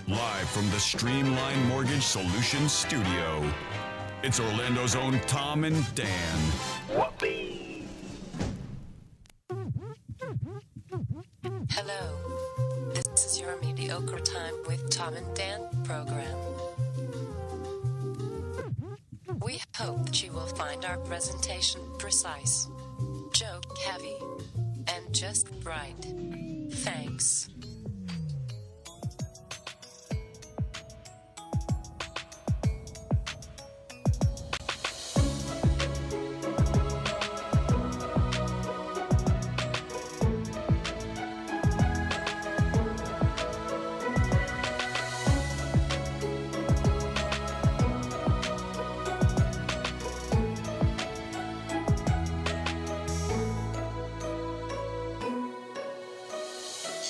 Live from the Streamline Mortgage Solutions studio, it's Orlando's own Tom and Dan. Hello, this is your Mediocre Time with Tom and Dan program. We hope that you will find our presentation precise, joke heavy, and just right. Thanks.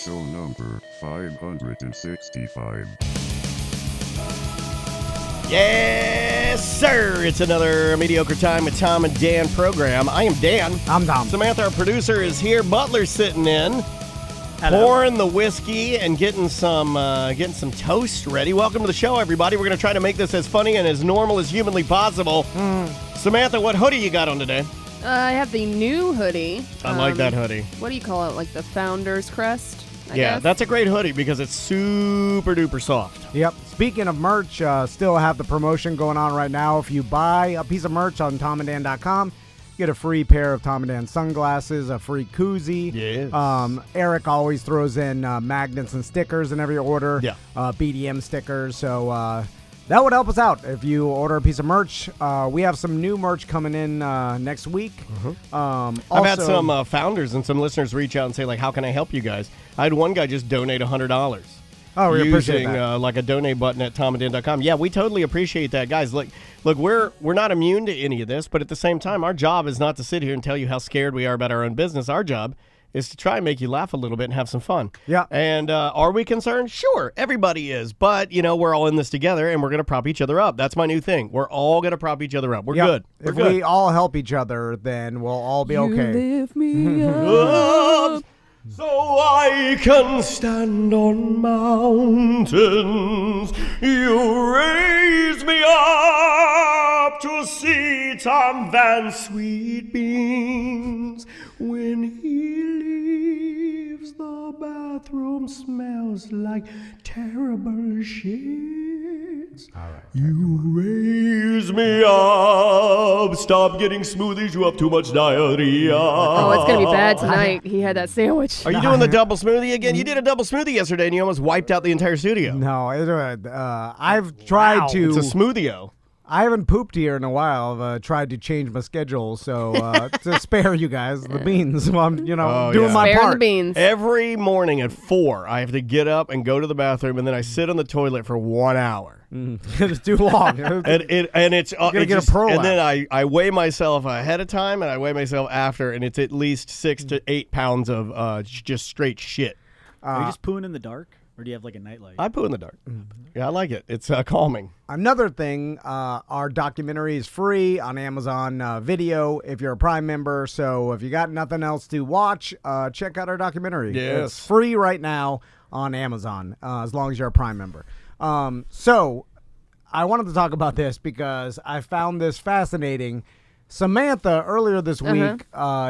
Show number 565. Yes, sir. It's another Mediocre Time with Tom and Dan program. I am Dan. I'm Tom. Samantha, our producer, is here. Butler's sitting in, pouring the whiskey and getting some toast ready. Welcome to the show, everybody. We're going to try to make this as funny and as normal as humanly possible. Samantha, what hoodie you got on today? I have the new hoodie. I like that hoodie. What do you call it? Like the Founder's Crest? I Yeah, guess? that's a great hoodie because it's super duper soft. Yep. Speaking of merch, still have the promotion going on right now. If you buy a piece of merch on tomanddan.com, you get a free pair of Tom and Dan sunglasses, a free koozie. Yes. Eric always throws in magnets and stickers in every order. Yeah. BDM stickers. So that would help us out if you order a piece of merch. We have some new merch coming in next week. I've had some founders and some listeners reach out and say, like, how can I help you guys? I had one guy just donate $100. Oh, we appreciate using that. like a donate button at tomanddan.com. Yeah, we totally appreciate that, guys. Look, we're not immune to any of this, but at the same time, our job is not to sit here and tell you how scared we are about our own business. Our job is to try and make you laugh a little bit and have some fun. Yeah. And are we concerned? Sure, everybody is. But, we're all in this together, and we're going to prop each other up. That's my new thing. We're all going to prop each other up. We're good. We're If good. we all help each other, then we'll all be okay. You lift me up. So I can stand on mountains. You raise me up to see Tom-vana sweet beans. When he leaves, the bathroom smells like terrible shits. All right. You raise me up. Stop getting smoothies. You have too much diarrhea. Oh, it's going to be bad tonight. He had that sandwich. Are you doing the double smoothie again? You did a double smoothie yesterday, and you almost wiped out the entire studio. No, I've tried to. It's a smoothie-o. I haven't pooped here in a while. I've tried to change my schedule, so to spare you guys the beans while I'm, doing my Spare part. the beans. Every morning at 4, I have to get up and go to the bathroom, and then I sit on the toilet for 1 hour. It's too long. And it's gotta get a prolapse. And then I weigh myself ahead of time, and I weigh myself after, and it's at least 6 to 8 pounds of just straight shit. Are you just pooing in the dark, or do you have like a nightlight? I poo in the dark. Yeah, I like it. It's calming. Another thing, our documentary is free on Amazon Video if you're a Prime member. So if you got nothing else to watch, check out our documentary. Yes. It's free right now on Amazon as long as you're a Prime member. So I wanted to talk about this because I found this fascinating. Samantha, earlier this week,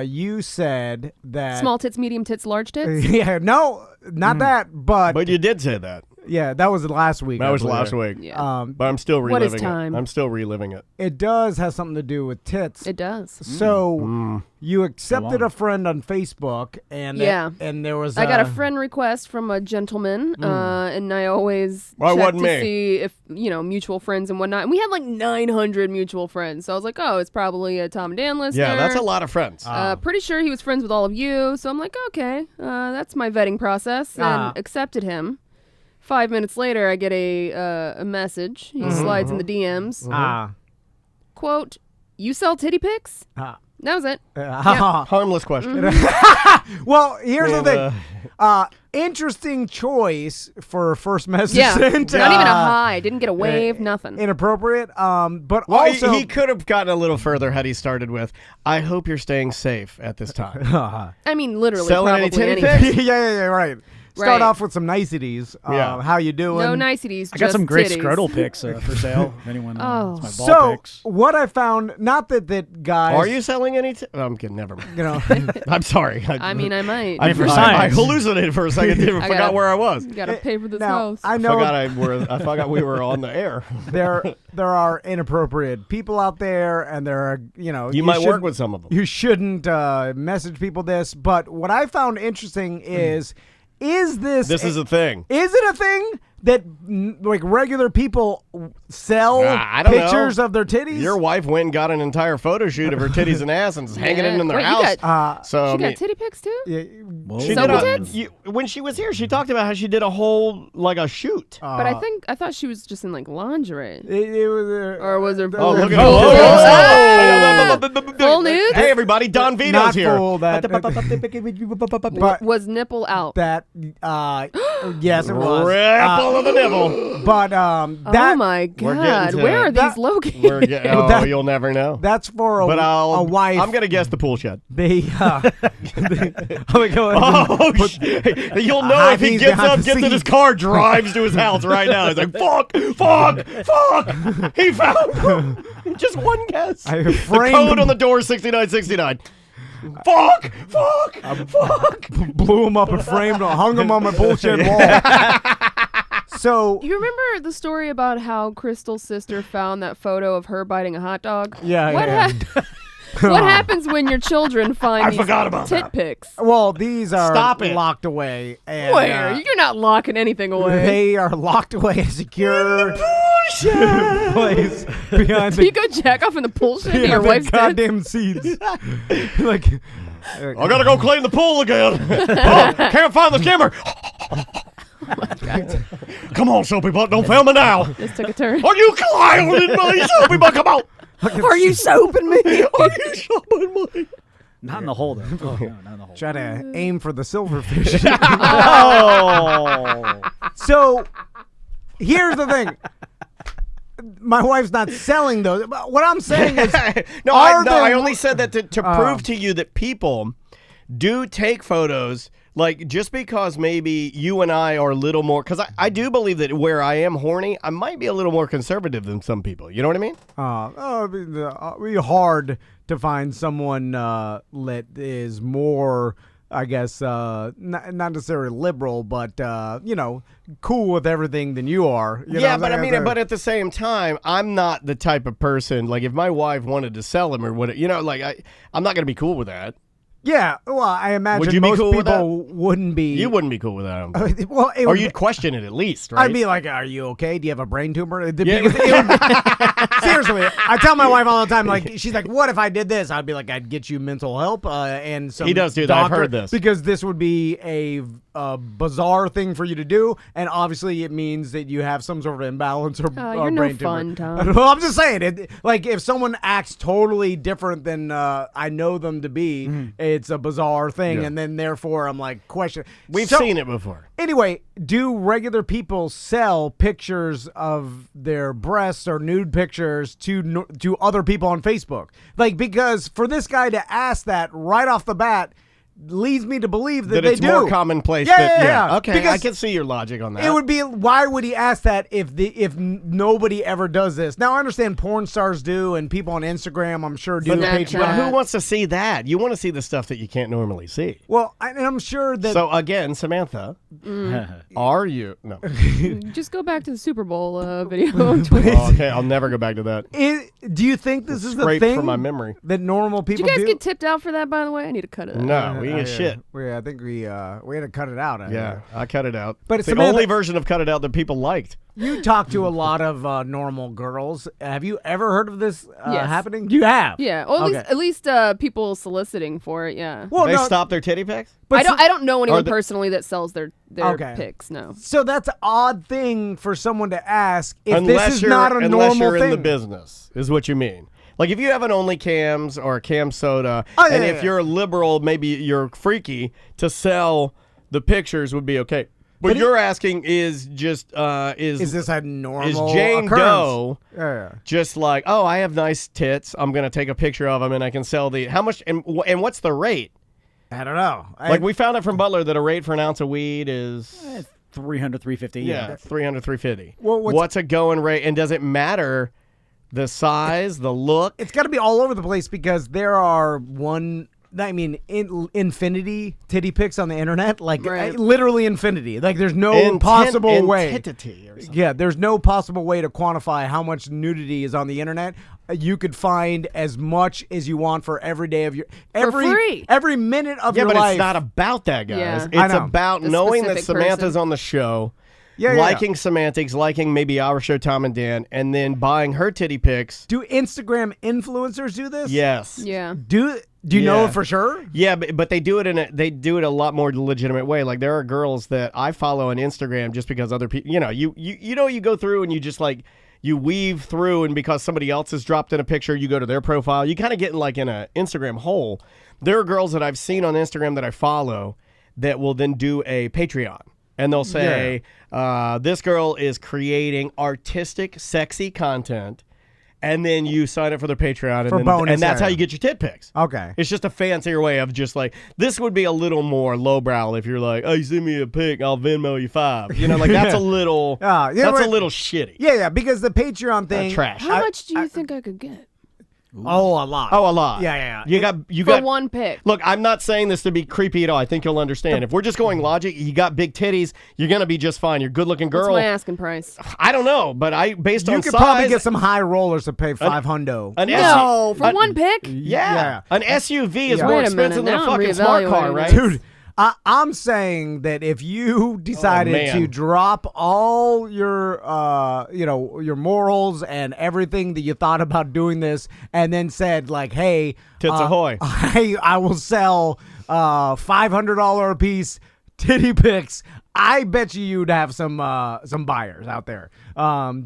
you said that... Small tits, medium tits, large tits? Yeah, no, not that, but... But you did say that. Yeah, that was last week. That I was believe. last week. Yeah. But I'm still What is reliving time? it. I'm still reliving it. It does have something to do with tits. It does. So you accepted a friend on Facebook, and Yeah. and there was I got a friend request from a gentleman, and I always Well, it check wasn't to me. see if, mutual friends and whatnot. And we had like 900 mutual friends. So I was like, oh, it's probably a Tom and Dan listener. Yeah, that's a lot of friends. Pretty sure he was friends with all of you. So I'm like, okay, that's my vetting process, and accepted him. 5 minutes later, I get a message. He slides in the DMs. Quote, you sell titty pics? That was it. Harmless question. Well, here's the And, thing. Interesting choice for first message Yeah. sent. Not even a hi. Didn't get a wave, nothing. Inappropriate. But Well, also... he could have gotten a little further had he started with, I hope you're staying safe at this time. I mean, literally, Selling any probably titty anything. pics? yeah, right. start off with some niceties. How you doing? No niceties. I got some great titties. scrotal pics for sale. If anyone wants my ball So pics. what I found, not that guys. Are you selling any? I'm kidding. Never mind. You know, I'm sorry. I mean, I might. mean, for I science. hallucinated for a second. I forgot gotta- where I was. You gotta pay for this now house. I know I forgot we were on the air. there are inappropriate people out there, and there are You might work with some of them. You shouldn't message people this, but what I found interesting is this This is a thing. Is it a thing that like regular people sell I don't pictures know. of their titties? Your wife went and got an entire photo shoot of her titties and ass and is hanging it in their Wait, you house. got- so I she mean, got titty pics too? Yeah, she Some did tits? when she was here, she talked about how she did a whole a shoot. But I thought she was just in like lingerie. it was Or was her Oh, look at full nude? Hey, everybody, Don Vito's not here. full, that, but Was nipple out? that yes, it was. Ripple of the nipple. But Oh my We're getting God! to Where it. are these located? We're getting, that- you'll never know. that's for But a wife. I'm gonna guess the pool shed. They, I'm gonna go ahead and Oh, put- shit. You'll know if he He's gets behind up, the gets in his scenes. car, drives to his house right now. He's like, fuck. He found just one guess. I The framed code him. on the door, 6969. Fuck. blew him up and framed him, hung him on my bullshit wall. So You remember the story about how Crystal's sister found that photo of her biting a hot dog? Yeah, What yeah. What happens when your children find these forgot about tit that. pics? well, these are Stop it. locked away. And, Where? You're not locking anything away. they are locked away in secure place behind Do you the, go jack off in the pool shed to behind your the wife's tits? goddamn seats. Like, I gotta go clean the pool again. Oh, can't find the skimmer. Come on, soapy butt, don't fail me now. Just took a turn. Are you clowning me, soapy butt? Come on. Are you soaping me? Are you soaping me? Not in the hole, though. Oh, no, not in the hole. try to aim for the silverfish. Oh. So here's the thing. My wife's not selling those. But what I'm saying is, No, are I there- only said that to prove to you that people do take photos. Like, just because maybe you and I are a little more, because I do believe that where I am horny, I might be a little more conservative than some people. You know what I mean? it'd be hard to find someone that is more, I guess, not necessarily liberal, but cool with everything than you are. You know Yeah, what but I'm I saying? mean, but at the same time, I'm not the type of person, like, if my wife wanted to sell him or what, I'm not going to be cool with that. yeah. Well, I imagine Would you be most cool with people wouldn't be. You wouldn't be cool with that. I don't think. Well, it Or would you'd question it at least, right? I'd be like, "Are you okay? Do you have a brain tumor?" Yeah. Because seriously, I tell my wife all the time. Like, she's like, "What if I did this?" I'd be like, "I'd get you mental help and some." He does do that. I've doctor," heard this. because this would be a bizarre thing for you to do, and obviously it means that you have some sort of imbalance or You're brain no fun, tumor. Tom. Well, I'm just saying, like if someone acts totally different than I know them to be, it's a bizarre thing, Yeah. and then therefore I'm like, question. We've So- seen it before. Anyway, do regular people sell pictures of their breasts or nude pictures to other people on Facebook? Like, because for this guy to ask that right off the bat leads me to believe that they it's do. more commonplace. Yeah. Okay, Because I can see your logic on that. it would be, why would he ask that if nobody ever does this? Now I understand porn stars do, and people on Instagram I'm sure do. But Patreon. But who wants to see that? You want to see the stuff that you can't normally see. Well, and I'm sure that. So again, Samantha, are you? No. Just go back to the Super Bowl video on Twitter. Oh, okay, I'll never go back to that. Do you think this is the Scraped thing from my memory. that normal Did people you guys do? get tipped out for that, by the way? I need to cut it out. No, we ain't get shit. I think we had to cut it out. Yeah, I cut it out. But It's the Samantha- only version of cut it out that people liked. You talk to a lot of normal girls. Have you ever heard of this Yes. happening? You have. Yeah, well, Okay. at least people soliciting for it. Yeah, Well, They no, stopped their titty pics? but I don't know anyone the- personally that sells their Okay. pics. No, So that's an odd thing for someone to ask if Unless this is you're, not a unless normal you're thing. in the business, is what you mean. Like if you have an OnlyCams or a Cam Soda, Oh, yeah, and yeah, if yeah. you're a liberal, maybe you're freaky, to sell the pictures would be okay. But you're asking is just Is this a normal is Jane occurrence? Doe Yeah. just like, oh, I have nice tits, I'm gonna take a picture of them and I can sell the how much and what's the rate? I don't know. Like we found out from Butler that a rate for an ounce of weed is 300, 350. yeah, 300, 350. Well, what's a going rate? And does it matter the size, the look? It's got to be all over the place because there are infinity titty pics on the internet, like literally infinity. Like there's no possible way. Or yeah, there's no possible way to quantify how much nudity is on the internet. You could find as much as you want for every day of your for free. every minute of your life. Yeah, but it's not about that, guys. Yeah. It's about the knowing that specific Samantha's person. on the show. Yeah, liking semantics, liking maybe our show, Tom and Dan, and then buying her titty pics. Do Instagram influencers do this? Yes. Yeah. Do you know it for sure? Yeah, but they do it a lot more legitimate way. Like there are girls that I follow on Instagram just because other people, you go through and you just like you weave through, and because somebody else has dropped in a picture, you go to their profile. You kind of get in a Instagram hole. There are girls that I've seen on Instagram that I follow that will then do a Patreon. And they'll say, this girl is creating artistic, sexy content. And then you sign up for their Patreon. And that's how you get your tit pics. Okay. It's just a fancier way of just like, this would be a little more lowbrow if you're like, oh, you send me a pic, I'll Venmo you $5. That's a little, a little shitty. Yeah, because the Patreon thing. Trash. How much do you think I could get? Oh, a lot. Oh, a lot. Yeah. You For got one pic. Look, I'm not saying this to be creepy at all. I think you'll understand. If we're just going logic, you got big titties, you're gonna be just fine. You're a good-looking girl. What's my asking price? I don't know, but based on you could size, probably get some high rollers to pay $500. For one pic? Yeah. An SUV is Yeah. more Wait a minute, expensive than a now I'm fucking smart car, reevaluating right? this. Dude, I'm saying that if you decided man. to drop all your, your morals and everything that you thought about doing this, and then said like, "Hey, Tits ahoy. I will sell $500 a piece titty pics," I bet you'd have some buyers out there,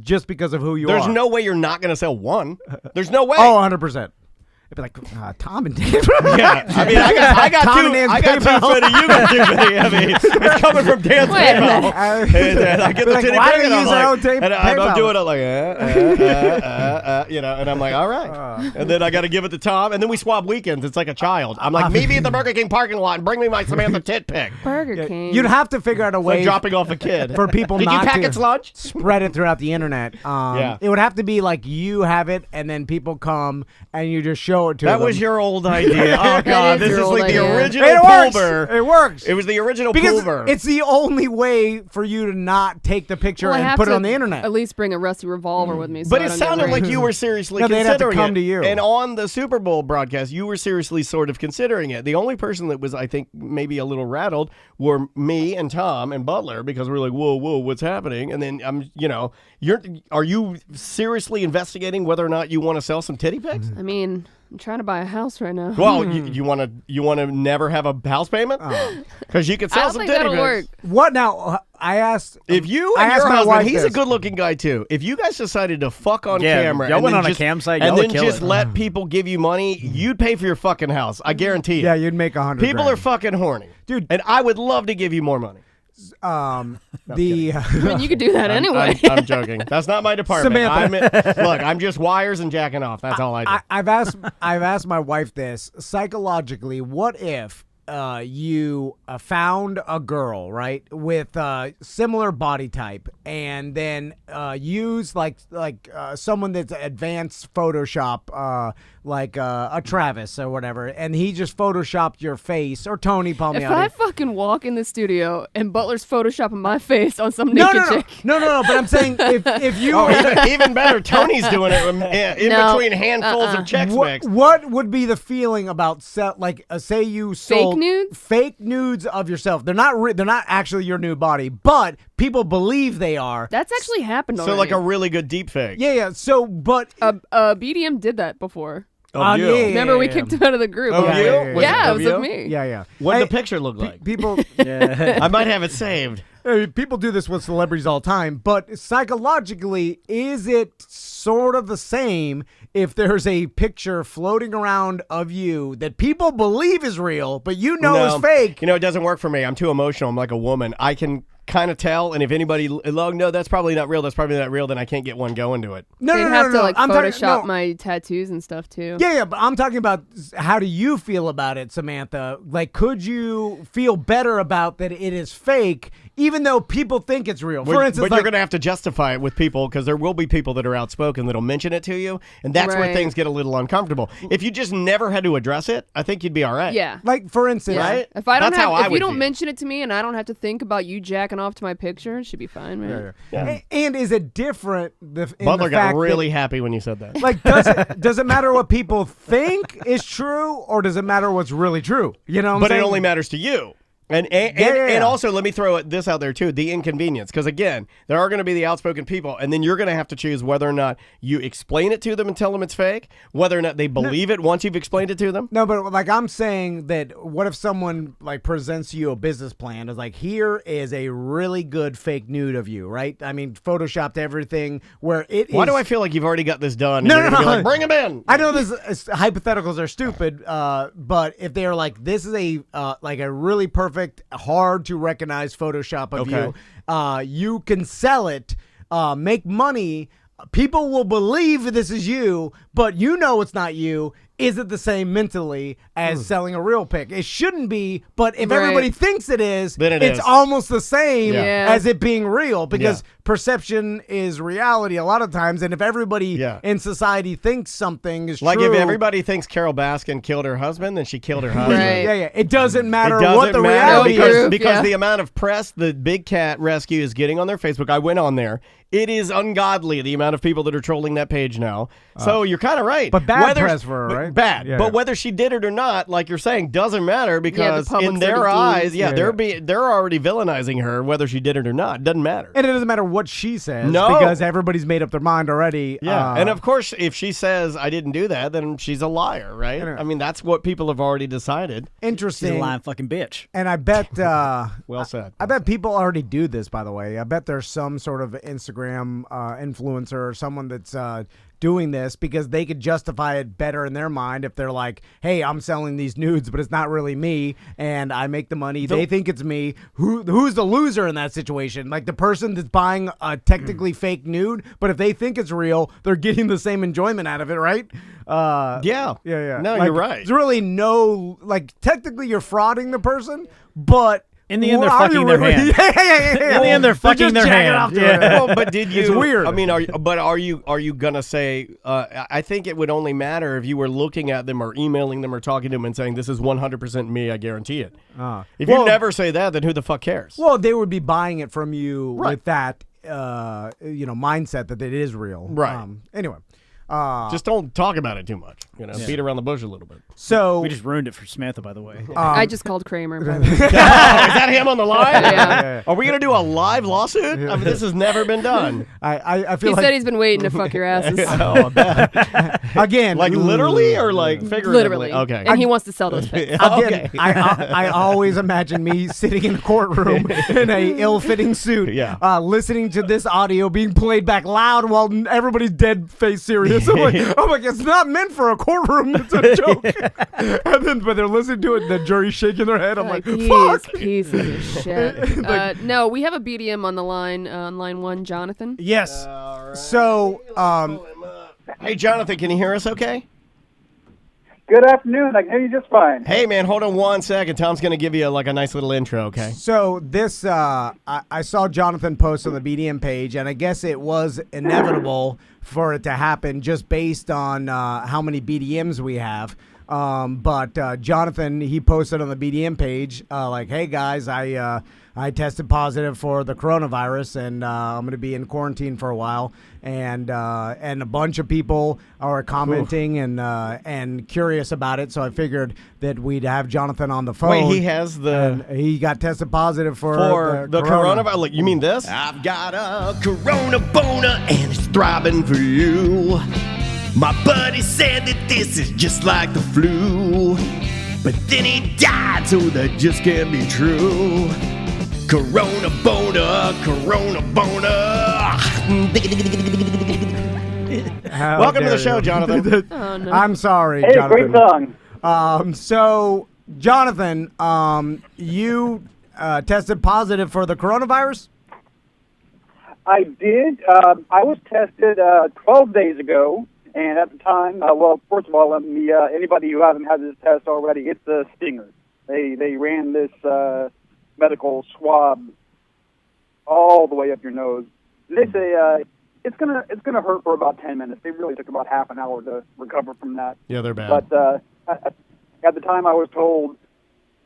just because of who you are. There's no way you're not gonna sell one. There's no way. Oh, 100%. It'd be like Tom and Dan. Yeah, I mean, I got Tom two. and Dan's I got PayPal. 250. You got 250. I mean, it's coming from Dan's Wait a PayPal. minute. And I get the Like, titty why pic, do and you I'm use our own like, and I'm PayPal? doing it like, and I'm like, all right. And then I got to give it to Tom, and then we swap weekends. It's like a child. I'm like, meet me at the Burger King parking lot and bring me my Samantha tit pic. Burger King. You'd have to figure out a Like way dropping off a kid. for people Did not you package to lunch? spread it throughout the internet. Yeah. It would have to be like you have it, and then people come and you just show it to them. That was your old idea. Oh God, is this your is old like the idea. original It works. Pulver. It works. It was the original because Pulver. it's the only way for you to not take the picture Well, I and have put it to on the internet. At least bring a rusty revolver with me. So But I it don't get sounded like raped. you were seriously No, they'd have to considering come it. to you. And on the Super Bowl broadcast, you were seriously sort of considering it. The only person that was, I think, maybe a little rattled were me and Tom and Butler, because we were like, whoa, what's happening? And then are you seriously investigating whether or not you want to sell some titty pics? I mean, I'm trying to buy a house right now. Well, you want to never have a house payment? Because you could I sell don't some think titty that'll pics. work. What now? I asked. If you I and asked your my husband, wife he's a this. good-looking guy too. If you guys decided to fuck on Yeah, camera, y'all and went then on a just, campsite, and y'all then would kill just it. let people give you money, you'd pay for your fucking house. I guarantee you. Yeah, you'd make 100. People are fucking horny, Dude. and I would love to give you more money. I mean, you could do that anyway. I'm joking. That's not my department. Look, I'm just wires and jacking off. That's all I do. I've asked my wife this psychologically. What if you found a girl, right, with similar body type, and then use like someone that's advanced Photoshop, like a Travis or whatever, and he just photoshopped your face, or Tony If Palmiotti. I fucking walk in the studio and Butler's photoshopping my face on some naked chick. No. But I'm saying if you even better, Tony's doing it in No. between handfuls of Chex Mix. what would be the feeling about say you sold nudes? fake nudes of yourself? They're not actually your new body, but people believe they are. That's actually happened So already. like a really good deep fake. Yeah. So, but BDM did that before. Of you. yeah. Remember, we kicked him out of the group. Of you? Yeah, Was Yeah, it of was you? with me. yeah. What'd Hey, the picture look like? people I might have it saved. people do this with celebrities all the time, but psychologically, is it sort of the same if there's a picture floating around of you that people believe is real, but you know is fake? It doesn't work for me. I'm too emotional. I'm like a woman. I can kind of tell. And if anybody, no, that's probably not real. That's probably not real. Then I can't get one going to it. No, They'd no, have no, to like I'm Photoshop my tattoos and stuff too. Yeah, but I'm talking about how do you feel about it, Samantha? Like, could you feel better about that it is fake, even though people think it's real? For instance, but you're going to have to justify it with people because there will be people that are outspoken that'll mention it to you, and that's where things get a little uncomfortable. If you just never had to address it, I think you'd be all right. Yeah. like for instance, Right? If I don't That's how I if you would don't feel. mention it to me and I don't have to think about you jacking off to my picture, it should be fine, right? And is it different? In Butler the got fact really happy when you said that. Like, does it matter what people think is true, or does it matter what's really true? You know what I'm But saying? it only matters to you. And also, let me throw this out there, too, the inconvenience. Because, again, there are going to be the outspoken people, and then you're going to have to choose whether or not you explain it to them and tell them it's fake, whether or not they believe it once you've explained it to them. No, but like I'm saying that what if someone like presents you a business plan is like, here is a really good fake nude of you, right? I mean, photoshopped everything where it is. Why do I feel like you've already got this done? No, and you're no, gonna be no. like, bring him in. I know this hypotheticals are stupid, but if they're like, this is a like a really perfect, hard to recognize Photoshop of you, you can sell it, make money. People will believe this is you, but you know it's not you. Is it the same mentally as selling a real pic? It shouldn't be, but if everybody thinks it is, then it's almost the same Yeah. as it being real because perception is reality a lot of times. And if everybody in society thinks something is Like true, if everybody thinks Carole Baskin killed her husband, then she killed her husband. Right. yeah, it doesn't matter It doesn't what the matter reality No is. proof. because Yeah. the amount of press the Big Cat Rescue is getting on their Facebook. I went on there. It is ungodly the amount of people that are trolling that page now. So you're kind of right. But bad press for her, right? Bad. Yeah. But whether she did it or not, like you're saying, doesn't matter because public's in their already eyes, deemed. they're already villainizing her whether she did it or not. Doesn't matter. And it doesn't matter what she says No. because everybody's made up their mind already. Yeah, and of course, if she says I didn't do that, then she's a liar, right? I mean, that's what people have already decided. She's interesting. a lying fucking bitch. And I bet Well said. I bet people already do this, by the way. I bet there's some sort of Instagram influencer or someone that's doing this because they could justify it better in their mind if they're like, hey, I'm selling these nudes, but it's not really me, and I make the money. They think it's me. Who's the loser in that situation? Like the person that's buying a technically fake nude, but if they think it's real, they're getting the same enjoyment out of it, right? Yeah. Yeah. No, Like, you're right. There's really no, like, technically you're frauding the person, but In the end, they're are you fucking their really- hand. Yeah. In the end, they're fucking just their jacking hand. off to Yeah. it. Well, but did you? It's weird. I mean, are you gonna say? I think it would only matter if you were looking at them or emailing them or talking to them and saying this is 100% me. I guarantee it. If you Well- never say that, then who the fuck cares? Well, they would be buying it from you Right. with that, mindset that it is real. Right. Anyway, Just don't talk about it too much. Beat around the bush a little bit. so We just ruined it for Samantha, by the way. I just called Kramer. by the way. Is that him on the line? Yeah. Are we gonna do a live lawsuit? I mean, this has never been done. I feel He like said he's been waiting to fuck your asses. Oh, I bet. again, Like literally or like figuratively? Literally. Okay. And he wants to sell those pics. Again, Okay. I always imagine me sitting in a courtroom in a ill-fitting suit, listening to this audio being played back loud while everybody's dead face serious. I'm like, it's not meant for a courtroom. It's a joke. But they're listening to it. The jury's shaking their head. I'm like, fuck. Pieces of shit. No, we have a BDM on the line, on line 1, Jonathan. Yes. So, Hey, Jonathan, can you hear us okay? Good afternoon. I can hear you just fine. Hey, man, hold on 1 second. Tom's going to give you a nice little intro, okay? So this, I saw Jonathan post on the BDM page, and I guess it was inevitable for it to happen just based on how many BDMs we have. But Jonathan, he posted on the BDM page, like, hey, guys, I tested positive for the coronavirus, and I'm going to be in quarantine for a while. And a bunch of people are commenting and curious about it. So I figured that we'd have Jonathan on the phone. Wait, he has the... And he got tested positive for the coronavirus. Look, you mean this? I've got a corona boner and it's throbbing for you. My buddy said that this is just like the flu, but then he died, so that just can't be true. Corona boner, corona boner. Welcome to the show, Jonathan. Oh, no. I'm sorry, Hey, Jonathan. great song. So, Jonathan, you tested positive for the coronavirus? I did. I was tested 12 days ago, and at the time, well, first of all, anybody who hasn't had this test already, it's a stinger. They ran this medical swab all the way up your nose. And they say it's gonna hurt for about 10 minutes. They really took about half an hour to recover from that. Yeah, they're bad. But at the time, I was told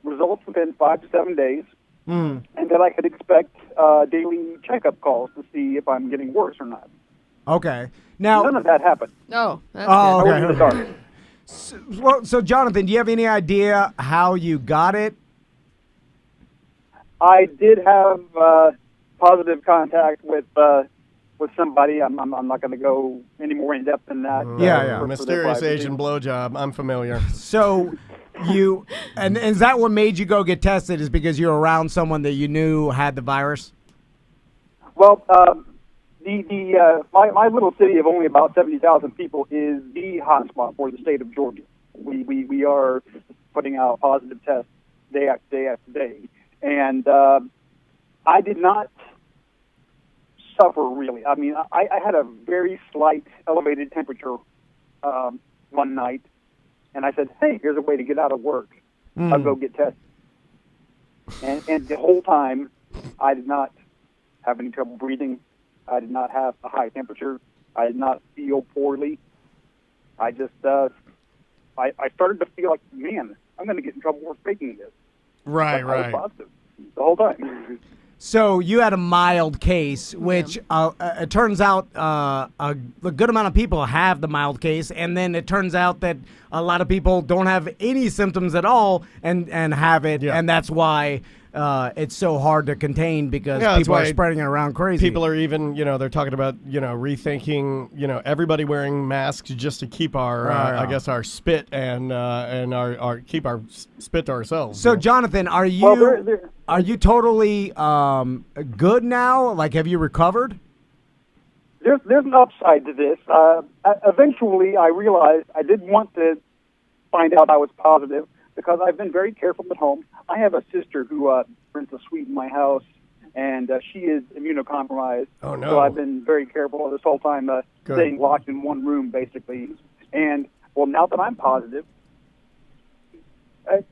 results within 5 to 7 days, and that I could expect daily checkup calls to see if I'm getting worse or not. Okay. Now, none of that happened. Oh, that's Oh, good. okay. I was in the dark. So Jonathan, do you have any idea how you got it? I did have positive contact with somebody. I'm not going to go any more in depth than that. Yeah. for Mysterious their privacy. Asian blowjob. I'm familiar. So you and is that what made you go get tested? Is because you were around someone that you knew had the virus? Well, my little city of only about 70,000 people is the hotspot for the state of Georgia. We are putting out positive tests day after day, and I did not suffer really. I mean, I had a very slight elevated temperature one night, and I said, "Hey, here's a way to get out of work. I'll go get tested." And the whole time, I did not have any trouble breathing. I did not have a high temperature. I did not feel poorly. I just, I started to feel like, man, I'm going to get in trouble for faking this. Right, But I was positive the whole time. So you had a mild case, which it turns out a good amount of people have the mild case, and then it turns out that a lot of people don't have any symptoms at all and have it, and that's why it's so hard to contain because people are spreading it around crazy. People are even, they're talking about, rethinking, everybody wearing masks just to keep our, I guess, our spit and our keep our spit to ourselves. So, Jonathan, are you are you totally good now? Like, have you recovered? There's an upside to this. Eventually, I realized I didn't want to find out I was positive because I've been very careful at home. I have a sister who rents a suite in my house, and she is immunocompromised. Oh, no. So I've been very careful this whole time, staying locked in one room, basically. And, well, now that I'm positive,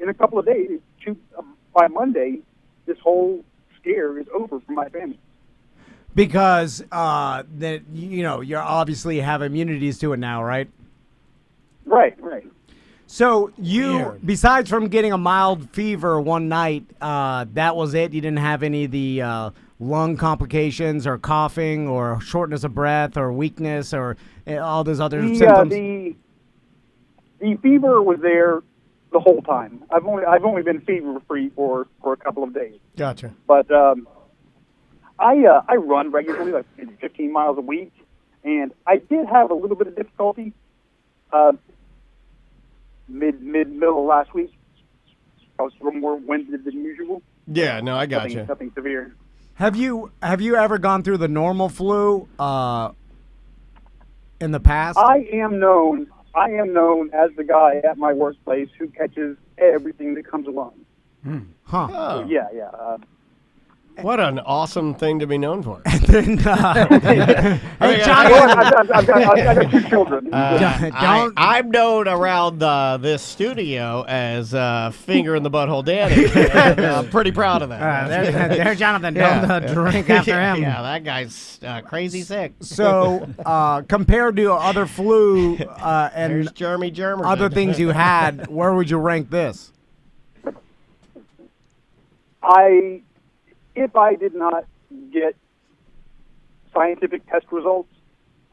in a couple of days, by Monday, this whole scare is over for my family. Because that you obviously have immunities to it now, right? Right. So besides from getting a mild fever one night, that was it? You didn't have any of the lung complications or coughing or shortness of breath or weakness or all those other symptoms? The fever was there the whole time. I've only been fever free for a couple of days. Gotcha. But I run regularly, like 15 miles a week, and I did have a little bit of difficulty middle of last week. I was a little more winded than usual. Yeah, no, I got you. Nothing severe. Have you ever gone through the normal flu in the past? I am known as the guy at my workplace who catches everything that comes along. Huh. Oh. Yeah. What an awesome thing to be known for. Hey, John, I've got two children. I'm known around this studio as Finger in the Butthole Danny. I'm pretty proud of that. there's Jonathan. Don't drink after him. Yeah, that guy's crazy sick. So, compared to other flu and There's Jeremy Germerson. other things you had, where would you rank this? If I did not get scientific test results,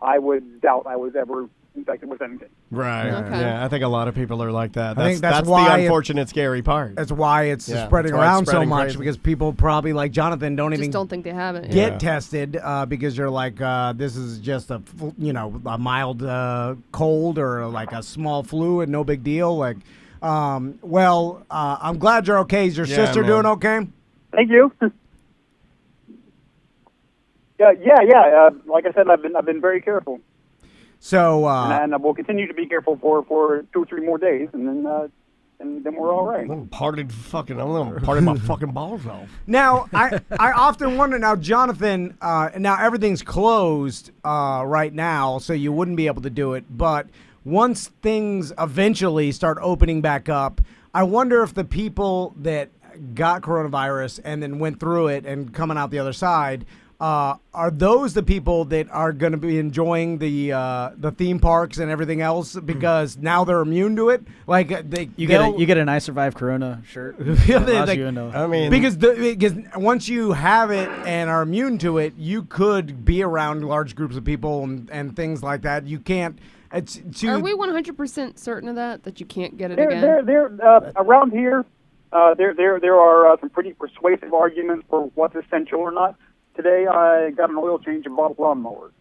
I would doubt I was ever infected with anything. Right. Okay. Yeah, I think a lot of people are like that. I think that's the why unfortunate, scary part. That's why it's Yeah, spreading that's why it's around so spreading much crazy. because people probably like Jonathan don't Just even don't think they have it. get tested because you're like this is just a mild cold or like a small flu and no big deal. Like, I'm glad you're okay. Is your sister man. doing okay? Thank you. Yeah. Like I said, I've been very careful, So and I will continue to be careful for 2 or 3 more days, and then and then we're all right. I'm gonna party my fucking balls off. Now, I often wonder, now, Jonathan, now everything's closed right now, so you wouldn't be able to do it. But once things eventually start opening back up, I wonder if the people that got coronavirus and then went through it and coming out the other side, are those the people that are going to be enjoying the theme parks and everything else because now they're immune to it? Like you get an I Survived Corona shirt. Because once you have it and are immune to it, you could be around large groups of people and things like that. You can't. Are we 100% certain of that you can't get it again? again? Around here, there are some pretty persuasive arguments for what's essential or not. Today, I got an oil change and bought a lawnmower.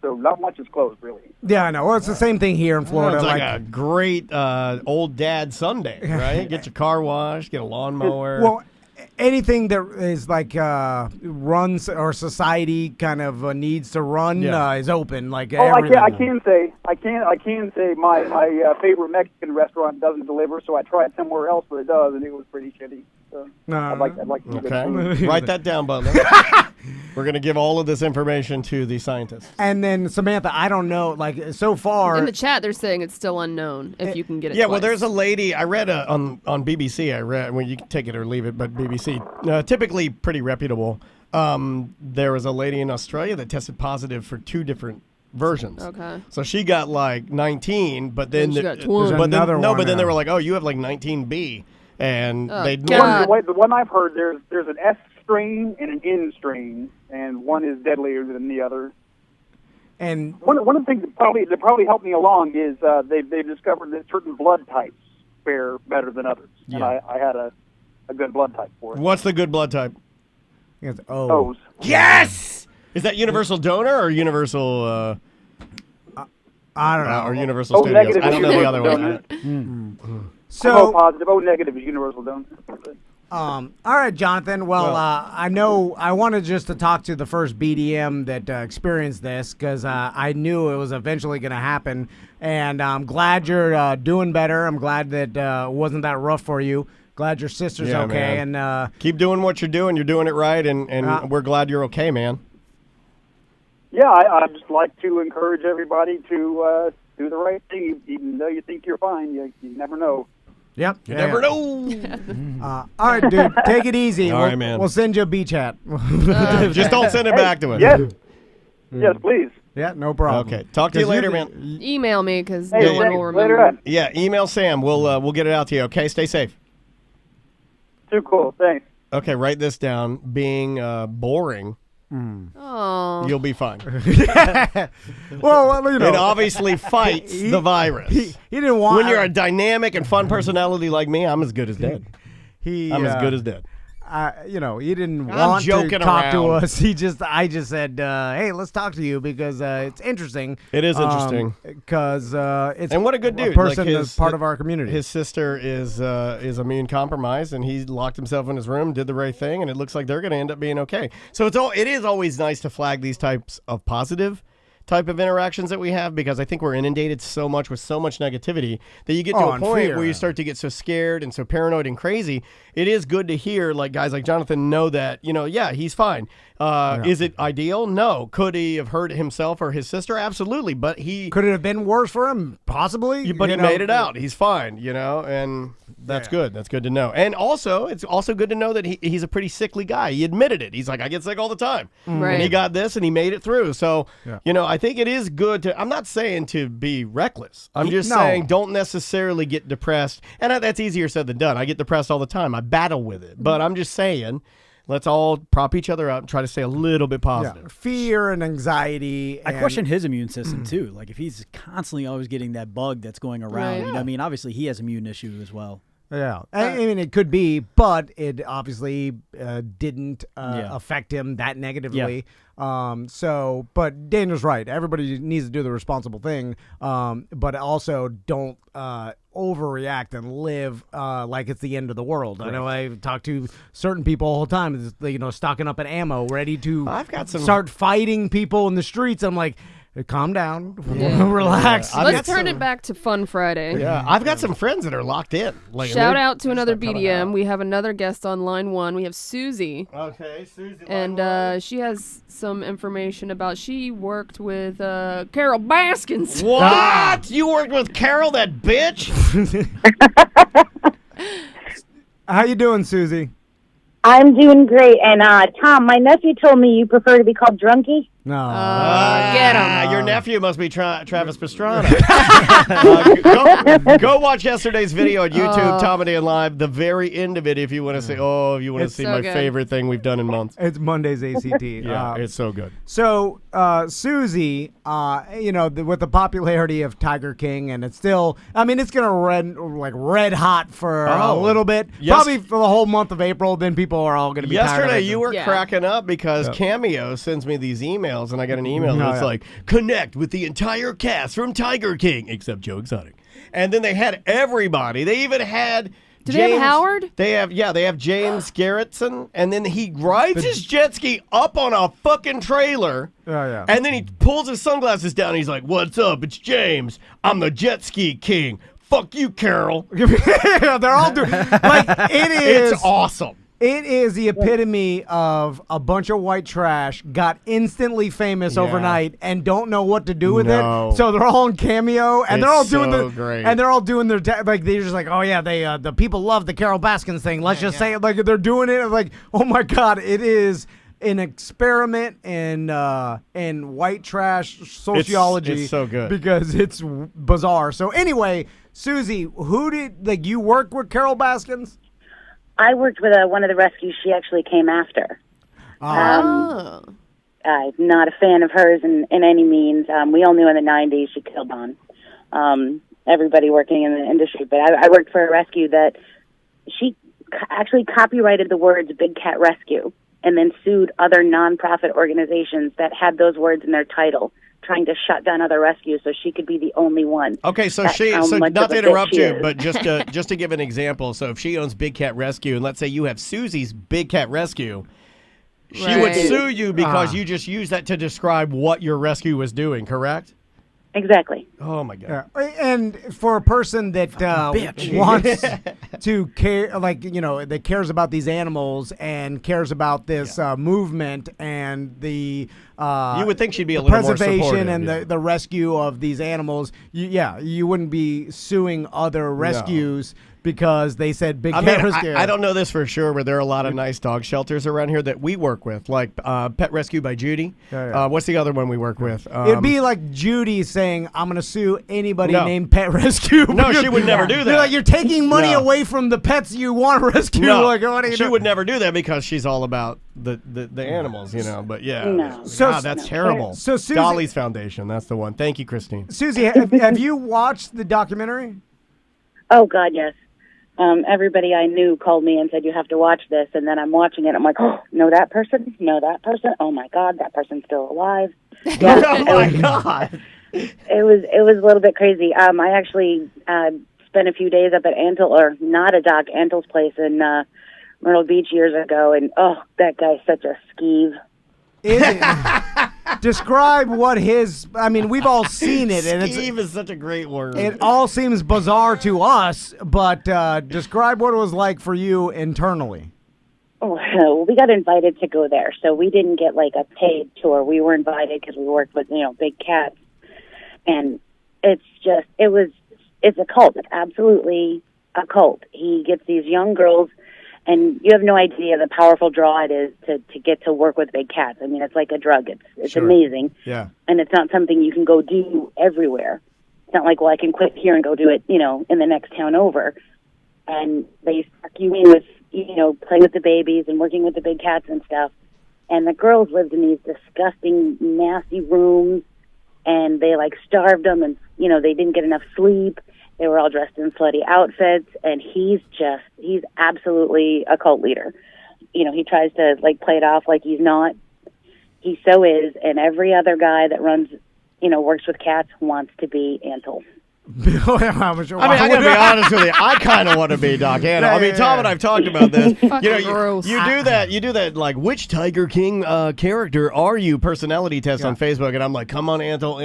So not much is closed, really. Yeah, I know. Well, it's the same thing here in Florida. It's like a great old dad Sunday, right? Get your car washed, get a lawnmower. Well, anything that is like runs or society kind of needs to run is open. Like I can say my favorite Mexican restaurant doesn't deliver, so I tried somewhere else, but it does, and it was pretty shitty. So I'd like to okay. Write that down, Butler. We're going to give all of this information to the scientists. And then, Samantha, I don't know, like, so far... In the chat, they're saying it's still unknown if you can get it Yeah, twice. well, there's a lady, I read on BBC, you can take it or leave it, but BBC, typically pretty reputable. There was a lady in Australia that tested positive for 2 different versions. Okay. So she got, like, 19, but then... she got 20. But then they were like, oh, you have, like, 19B. And the one I've heard, there's an S strain and an N strain, and one is deadlier than the other. And one of the things that probably helped me along is they've discovered that certain blood types fare better than others, and I had a good blood type for it. What's the good blood type? It's O's. Yes. Is that universal donor or universal? I don't know. Or universal studios. I don't know the other one. So O positive, O negative is universal donor. All right, Jonathan. Well, I know I wanted just to talk to the first BDM that experienced this because I knew it was eventually going to happen, and I'm glad you're doing better. I'm glad that it wasn't that rough for you. Glad your sister's okay, man. And keep doing what you're doing. You're doing it right, and we're glad you're okay, man. Yeah, I just like to encourage everybody to do the right thing, even though you think you're fine. You never know. Yep. You never know. All right, dude. Take it easy. All right, man. We'll send you a beach hat. Just don't send it back to us. Yes, please. Yeah, no problem. Okay. Talk to you later, man. Email me because no one will remember. Later on. Yeah, email Sam. We'll get it out to you, okay? Stay safe. Too cool. Thanks. Okay, write this down. Being boring. Oh. You'll be fine. Well, it obviously fights the virus. He didn't want. When you're a dynamic and fun personality like me, I'm as good as dead. I'm as good as dead. He didn't want to talk to us. I just said, hey, let's talk to you because it's interesting. It is interesting because it's and what a good dude. A person that's part of our community. His sister is immune compromised, and he locked himself in his room, did the right thing, and it looks like they're going to end up being okay. So it is always nice to flag these types of positive type of interactions that we have because I think we're inundated so much with so much negativity that you get to a point where you start to get so scared and so paranoid and crazy. It is good to hear like guys like Jonathan know that, he's fine. Is it ideal? No. Could he have hurt himself or his sister? Absolutely. But could it have been worse for him? Possibly. But he made it out. He's fine, and that's good. That's good to know. And also, it's also good to know that he's a pretty sickly guy. He admitted it. He's like, I get sick all the time. Right. And he got this and he made it through. So, I think it is good I'm not saying to be reckless. I'm just saying don't necessarily get depressed. And that's easier said than done. I get depressed all the time. I battle with it. But I'm just saying, let's all prop each other up and try to stay a little bit positive. Yeah. Fear and anxiety. I question his immune system, too. Like, if he's constantly always getting that bug that's going around, obviously he has immune issue as well. Yeah. I mean, it could be, but it obviously didn't affect him that negatively. Yeah. But Daniel's right. Everybody needs to do the responsible thing, but also don't overreact and live like it's the end of the world. Right. I know I've talked to certain people all the time, stocking up at ammo, ready to start fighting people in the streets. I'm like, calm down, Yeah. relax. I've Let's got turn some- it back to Fun Friday. Yeah, I've got some friends that are locked in. Like, Shout they're- out to another not coming BDM. out. We have another guest on line 1. We have Susie. Okay, Susie. And she has some information about she worked with Carole Baskin. What? You worked with Carole, that bitch? How you doing, Susie? I'm doing great. And Tom, my nephew told me you prefer to be called Drunky. No. Get him. Your nephew must be Travis Pastrana. Go watch yesterday's video on YouTube, Tom and Dan Live. The very end of it, if you want to see. Oh, if you want to see so my good. favorite thing we've done in months. It's Monday's ACT. Yeah, it's so good. So, Susie, with the popularity of Tiger King, and it's still, I mean, it's gonna red hot for a little bit, Yes. probably for the whole month of April. Then people are all gonna be tired of Yesterday, it. you were Yeah. cracking up because Cameo sends me these emails, and I got an email that's like, connect with the entire cast from Tiger King, except Joe Exotic. And then they had everybody. They even had Do they have Howard? They have James Garrettson, and then he rides his jet ski up on a fucking trailer. Oh, yeah. And then he pulls his sunglasses down, and he's like, "What's up? It's James. I'm the jet ski king. Fuck you, Carole." They're all doing like it is. It's awesome. It is the epitome of a bunch of white trash got instantly famous overnight and don't know what to do with it. So they're all on Cameo and they're all doing great. and they're all doing their like they're just like, oh yeah, they the people love the Carole Baskin thing. Let's just say it, like they're doing it like, oh my god, it is an experiment in white trash sociology. It's so good because it's bizarre. So anyway, Susie, who did you work with Carole Baskins? I worked with one of the rescues she actually came after. Oh. I'm not a fan of hers in any means. We all knew in the 90s she killed on everybody working in the industry. But I worked for a rescue that she actually copyrighted the words Big Cat Rescue and then sued other nonprofit organizations that had those words in their title, trying to shut down other rescues so she could be the only one. Okay, so That's so much not of a to interrupt bitch she you, is. but just to give an example, so if she owns Big Cat Rescue, and let's say you have Susie's Big Cat Rescue, she would Right. sue you because you just used that to describe what your rescue was doing, correct? Exactly. Oh my God. Yeah. And for a person that wants to care, that cares about these animals and cares about this movement and the You would think she'd be a little more preservation supportive, and yeah. the rescue of these animals, you wouldn't be suing other rescues because they said Big Cat Rescue. I don't know this for sure, but there are a lot of nice dog shelters around here that we work with, like Pet Rescue by Judy. What's the other one we work with? It'd be like Judy saying, "I'm going to sue anybody No. named Pet Rescue." No, she would never do that. You're like, you're taking money No. away from the pets you want to rescue. No, Like, what are you she doing? would never do that because she's all about the animals, But yeah, No. So- that's terrible. So Susie- Dolly's Foundation, that's the one. Thank you, Christine. Susie, have you watched the documentary? Oh, God, yes. Everybody I knew called me and said, you have to watch this. And then I'm watching it. I'm like, oh, know that person? Know that person? Oh, my God, that person's still alive. Yeah, Oh my God. It was a little bit crazy. I actually spent a few days up at Antl's place in Myrtle Beach years ago. And, oh, that guy's such a skeeve. Describe what we've all seen it, and Steve is such a great word. it all seems bizarre to us, but describe what it was like for you internally. Oh, we got invited to go there, so we didn't get like a paid tour. We were invited because we worked with, big cats, and it's a cult. It's absolutely a cult. He gets these young girls, and you have no idea the powerful draw it is to get to work with big cats. I mean, it's like a drug. It's Sure. amazing. Yeah. And it's not something you can go do everywhere. It's not like, well, I can quit here and go do it, in the next town over. And they suck you in with, playing with the babies and working with the big cats and stuff. And the girls lived in these disgusting, nasty rooms, and they, starved them, and, they didn't get enough sleep. They were all dressed in slutty outfits, and he's absolutely a cult leader. He tries to, play it off like he's not. He so is, and every other guy that runs, works with cats wants to be Antle. I mean, I gotta be honest with you. I kind of want to be Doc Anna. I mean, Tom and I've talked about this. You do that. Like, which Tiger King character are you? Personality test on Facebook, and I'm like, come on, Anto.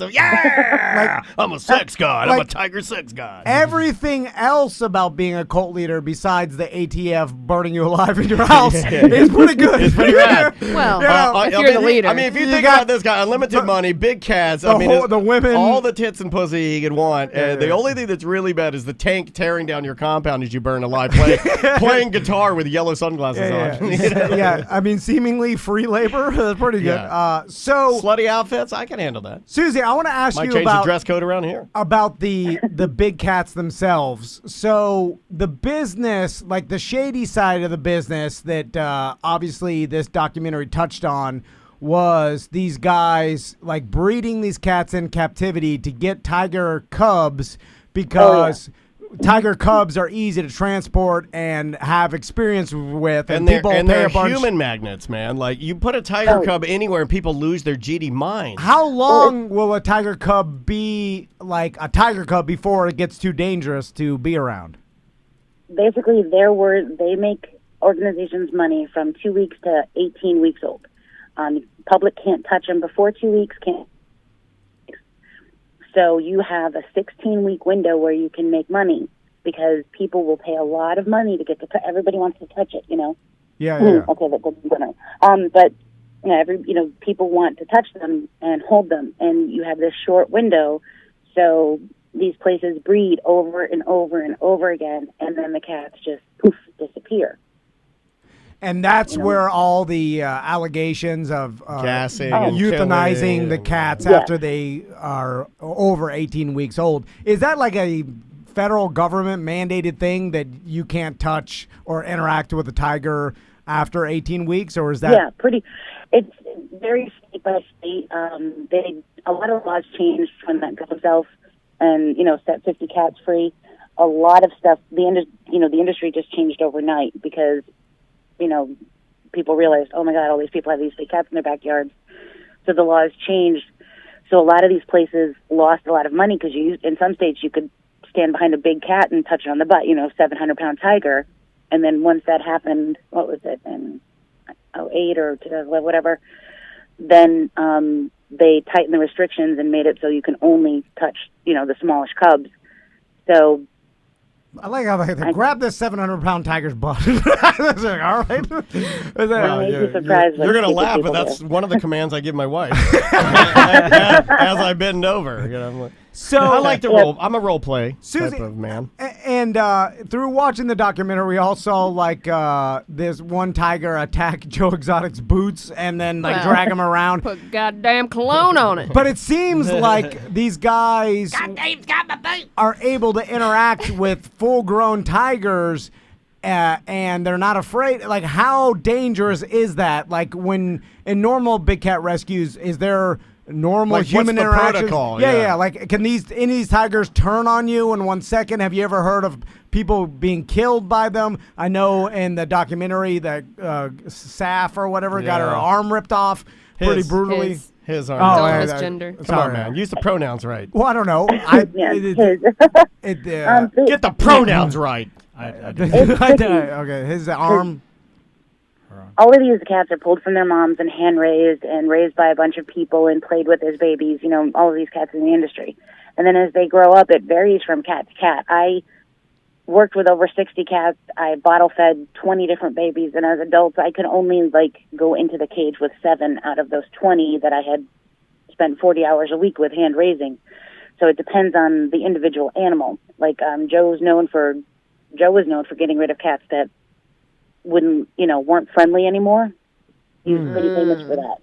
Yeah, I'm a sex god. I'm a tiger sex god. Everything else about being a cult leader, besides the ATF burning you alive in your house, is pretty good. It's pretty rad. Well, if you're the leader. I mean, if you think about this guy, unlimited money, big cats. The women, all the tits and pussy he could want. The only thing that's really bad is the tank tearing down your compound as you burn alive, playing guitar with yellow sunglasses on. Yeah, I mean, seemingly free labor. That's pretty good. So slutty outfits, I can handle that. Susie, I want to ask Might you change about the dress code around here. About the big cats themselves. So the business, like the shady side of the business that obviously this documentary touched on, was these guys like breeding these cats in captivity to get tiger cubs because tiger cubs are easy to transport and have experience with, and they're bunch. human magnets, man. Like, you put a tiger cub anywhere and people lose their GD minds. How long will a tiger cub be like a tiger cub before it gets too dangerous to be around? Basically, they make organizations money from 2 weeks to 18 weeks old. Public can't touch them before 2 weeks. So you have a 16-week window where you can make money because people will pay a lot of money to get to. Everybody wants to touch it, you know. Yeah. Okay, that's good. But people want to touch them and hold them, and you have this short window. So these places breed over and over and over again, and then the cats just poof disappear. And that's where all the allegations of gassing, euthanizing the cats after they are over 18 weeks old. Is that like a federal government mandated thing that you can't touch or interact with a tiger after 18 weeks, or is that? Yeah, it's very state by state. A lot of laws changed when that goes south, and set 50 cats free. A lot of stuff. The industry just changed overnight because people realized, oh my God, all these people have these big cats in their backyards. So the laws changed. So a lot of these places lost a lot of money because in some states you could stand behind a big cat and touch it on the butt, 700-pound tiger. And then once that happened, what was it, in 2008 or whatever, then they tightened the restrictions and made it so you can only touch, the smallish cubs. So I like how they grab this 700-pound tiger's butt. That's like, all right. You're going to laugh, but that's one of the commands I give my wife as I bend over. I'm like, so I like to role. I'm a role play type of man. And through watching the documentary, we all saw this one tiger attack Joe Exotic's boots and then drag him around. Put goddamn cologne on it. But it seems like these guys are able to interact with full-grown tigers. And they're not afraid. Like, how dangerous is that? Like, when in normal big cat rescues, is there normal human interactions? Protocol? Yeah. Like, can any of these tigers turn on you in 1 second? Have you ever heard of people being killed by them? I know in the documentary that Saf or whatever got her arm ripped off pretty brutally. His arm. Oh, misgender. Come on, man. Use the pronouns right. Well, I don't know. His. Get the pronouns right. Okay, his arm. All of these cats are pulled from their moms and hand-raised and raised by a bunch of people and played with as babies, all of these cats in the industry. And then as they grow up, it varies from cat to cat. I worked with over 60 cats. I bottle-fed 20 different babies. And as adults, I could only, go into the cage with 7 out of those 20 that I had spent 40 hours a week with hand-raising. So it depends on the individual animal. Joe was known for getting rid of cats that weren't friendly anymore. He was pretty famous for that.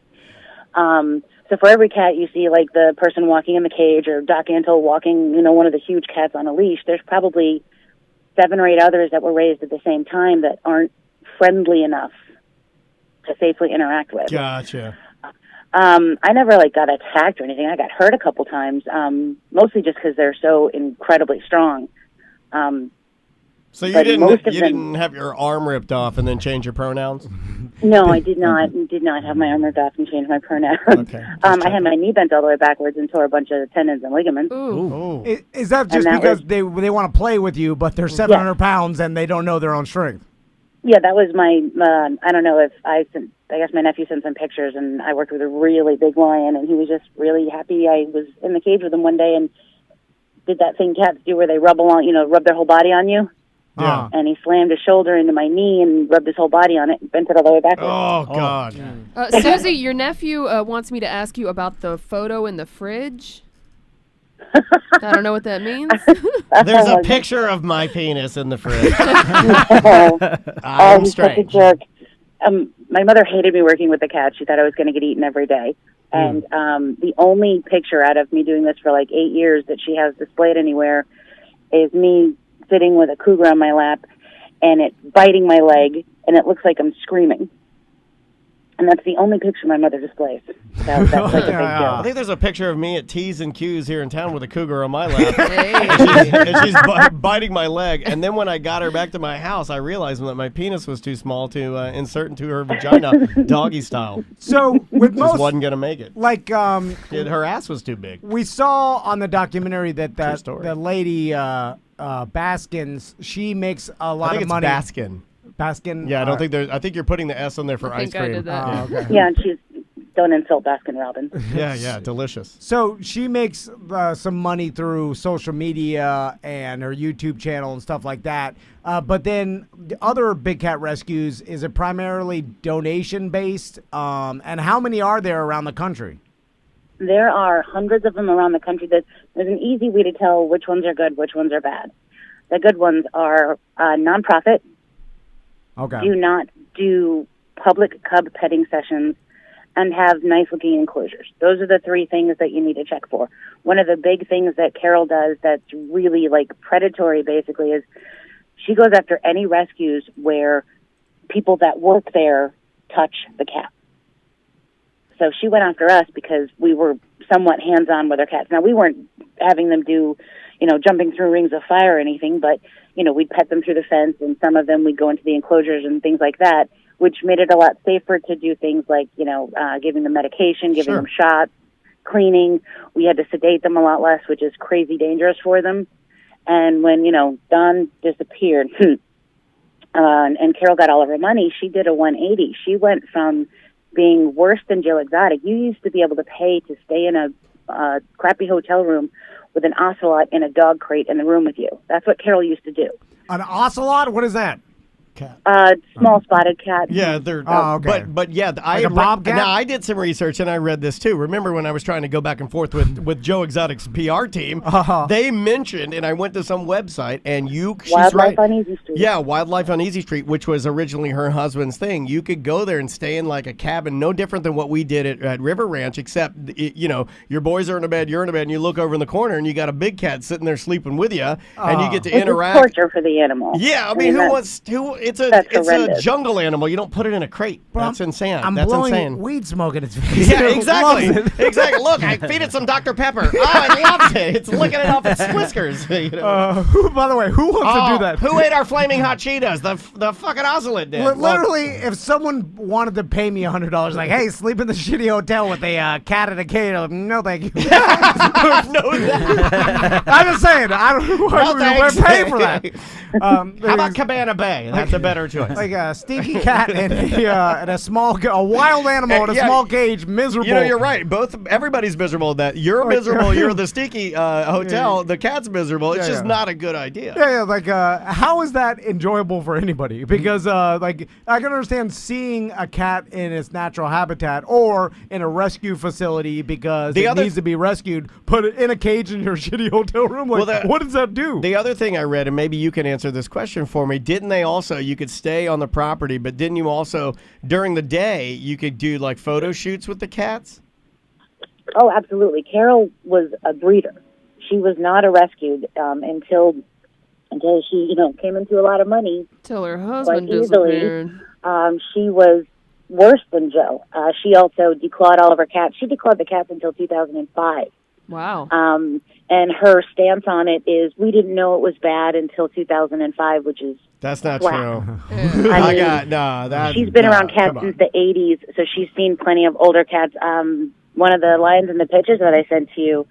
So for every cat you see, the person walking in the cage or Doc Antle walking, one of the huge cats on a leash, there's probably 7 or 8 others that were raised at the same time that aren't friendly enough to safely interact with. Gotcha. I never got attacked or anything. I got hurt a couple times, mostly just because they're so incredibly strong. So you But most of them- didn't have your arm ripped off and then change your pronouns? No, I did not. Did not have my arm ripped off and change my pronouns. Okay. I had my knee bent all the way backwards and tore a bunch of tendons and ligaments. Ooh. Is that just that because was- they want to play with you, but they're 700 pounds and they don't know their own strength? Yeah, that was my. I don't know if I guess my nephew sent some pictures, and I worked with a really big lion, and he was just really happy. I was in the cage with him one day and did that thing cats do where they rub their whole body on you. Yeah. And he slammed his shoulder into my knee and rubbed his whole body on it and bent it all the way backwards. Oh, God. Susie, your nephew wants me to ask you about the photo in the fridge. I don't know what that means. There's a picture of my penis in the fridge. Oh, he's such a jerk. My mother hated me working with the cat. She thought I was going to get eaten every day. And the only picture out of me doing this for like 8 years that she has displayed anywhere is me sitting with a cougar on my lap, and it's biting my leg, and it looks like I'm screaming. And that's the only picture my mother displays. That's like a big deal. I think there's a picture of me at T's and Q's here in town with a cougar on my lap. and she's biting my leg. And then when I got her back to my house, I realized that my penis was too small to insert into her vagina doggy style. So with Just most, wasn't going to make it. like, Her ass was too big. we saw on the documentary that True story. the lady Baskins, she makes a lot I think of money. it's Baskin. Baskin. Yeah, I think you're putting the S on there for I ice think I cream. did that. Oh, okay. Yeah, and don't insult Baskin Robbins. Yeah, delicious. So she makes some money through social media and her YouTube channel and stuff like that. But then the other big cat rescues, is it primarily donation based? And how many are there around the country? There are hundreds of them around the country. There's an easy way to tell which ones are good, which ones are bad. The good ones are nonprofit. Okay. Do not do public cub petting sessions, and have nice-looking enclosures. Those are the three things that you need to check for. One of the big things that Carole does that's really, like, predatory, basically, is she goes after any rescues where people that work there touch the cat. So she went after us because we were somewhat hands-on with our cats. Now, we weren't having them do, jumping through rings of fire or anything, but, we'd pet them through the fence, and some of them we'd go into the enclosures and things like that, which made it a lot safer to do things like, giving them medication, giving them shots, cleaning. We had to sedate them a lot less, which is crazy dangerous for them. And when, Don disappeared and Carole got all of her money, she did a 180. She went from being worse than Joe Exotic. You used to be able to pay to stay in a crappy hotel room with an ocelot in a dog crate in the room with you. That's what Carole used to do. An ocelot? What is that? Small spotted cat. Yeah, they're. okay. But yeah, Like a bobcat? Now I did some research and I read this too. Remember when I was trying to go back and forth with Joe Exotic's PR team? They mentioned, and I went to some website, and she's Wildlife right. on Easy Street. Yeah, Wildlife on Easy Street, which was originally her husband's thing. You could go there and stay in like a cabin, no different than what we did at River Ranch, except your boys are in a bed, you're in a bed, and you look over in the corner, and you got a big cat sitting there sleeping with you, and you get to It's interact. torture for the animal. Yeah, I mean, that's it's a horrendous. jungle animal. You don't put it in a crate. That's insane. I'm That's blowing insane. weed smoke in its face. Yeah, It exactly. loves it. Exactly. Look, I feed it some Dr. Pepper. Oh, it loves it. It's licking it off its whiskers. By the way, who wants to do that? Who ate our flaming hot Cheetos? The fucking ocelot did. Literally, if someone wanted to pay me $100, like, hey, sleep in the shitty hotel with a cat in a cage, I'm like, no, thank you. I'm just saying, I don't know why thanks. we're paying for that. How about Cabana Bay? That's a better choice. Like a stinky cat and a wild animal in a small cage, miserable. You're right. Everybody's miserable at that. You're miserable. You're the stinky hotel. The cat's miserable. It's just not a good idea. Yeah, like, how is that enjoyable for anybody? Because, I can understand seeing a cat in its natural habitat or in a rescue facility because it needs to be rescued, put it in a cage in your shitty hotel room. Like, what does that do? The other thing I read, and maybe you can answer this question for me, didn't they also, you could stay on the property, but didn't you also, during the day, you could do, like, photo shoots with the cats? Oh, absolutely. Carole was a breeder. She was not a rescued until she, came into a lot of money. Till her husband quite easily. disappeared. She was worse than Joe. She also declawed all of her cats. She declawed the cats until 2005. Wow. And her stance on it is, we didn't know it was bad until 2005, which is That's not whack. true. I mean, she's been around cats since the 80s, so she's seen plenty of older cats. One of the lines in the pictures that I sent to you,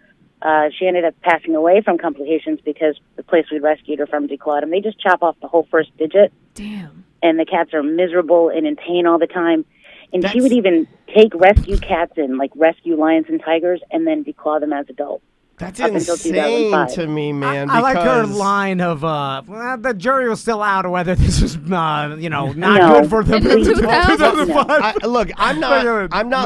she ended up passing away from complications because the place we rescued her from declawed them. They just chop off the whole first digit. Damn. And the cats are miserable and in pain all the time. And she would even take rescue cats and, like, rescue lions and tigers and then declaw them as adults. That's up until insane 2005. to me, man. I like her because- line of, the jury was still out of whether this was, not No. good for them. In the 2000s? 2005. Look, I'm not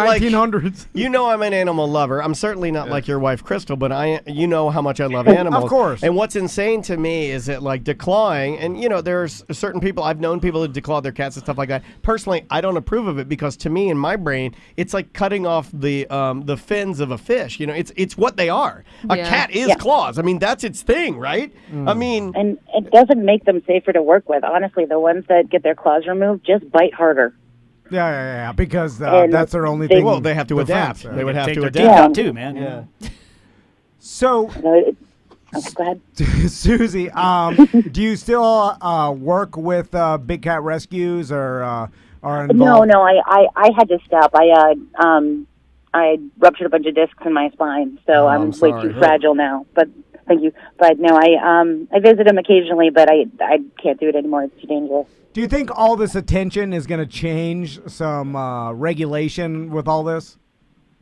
like 1900s. you know I'm an animal lover. I'm certainly not like your wife Crystal, but you know how much I love animals. Of course. And what's insane to me is that like declawing, and there's certain people, I've known people who declaw their cats and stuff like that. Personally, I don't approve of it because to me in my brain, it's like cutting off the fins of a fish. It's what they are. A cat is claws. I mean, that's its thing, right? I mean, and it doesn't make them safer to work with. Honestly, the ones that get their claws removed just bite harder. Yeah, because And that's their only they- thing. well, they have to adapt. defense, They would have Take to their adapt. teeth out too, man. Yeah. So, Go ahead. Susie, do you still work with Big Cat Rescues or are involved? No, I had to stop. I ruptured a bunch of discs in my spine, so I'm way sorry. too fragile now. But thank you. But no, I visit him occasionally, but I can't do it anymore. It's too dangerous. Do you think all this attention is going to change some regulation with all this?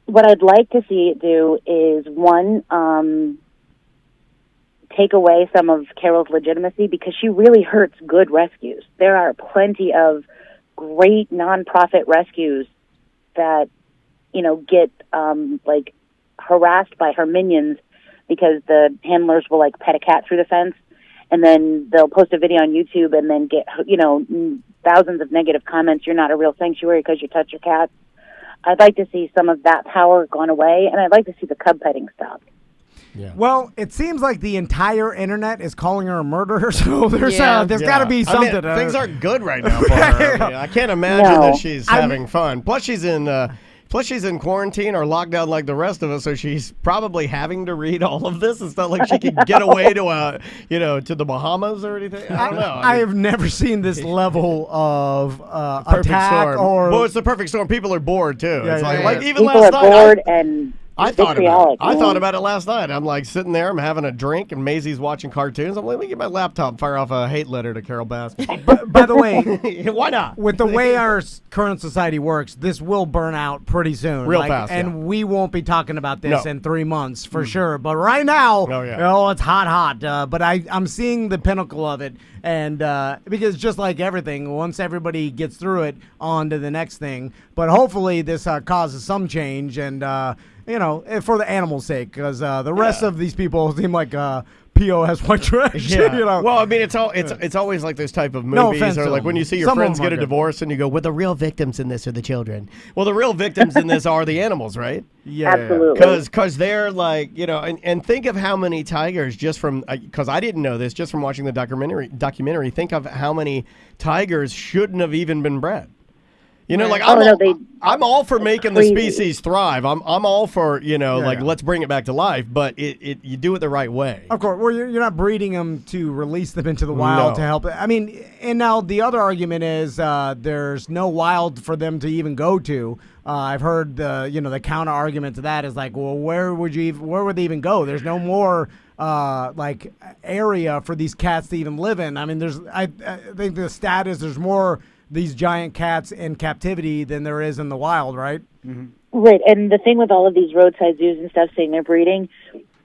What I'd like to see it do is, one, take away some of Carole's legitimacy, because she really hurts good rescues. There are plenty of great nonprofit rescues that, get harassed by her minions because the handlers will pet a cat through the fence, and then they'll post a video on YouTube and then get thousands of negative comments. You're not a real sanctuary because you touch your cat. I'd like to see some of that power gone away, and I'd like to see the cub petting stopped. Yeah. Well, it seems like the entire internet is calling her a murderer, so there's got to be I mean, something. things aren't good right now for her. I mean, I can't imagine that she's having fun. Plus, she's in quarantine or lockdown like the rest of us, so she's probably having to read all of this. It's not like she could get away to to the Bahamas or anything. I don't know. I have never seen this level of perfect attack storm. or. It's the perfect storm. People are bored too. Yeah, it's yeah, like yeah. even People last are night. bored and I thought vitriolic. about it last night. I'm like sitting there, I'm having a drink, and Maisie's watching cartoons. I'm like, let me get my laptop, fire off a hate letter to Carole Baskin. By the way, Why not? with the way our current society works, this will burn out pretty soon. Real fast, and we won't be talking about this No. in 3 months for sure. But right now, it's hot. But I'm seeing the pinnacle of it, and because just like everything, once everybody gets through it, on to the next thing. But hopefully this causes some change, and for the animals' sake, because the rest of these people seem like POS white trash. Yeah. Well, I mean, it's always like those type of No movies, offense or to like them. when you see your Some of friends them are get a good. divorce, and you go, "Well, the real victims in this are the children." Well, the real victims in this are the animals, right? Yeah, Absolutely. Because they're like, and think of how many tigers just from, because I didn't know this, just from watching the documentary, think of how many tigers shouldn't have even been bred. I'm all for making the crazy. species thrive. I'm all for, let's bring it back to life, but you do it the right way. Of course. Well, you're not breeding them to release them into the wild No. to help. I mean, and now the other argument is there's no wild for them to even go to. I've heard the counter argument to that is like, well, where would they even go? There's no more area for these cats to even live in. I mean, I think the stat is there's more these giant cats in captivity than there is in the wild, right? Mm-hmm. Right, and the thing with all of these roadside zoos and stuff saying they're breeding,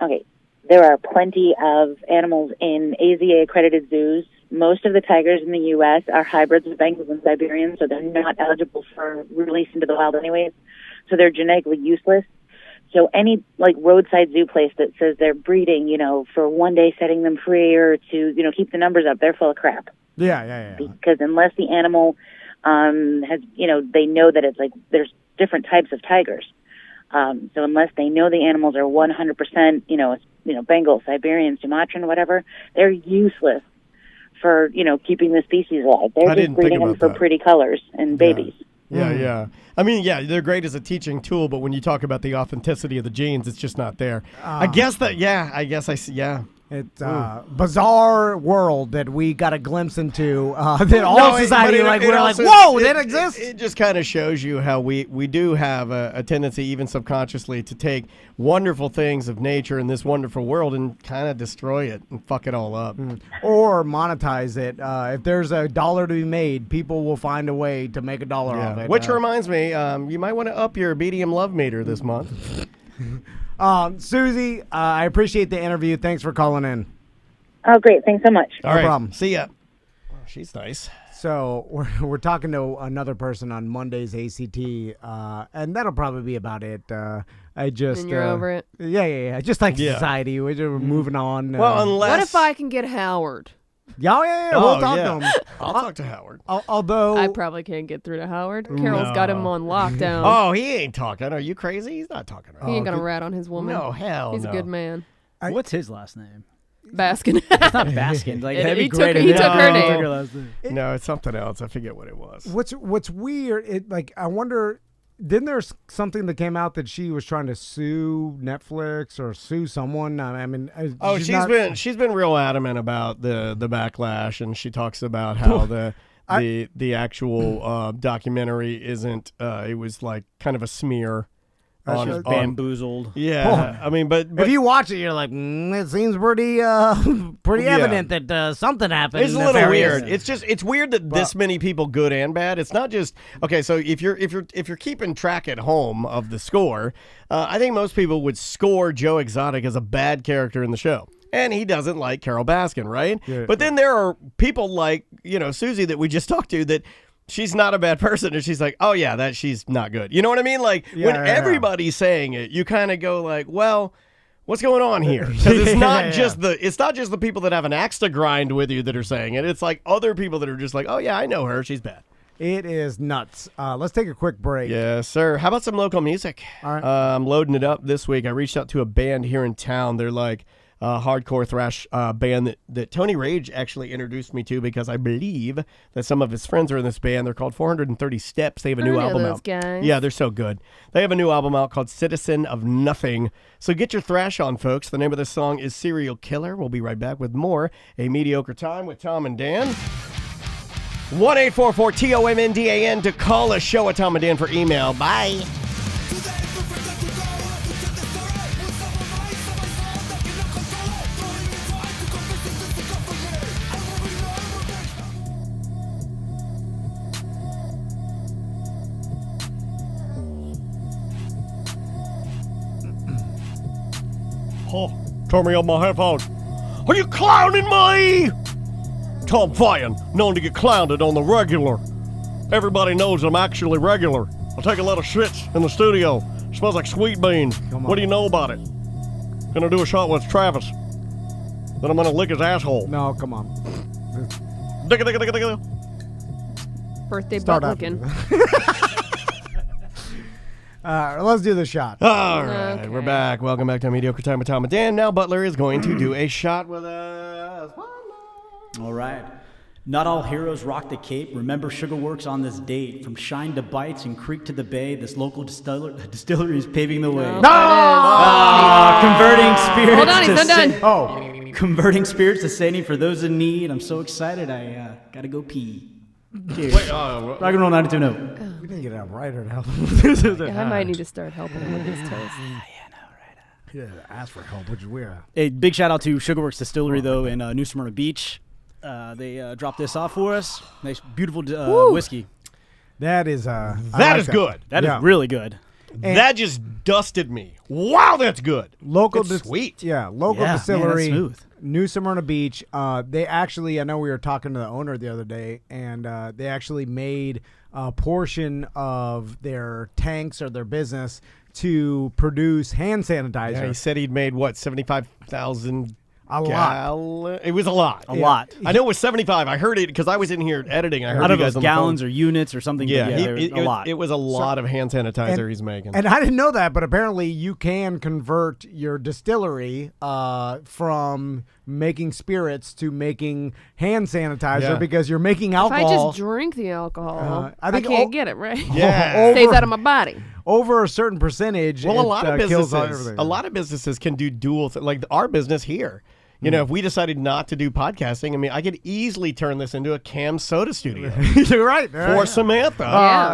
okay, there are plenty of animals in AZA-accredited zoos. Most of the tigers in the U.S. are hybrids of Bengals and Siberians, so they're not eligible for release into the wild anyways, so they're genetically useless. So any, roadside zoo place that says they're breeding, for one day setting them free or to, keep the numbers up, they're full of crap. Yeah. Because unless the animal has, they know that it's there's different types of tigers. So unless they know the animals are 100%, Bengal, Siberian, Sumatran, whatever, they're useless for, keeping the species alive. They're I just didn't think breeding them about for that. pretty colors and babies. Yeah. I mean, yeah, they're great as a teaching tool, but when you talk about the authenticity of the genes, it's just not there. I guess I see. Yeah. It's a bizarre world that we got a glimpse into. That all society, we're like, whoa, that exists. It just kind of shows you how we do have a tendency, even subconsciously, to take wonderful things of nature in this wonderful world and kind of destroy it and fuck it all up. Or monetize it. If there's $1 to be made, people will find a way to make $1 off it. Which reminds me, you might want to up your BDM love meter this month. Susie, I appreciate the interview. Thanks for calling in. Oh, great. Thanks so much. No problem. See ya. Oh, she's nice. So we're talking to another person on Monday's ACT, and that'll probably be about it. I just and you're over it. Yeah. Just like society, we're moving on. Well, unless what if I can get Howard? Yeah. We'll talk to him. I'll talk to Howard. Although I probably can't get through to Howard. Carole's got him on lockdown. Oh, he ain't talking. Are you crazy? He's not talking. He ain't gonna rat on his woman. No, hell He's no. a good man. What's his last name? Baskin. It's not Baskin. Like that'd be he great. took her name. Took her last name. No, it's something else. I forget what it was. What's weird? I wonder. Didn't there something that came out that she was trying to sue Netflix or sue someone? I mean, she's been real adamant about the backlash, and she talks about how the actual documentary isn't. It was like kind of a smear. She was bamboozled. Yeah, I mean, but if you watch it, you're like, it seems pretty evident that something happened. It's a little weird. It's weird that this many people, good and bad. It's not just okay. So if you're keeping track at home of the score, I think most people would score Joe Exotic as a bad character in the show. And he doesn't like Carole Baskin, right? Yeah. But then there are people like Susie that we just talked to that. She's not a bad person, and she's like, oh yeah, she's not good. You know what I mean? Like when everybody's saying it, you kind of go like, well, what's going on here? Because it's not just the people that have an axe to grind with you that are saying it. It's like other people that are just like, oh yeah, I know her, she's bad. It is nuts. Let's take a quick break. Yes, sir. How about some local music? All right. I'm loading it up this week. I reached out to a band here in town. They're like hardcore thrash band that Tony Rage actually introduced me to because I believe that some of his friends are in this band. They're called 430 Steps. They have a new album out. Guys. Yeah, they're so good. They have a new album out called Citizen of Nothing. So get your thrash on, folks. The name of the song is Serial Killer. We'll be right back with more A Mediocre Time with Tom and Dan. 1-844-TOMNDAN to call us. Show at Tom and Dan for email. Bye. Oh, turn me on my headphones. Are you clowning me? Tom-vana, known to get clowned on the regular. Everybody knows I'm actually regular. I take a lot of shits in the studio. Smells like sweet beans. What do you know about it? Gonna do a shot with Travis. Then I'm gonna lick his asshole. No, come on. Birthday Start butt up. licking. Let's do the shot. All right, We're back. Welcome back to Mediocre Time with Tom and Dan. Now Butler is going to do a shot with us. All right. Not all heroes rock the cape. Remember Sugarworks on this date. From Shine to Bites and Creek to the Bay, this local distillery is paving the way. Converting spirits. Hold on, he's not done. Converting spirits to sanity for those in need. I'm so excited. I gotta go pee. Cheers. Rock and roll 92.0. We didn't get it right or help. I might need to start helping him with his toast. Yeah, ask for help, which is weird. A big shout out to Sugarworks Distillery though in New Smyrna Beach. They dropped this off for us. Nice, beautiful whiskey. That is good. That is really good. And that just dusted me. Wow, that's good. Local, sweet. Yeah, local distillery, man, that's smooth. New Smyrna Beach. They actually, I know we were talking to the owner the other day, and they actually made a portion of their tanks or their business to produce hand sanitizer. Yeah, he said he'd made, what, 75,000 A lot. It was a lot. A lot. I know it was 75. I heard it because I was in here editing. I heard Out you of guys those on gallons the or units or something. phone. A lot. It was a lot of hand sanitizer he's making. And I didn't know that, but apparently you can convert your distillery from making spirits to making hand sanitizer because you're making alcohol. If I just drink the alcohol, I can't get it, right? Yeah. Stays out of my body. Over a certain percentage, well, a lot of kills businesses, everything. a lot of businesses can do dual, like our business here. You know, if we decided not to do podcasting, I mean, I could easily turn this into a cam soda studio. You're right. For Samantha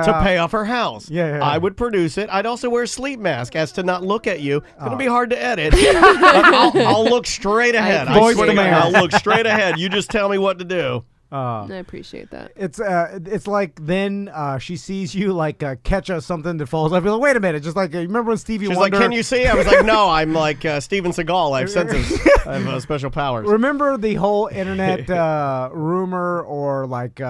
to pay off her house. Yeah. I would produce it. I'd also wear a sleep mask as to not look at you. It's going to be hard to edit. But I'll look straight ahead. I swear to God, I'll look straight ahead. You just tell me what to do. I appreciate that. It's like then she sees you like catch something that falls. I feel like, wait a minute, just like remember when Stevie She's Wonder? like, can you see? I was like, no, I'm like Steven Seagal. I have senses. I have special powers. Remember the whole internet rumor or like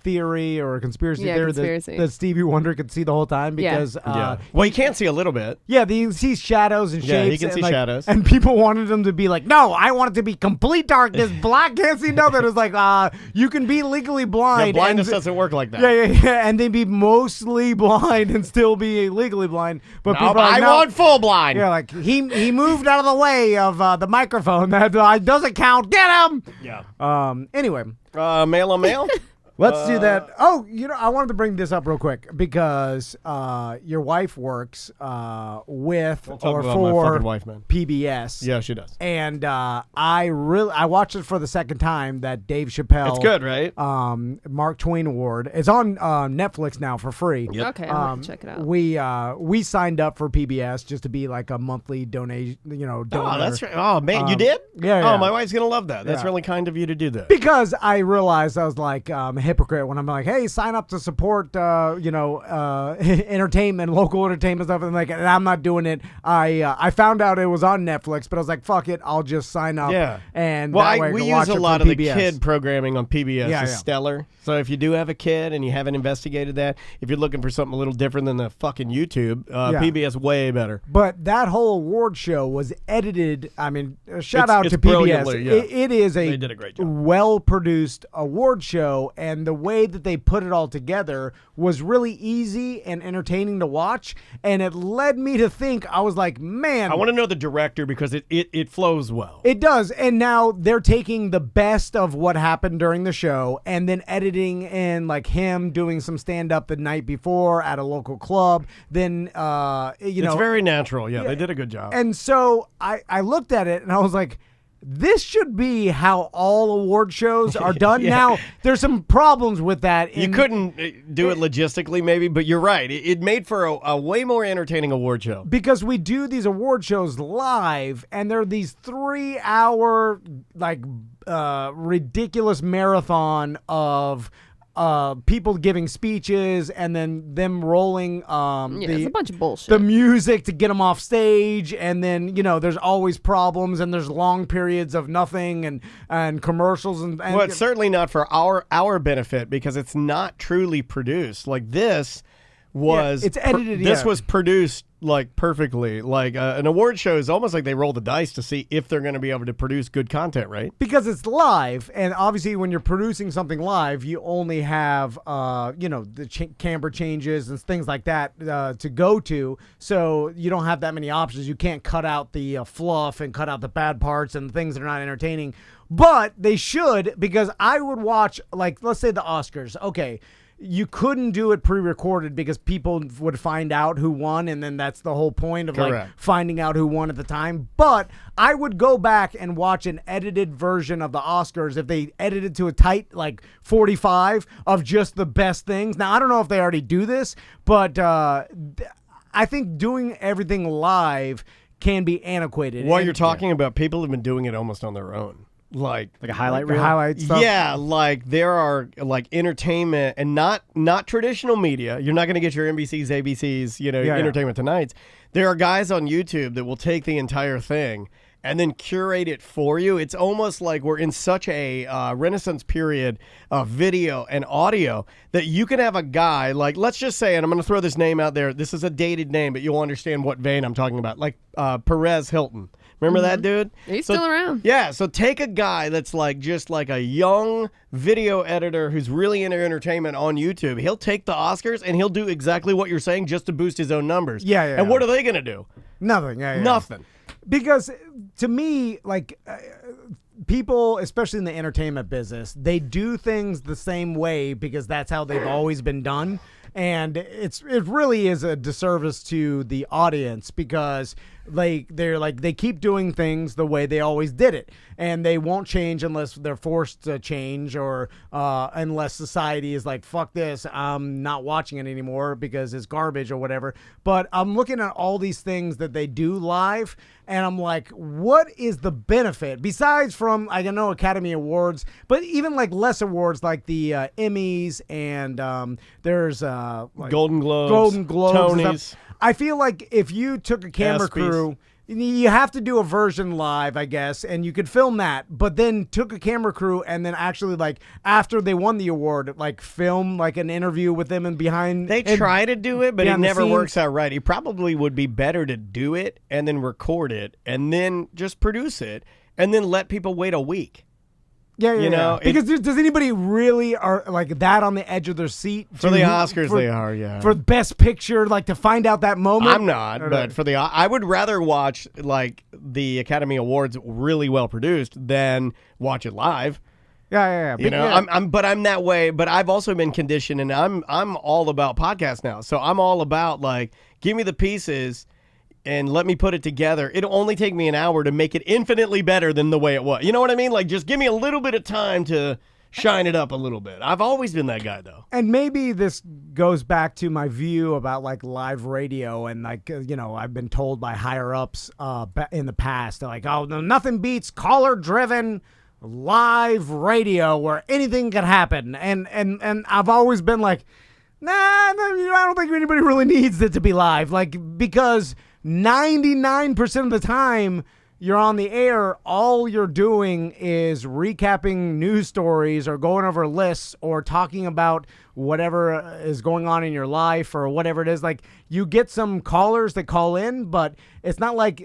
theory or conspiracy theory that Stevie Wonder could see the whole time because well, he can't see a little bit. Yeah, he sees shadows and shapes. Yeah, he can see like, shadows. And people wanted him to be like, no, I want it to be complete darkness. Black can't see nothing. It's like you can be legally blind. Yeah, blindness doesn't work like that. Yeah, and then be mostly blind and still be legally blind. But no, people but are like, I want full blind. Yeah, like he moved out of the way of the microphone. That doesn't count. Get him. Yeah. Anyway. Mail on mail. Let's do that. Oh, I wanted to bring this up real quick because your wife works with or about for my fucking wife, man. PBS. Yeah, she does. And I watched it for the second time. That Dave Chappelle. It's good, right? Mark Twain Award. It's on Netflix now for free. Yep. Okay, I'll have to check it out. We signed up for PBS just to be like a monthly donation. Donor. Oh, that's right. Oh man, you did? Yeah. Oh, my wife's gonna love that. That's really kind of you to do that. Because I realized I was like a hypocrite when I'm like, hey, sign up to support, entertainment, local entertainment stuff, and I'm not doing it. I found out it was on Netflix, but I was like, fuck it, I'll just sign up. Yeah. And we use a lot of the kid programming on PBS. Yeah, is stellar. So if you do have a kid and you haven't investigated that, if you're looking for something a little different than the fucking YouTube, PBS way better. But that whole award show was edited. I mean, shout out to PBS. It is they did a great job. Well-produced award show, and the way that they put it all together was really easy and entertaining to watch, and it led me to think, I was like, man. I want to know the director because it flows well. It does, and now they're taking the best of what happened during the show and then editing in like him doing some stand-up the night before at a local club. Then, it's very natural. Yeah, they did a good job. And so I looked at it and I was like, this should be how all award shows are done. Now, there's some problems with that. You couldn't do it logistically, maybe, but you're right. It made for a way more entertaining award show. Because we do these award shows live, and they're these 3-hour, ridiculous marathon of people giving speeches and then them rolling it's a bunch of bullshit. The music to get them off stage, and then there's always problems and there's long periods of nothing and commercials and well, it's certainly not for our benefit because it's not truly produced. Like this was it's edited. This was produced perfectly. An award show is almost like they roll the dice to see if they're going to be able to produce good content, right? Because it's live, and obviously when you're producing something live, you only have the camera changes and things like that to go to, so you don't have that many options. You can't cut out the fluff and cut out the bad parts and things that are not entertaining. But they should, because I would watch, let's say the Oscars. Okay, you couldn't do it pre-recorded because people would find out who won, and then that's the whole point of finding out who won at the time. But I would go back and watch an edited version of the Oscars if they edited to a tight 45 of just the best things. Now, I don't know if they already do this, but I think doing everything live can be antiquated. While you're talking about, people have been doing it almost on their own. Like a highlight reel? Highlight stuff? Yeah, there are entertainment and not traditional media. You're not going to get your NBCs, ABCs, Entertainment Tonights. There are guys on YouTube that will take the entire thing and then curate it for you. It's almost like we're in such a renaissance period of video and audio that you can have a guy, let's just say, and I'm going to throw this name out there. This is a dated name, but you'll understand what vein I'm talking about. Perez Hilton. Remember that dude? He's still around. Yeah, so take a guy that's like just like a young video editor who's really into entertainment on YouTube. He'll take the Oscars and he'll do exactly what you're saying just to boost his own numbers. Yeah. And what are they going to do? Nothing. Yeah. Nothing. Because to me, like, people, especially in the entertainment business, they do things the same way because that's how they've always been done. And it really is a disservice to the audience because they keep doing things the way they always did it, and they won't change unless they're forced to change or unless society is like, fuck this, I'm not watching it anymore because it's garbage or whatever. But I'm looking at all these things that they do live, and I'm like, what is the benefit besides from, I know, Academy Awards, but even like less awards like the Emmys and there's like Golden Globes, and Tonys. stuff. I feel like if you took a camera crew, you have to do a version live, I guess, and you could film that, but then took a camera crew and then actually, like, after they won the award, like, film, like, an interview with them and behind. They try to do it, but it never scenes. works out right. It probably would be better to do it and then record it and then just produce it and then let people wait a week. Yeah, you know, because does anybody really are like that on the edge of their seat for the Oscars? They are, yeah, for Best Picture, like to find out that moment. I'm not, but for I would rather watch like the Academy Awards really well produced than watch it live. Yeah. You know, I'm that way, but I've also been conditioned, and I'm all about podcasts now. So I'm all about like, give me the pieces and let me put it together. It'll only take me an hour to make it infinitely better than the way it was. You know what I mean? Like, just give me a little bit of time to shine it up a little bit. I've always been that guy, though. And maybe this goes back to my view about, like, live radio. And, like, you know, I've been told by higher-ups in the past, they're like, oh, no, nothing beats caller-driven live radio where anything can happen. And I've always been like, nah, I don't think anybody really needs it to be live. Like, because 99% of the time you're on the air, all you're doing is recapping news stories or going over lists or talking about whatever is going on in your life or whatever it is. Like, you get some callers that call in, but it's not like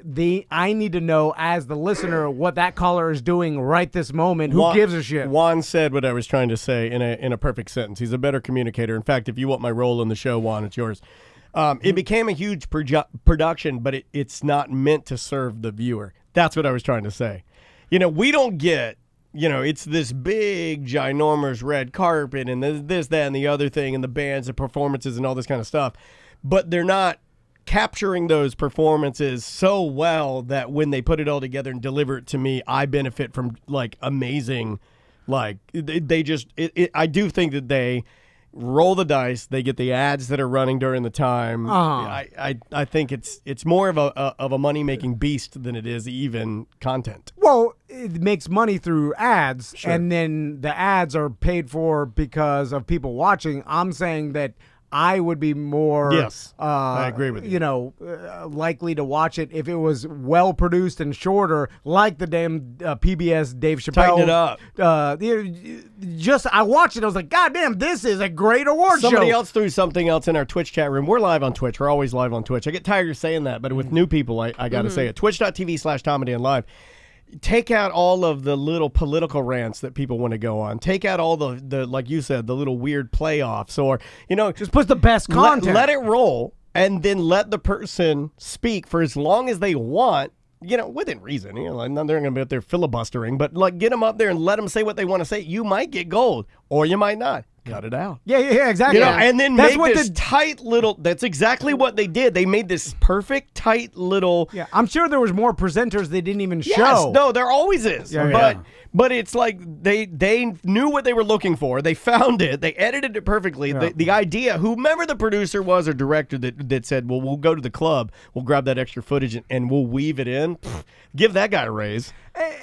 I need to know as the listener what that caller is doing right this moment. Who gives a shit? Juan said what I was trying to say in a perfect sentence. He's a better communicator. In fact, if you want my role in the show, Juan, it's yours. It became a huge production, but it's not meant to serve the viewer. That's what I was trying to say. You know, we don't get, you know, it's this big, ginormous red carpet and this, that, and the other thing, and the bands and performances and all this kind of stuff. But they're not capturing those performances so well that when they put it all together and deliver it to me, I benefit from, like, amazing, like, they just, I do think that they roll the dice. They get the ads that are running during the time. I think it's more of a money making beast than it is even content. Well, it makes money through ads, Sure. and then the ads are paid for because of people watching. I'm saying that I would be more, yes, I agree with you. You know, likely to watch it if it was well produced and shorter, like the damn PBS Dave Chappelle. Tighten it up. Just I watched it. I was like, God damn, this is a great award show. Somebody else threw something else in our Twitch chat room. We're live on Twitch. We're always live on Twitch. I get tired of saying that, but with new people, I got to say it. Twitch.tv/TomAndDanLive. Take out all of the little political rants that people want to go on. Take out all the like you said, the little weird playoffs, or, you know, just put the best content. Let it roll, and then let the person speak for as long as they want, you know, within reason. You know, like, they're going to be out there filibustering, but like, get them up there and let them say what they want to say. You might get gold, or you might not. Cut it out. Yeah, exactly. You know, and then that's make this tight little. That's exactly what they did. They made this perfect, tight little. Yeah, I'm sure there was more presenters they didn't even show. No, there always is. But it's like they knew what they were looking for. They found it. They edited it perfectly. Yeah. The idea, whomever the producer was or director that said, well, we'll go to the club, we'll grab that extra footage and we'll weave it in. Give that guy a raise,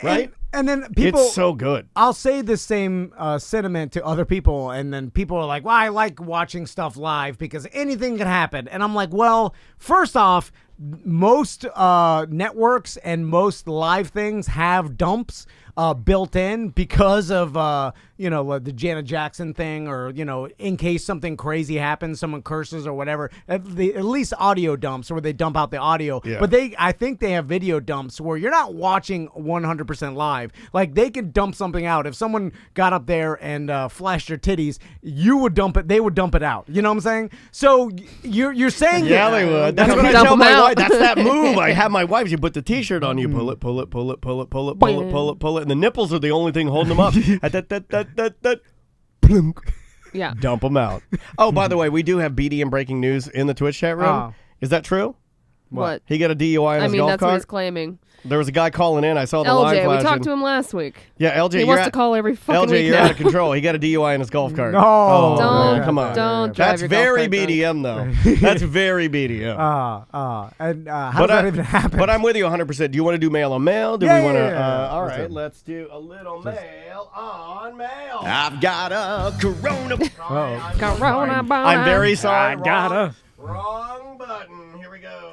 right? And then people, it's so good. I'll say the same sentiment to other people, and then people are like, well, I like watching stuff live because anything can happen. And I'm like, well, first off, most networks and most live things have dumps built in because of the Janet Jackson thing, or in case something crazy happens, someone curses or whatever. At least audio dumps where they dump out the audio. Yeah. But I think they have video dumps where you're not watching 100% live. Like they could dump something out. If someone got up there and flashed their titties, you would dump it. They would dump it out. You know what I'm saying? So you're saying Yeah, they would. That's what I Dump tell them my out. wife. That's that move. I have my wife. You put the T-shirt on. You pull it, pull it, pull it, pull it, pull it, pull it, pull it, pull it, and the nipples are the only thing holding them up. Plunk. Yeah. Dump them out. Oh, by the way, we do have BDM breaking news in the Twitch chat room. Oh. Is that true? What? He got a DUI on his golf that's what cart? he's claiming. There was a guy calling in. I saw the line LJ, flashing. we talked to him last week. Yeah, LJ, He you're wants to call every fucking LJ, week you're now. out of control. He got a DUI in his golf cart. No. Oh, Don't, man, come on. don't drive That's your golf very cart drunk. BDM, though. That's very BDM. How does that even happen? But I'm with you 100%. Do you want to do mail on mail? Do Yeah, we want to? yeah, yeah. All Let's right, do it. let's do a little mail on mail. I've got a corona. Corona boner. I'm very sorry. I gotta. Wrong button. Here we go.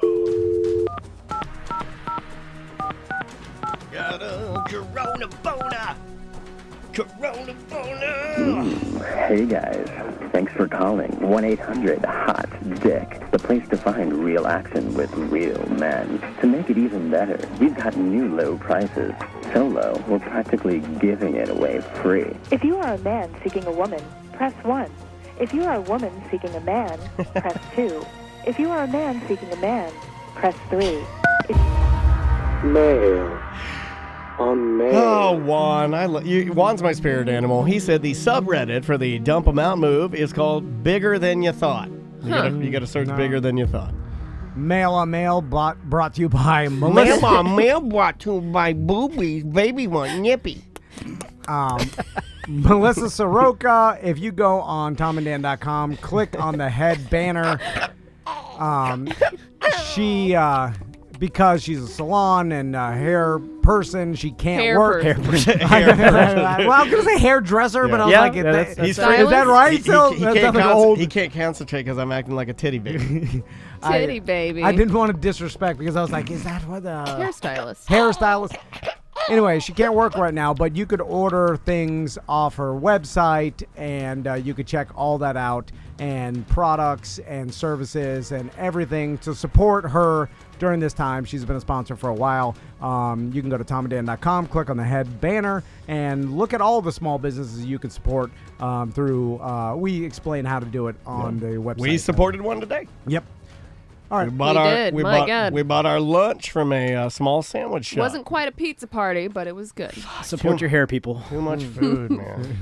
Got a corona boner. Corona boner. Hey guys, thanks for calling 1-800-HOT-DICK, the place to find real action with real men. To make it even better, we've got new low prices. So low, we're practically giving it away free. If you are a man seeking a woman, press 1. If you are a woman seeking a man, press 2. If you are a man seeking a man, press 3. Mail. On mail. Oh, Juan. Juan's my spirit animal. He said the subreddit for the dump 'em out move is called Bigger Than You Thought. You got to search Bigger Than You Thought. Mail on mail brought to you by Melissa. Mail on mail brought to you by Boobies. Baby want nippy. Melissa Soroka. If you go on TomandDan.com, click on the head banner. She because she's a salon and hair person, she can't Hair work. person. Well, I was gonna say hairdresser, but I was Yeah, like, that's is stylist? that right? He Phil? can't That sounds like old. he can't concentrate because I'm acting like a titty baby. Titty baby. I didn't want to disrespect because I was like, is that what the Hairstylist. hairstylist? Anyway, she can't work right now, but you could order things off her website, and you could check all that out, and products and services and everything to support her during this time. She's been a sponsor for a while. You can go to TomandDan.com, click on the head banner, and look at all the small businesses you can support through. We explain how to do it on the website. We supported one today. Yep. All right. We bought our lunch from a small sandwich shop. Wasn't quite a pizza party, but it was good. Support your hair, people. Too much food, man.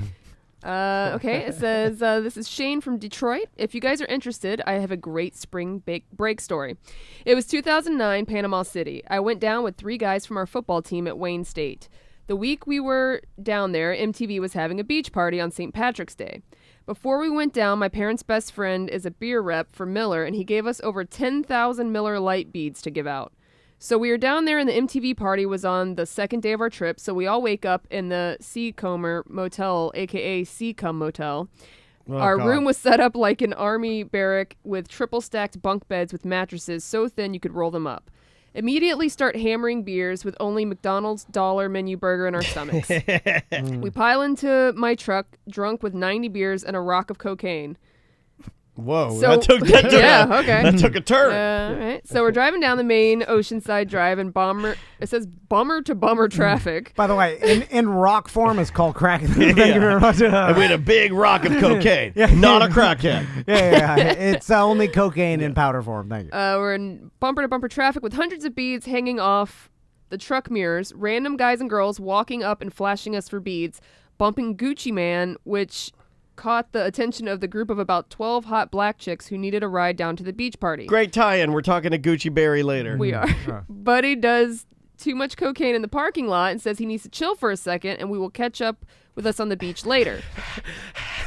Okay, it says, this is Shane from Detroit. If you guys are interested, I have a great spring break story. It was 2009, Panama City. I went down with 3 guys from our football team at Wayne State. The week we were down there, MTV was having a beach party on St. Patrick's Day. Before we went down, my parents' best friend is a beer rep for Miller, and he gave us over 10,000 Miller Lite beads to give out. So we were down there, and the MTV party was on the second day of our trip, so we all wake up in the Seacomer Motel, a.k.a. Seacom Motel. Our room was set up like an army barrack with triple-stacked bunk beds with mattresses so thin you could roll them up. Immediately start hammering beers with only McDonald's dollar menu burger in our stomachs. We pile into my truck, drunk with 90 beers and a rock of cocaine. Whoa, So- that took that took a turn. All right. So we're driving down the main Oceanside Drive and it says bummer to bummer traffic. By the way, in rock form, it's called crack. Thank you very much. And we had a big rock of cocaine. Not a crackhead. Yeah. It's only cocaine in powder form. Thank you. We're in bumper to bumper traffic with hundreds of beads hanging off the truck mirrors, random guys and girls walking up and flashing us for beads, bumping Gucci Man, which caught the attention of the group of about 12 hot black chicks who needed a ride down to the beach party. Great tie-in. We're talking to Gucci Berry later. We are. Buddy does too much cocaine in the parking lot and says he needs to chill for a second, and we will catch up with us on the beach later.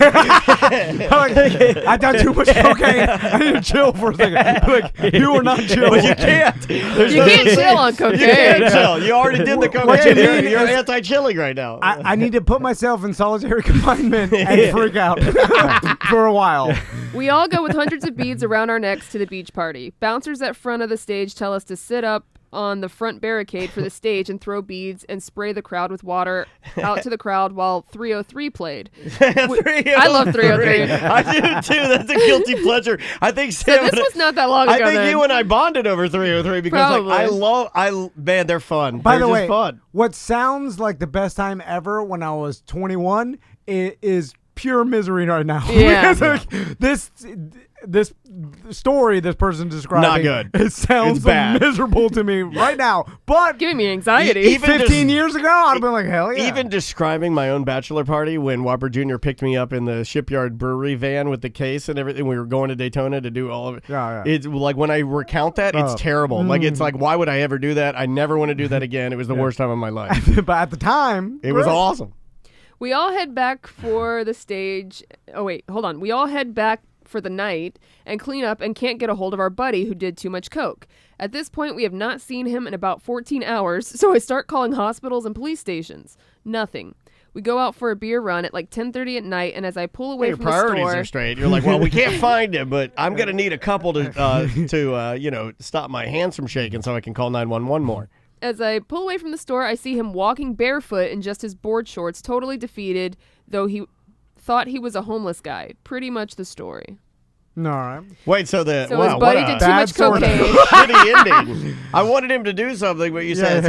I done too much cocaine. I need to chill for a second. Like, you are not chill. But you can't. You can't chill on cocaine. You can't chill. You already did the What you cocaine. need You're is- anti-chilling right now. I need to put myself in solitary confinement and freak out. for a while. We all go with hundreds of beads around our necks to the beach party. Bouncers at front of the stage tell us to sit up on the front barricade for the stage and throw beads and spray the crowd with water out to the crowd while 303 played. I love 303. I do too. That's a guilty pleasure. I think Sam. So this was not that long ago. I think then. you and I bonded over 303 because man, they're fun. By they're the just way, fun. what sounds like the best time ever when I was 21 is pure misery right now. Yeah. Because, like, this story this person describing, Not good. It sounds It's bad. miserable to me right now. But giving me anxiety. Even 15 years ago, I'd have been like, hell yeah. Even describing my own bachelor party when Whopper Jr. picked me up in the Shipyard Brewery van with the case and everything, we were going to Daytona to do all of it. Yeah. It's like when I recount that, it's terrible. Like it's like, why would I ever do that? I never want to do that again. It was the worst time of my life. But at the time, It was great. awesome. We all head back for the stage. Oh, wait, hold on. We all head back for the night and clean up and can't get a hold of our buddy who did too much coke. At this point, we have not seen him in about 14 hours, so I start calling hospitals and police stations. Nothing. We go out for a beer run at like 10:30 at night, and as I pull away Your from the priorities store... are straight. You're like, well, we can't find him, but I'm going to need a couple to stop my hands from shaking so I can call 911 more. As I pull away from the store, I see him walking barefoot in just his board shorts, totally defeated, though he thought he was a homeless guy. Pretty much the story. All right. Wait, so his buddy did too much cocaine. Shitty ending. I wanted him to do something, but you said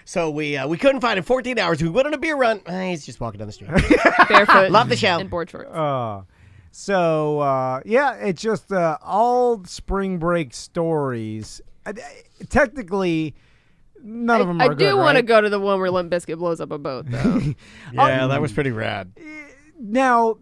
so. We couldn't find him. 14 hours. We went on a beer run. He's just walking down the street, barefoot. Love the show. And board shorts. It's just all spring break stories. Technically, none of them are good. I do want right? to go to the one where Limp Bizkit blows up a boat, though. Yeah, that was pretty rad. Now,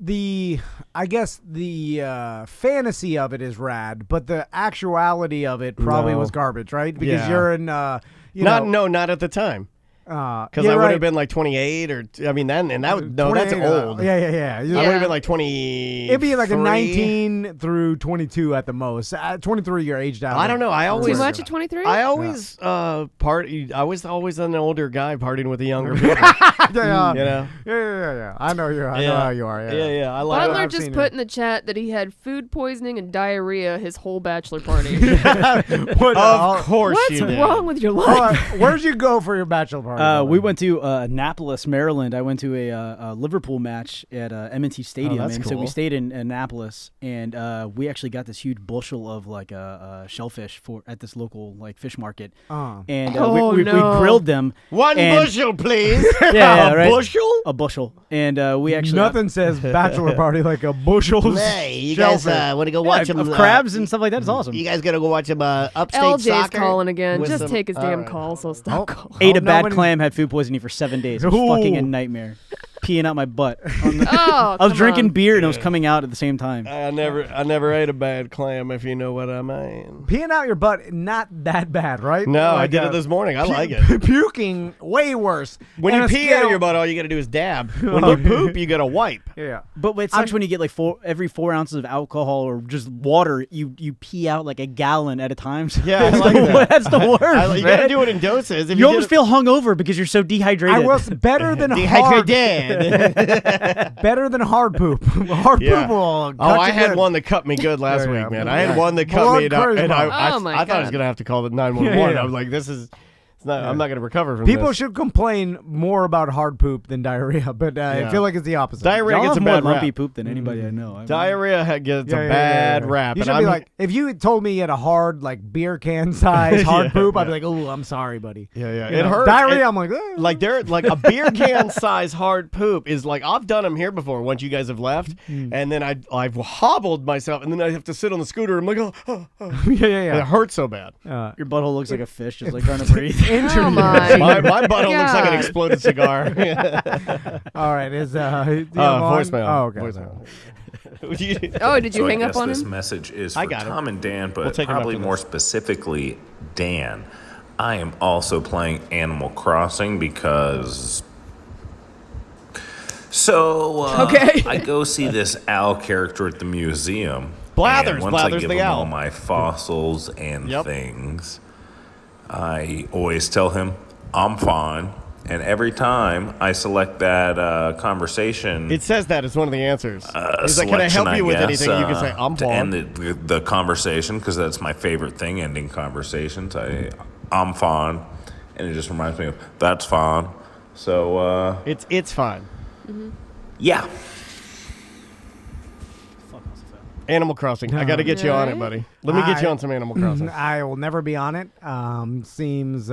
I guess the fantasy of it is rad, but the actuality of it probably was garbage, right? Because you're in, not at the time. Because I would have been like 28 or, that's old. Yeah. I would have been like 20. It'd be like a 19 through 22 at the most. 23, you're aged out. I don't know. I always too much at 23. I always party. I was always an older guy partying with the younger people. Yeah. I know you. I know how you are. Yeah. I like. Butler just put in the chat that he had food poisoning and diarrhea his whole bachelor party. Of course What's you did. wrong with your life? Where'd you go for your bachelor party? We went to Annapolis, Maryland. I went to a Liverpool match at M&T Stadium, that's and so cool. we stayed in Annapolis, and we actually got this huge bushel of like shellfish at this local like fish market, and we grilled them. One bushel, please. Yeah, right. Bushel? A bushel, and we actually nothing says bachelor party like a bushel. Hey, you guys want to go watch them? of crabs and stuff like that. It's awesome. You guys got to go watch them upstate LJ's soccer? calling again. with Just some- take his damn right. call, so stop calling. Ate a bad clam, had food poisoning for 7 days. It was fucking a nightmare. Peeing out my butt. I was drinking beer and it was coming out at the same time. I never ate a bad clam, if you know what I mean. Peeing out your butt, not that bad, right? No, I Like, did it this morning. I like it. Puking, way worse. When And you a pee out scale- of your butt, all you got to do is dab. When you poop, you got to wipe. Yeah. But it sucks when you get like every 4 ounces of alcohol or just water, you pee out like a gallon at a time. So Yeah, I like that. That's the worst. You got to man. do it in doses. If You did almost it- feel hungover because you're so dehydrated. I was better than Dehydrated. better than hard poop. Hard poop will cut I you had good. one that cut me good last Yeah, week, man. yeah. I had one that cut Blood me, and I Oh, thought I was gonna have to call the 911. Yeah. I was like, this is. It's not, I'm not going to recover from People this. should complain more about hard poop than diarrhea, but I feel like it's the opposite. Diarrhea Y'all gets a have more bad lumpy rap. poop than anybody I know. Diarrhea gets a bad rap. You and should be like, if you told me you had a hard, like beer can size hard poop, I'd be like, oh, I'm sorry, buddy. Yeah. You It know, hurts. Diarrhea, I'm like, like a beer can size hard poop is like, I've done them here before once you guys have left, and then I've hobbled myself, and then I have to sit on the scooter. I'm like, oh. yeah. It hurts so bad. Your butthole looks like a fish, just like trying to breathe. Oh my. My butthole looks like an God. exploded cigar. All right, is voicemail. Oh, okay. Voicemail. Oh, did you So hang I up guess on this him? message is I for got it. Tom and Dan, We'll but take 'em probably after more this. specifically Dan. I am also playing Animal Crossing because. So Okay. I go see this owl character at the museum. Blathers, and once I Blathers give the him owl. all my fossils and Yep. things, I always tell him I'm fine. And every time I select that conversation, It says that as one of the answers. He's like, can I help you with anything? You can say, I'm to Vaughn. end the conversation, because that's my favorite thing, ending conversations. I'm fine, and it just reminds me of that's fine. So it's fine. Yeah. Animal Crossing. I got to get you on it, buddy. Let me get you on some Animal Crossing. I will never be on it. Seems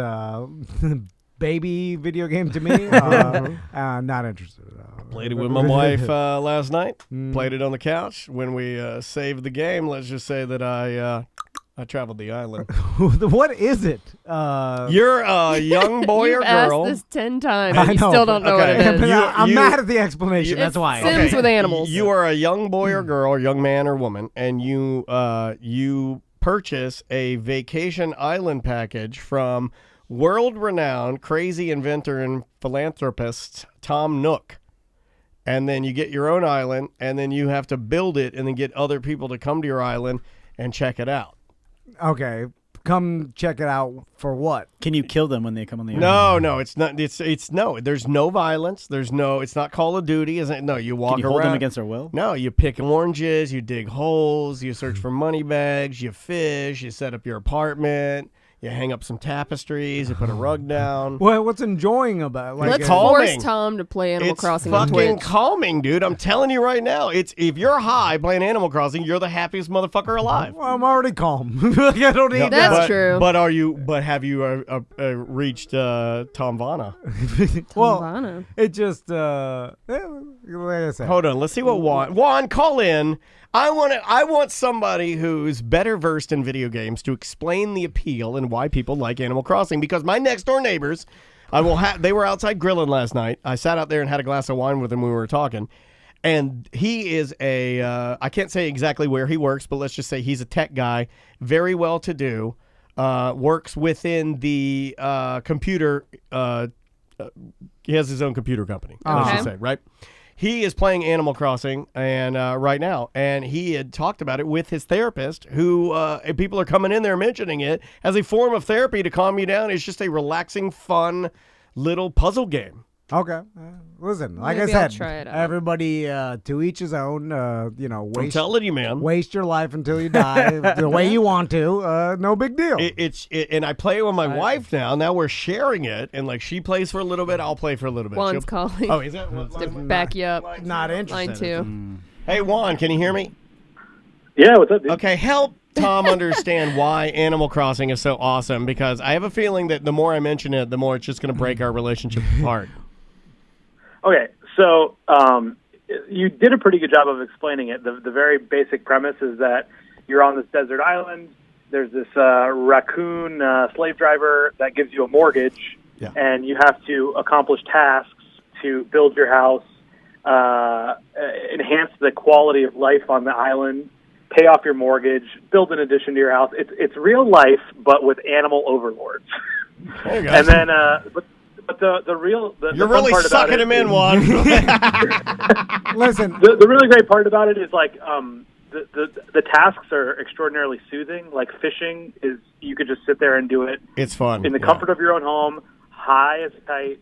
baby video game to me. Not interested. Played it with my wife last night. Played it on the couch. When we saved the game, let's just say that I traveled the island. What is it? You're a young boy or girl. You've asked this 10 times. And you still don't know what it is. I'm mad at the explanation. That's why. Sims with animals. You are a young boy or girl, or young man or woman, and you purchase a vacation island package from world-renowned crazy inventor and philanthropist Tom Nook. And then you get your own island, and then you have to build it and then get other people to come to your island and check it out. Okay, come check it out for what? Can you kill them when they come on the island? No, it's not. It's no. There's no violence. It's not Call of Duty, isn't it? No, you walk Can you around. hold them against their will? No, you pick oranges, you dig holes, you search for money bags, you fish, you set up your apartment. You hang up some tapestries. You put a rug down. Well, what's enjoying about it? Let's force Tom to play Animal Crossing on Twitch. It's fucking calming, dude. I'm telling you right now. If you're high playing Animal Crossing, you're the happiest motherfucker alive. Well, I'm already calm. I don't need That's true. But have you reached Tom-vana? Well, it just like I said. Hold on. Let's see what Juan, call in. I want somebody who's better versed in video games to explain the appeal and why people like Animal Crossing. Because my next door neighbors, they were outside grilling last night. I sat out there and had a glass of wine with them when we were talking. And he is I can't say exactly where he works, but let's just say he's a tech guy, very well to do, works within the computer. He has his own computer company. Let's just say, right? He is playing Animal Crossing and right now, and he had talked about it with his therapist, who people are coming in there mentioning it as a form of therapy to calm you down. It's just a relaxing, fun little puzzle game. Okay. Listen, like Maybe I I'll said, try it out. everybody to each his own. I'm telling you, man. Waste your life until you die the way you want to. No big deal. And I play it with my wife now. Now we're sharing it, and like she plays for a little bit, I'll play for a little bit. Juan's calling. Oh, is that? To back you up. Not interested. Line 2. Hey, Juan, can you hear me? Yeah, what's up, dude? Okay, help Tom understand why Animal Crossing is so awesome, because I have a feeling that the more I mention it, the more it's just going to break our relationship apart. Okay, so you did a pretty good job of explaining it. The very basic premise is that you're on this desert island. There's this raccoon slave driver that gives you a mortgage, and you have to accomplish tasks to build your house, enhance the quality of life on the island, pay off your mortgage, build an addition to your house. It's real life, but with animal overlords. There you go. And then, but the You're fun really part about sucking it him in, is- Juan. Listen, the really great part about it is like the tasks are extraordinarily soothing. Like fishing is, you could just sit there and do it. It's fun in the comfort of your own home, high as a kite.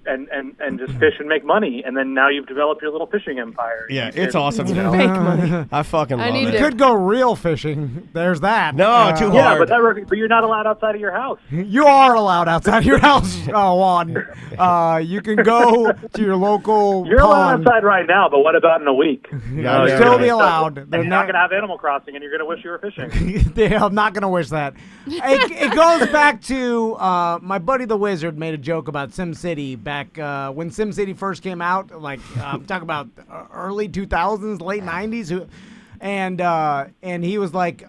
And just fish and make money, and then now you've developed your little fishing empire. Yeah, it's awesome. Make money. I fucking love You it. could go real fishing. There's that. No, too Yeah, hard. but you're not allowed outside of your house. You are allowed outside your house, Juan. You can go to your local You're allowed pond. outside right now, but what about in a week? You'll still be allowed. You're not going to have Animal Crossing, and you're going to wish you were fishing. I'm not going to wish that. It goes back to my buddy the Wizard made a joke about SimCity back when SimCity first came out. Like I'm talking about early 2000s, late 90s, and he was like,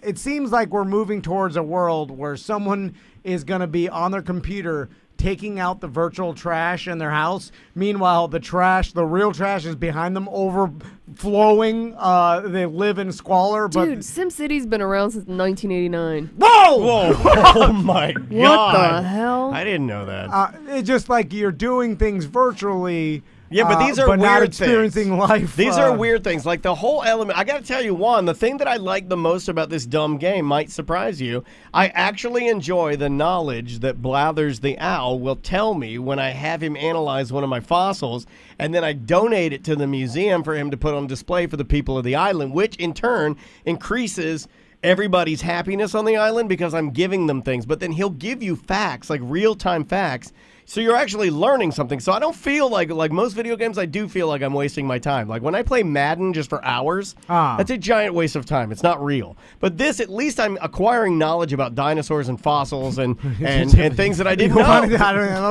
it seems like we're moving towards a world where someone is going to be on their computer taking out the virtual trash in their house. Meanwhile, the real trash is behind them over flowing. They live in squalor. But Dude, SimCity's been around since 1989. Whoa! Oh my God! What the hell? I didn't know that. It's just like you're doing things virtually. Yeah, but these are but weird not experiencing things. life. These are weird things. Like the whole element. I got to tell you, Juan, the thing that I like the most about this dumb game might surprise you. I actually enjoy the knowledge that Blathers the owl will tell me when I have him analyze one of my fossils, and then I donate it to the museum for him to put on display for the people of the island, which in turn increases everybody's happiness on the island because I'm giving them things. But then he'll give you facts, like real-time facts. So you're actually learning something. So I don't feel like most video games, I do feel like I'm wasting my time. Like when I play Madden just for hours, that's a giant waste of time. It's not real. But this, at least I'm acquiring knowledge about dinosaurs and fossils and things that I didn't know. I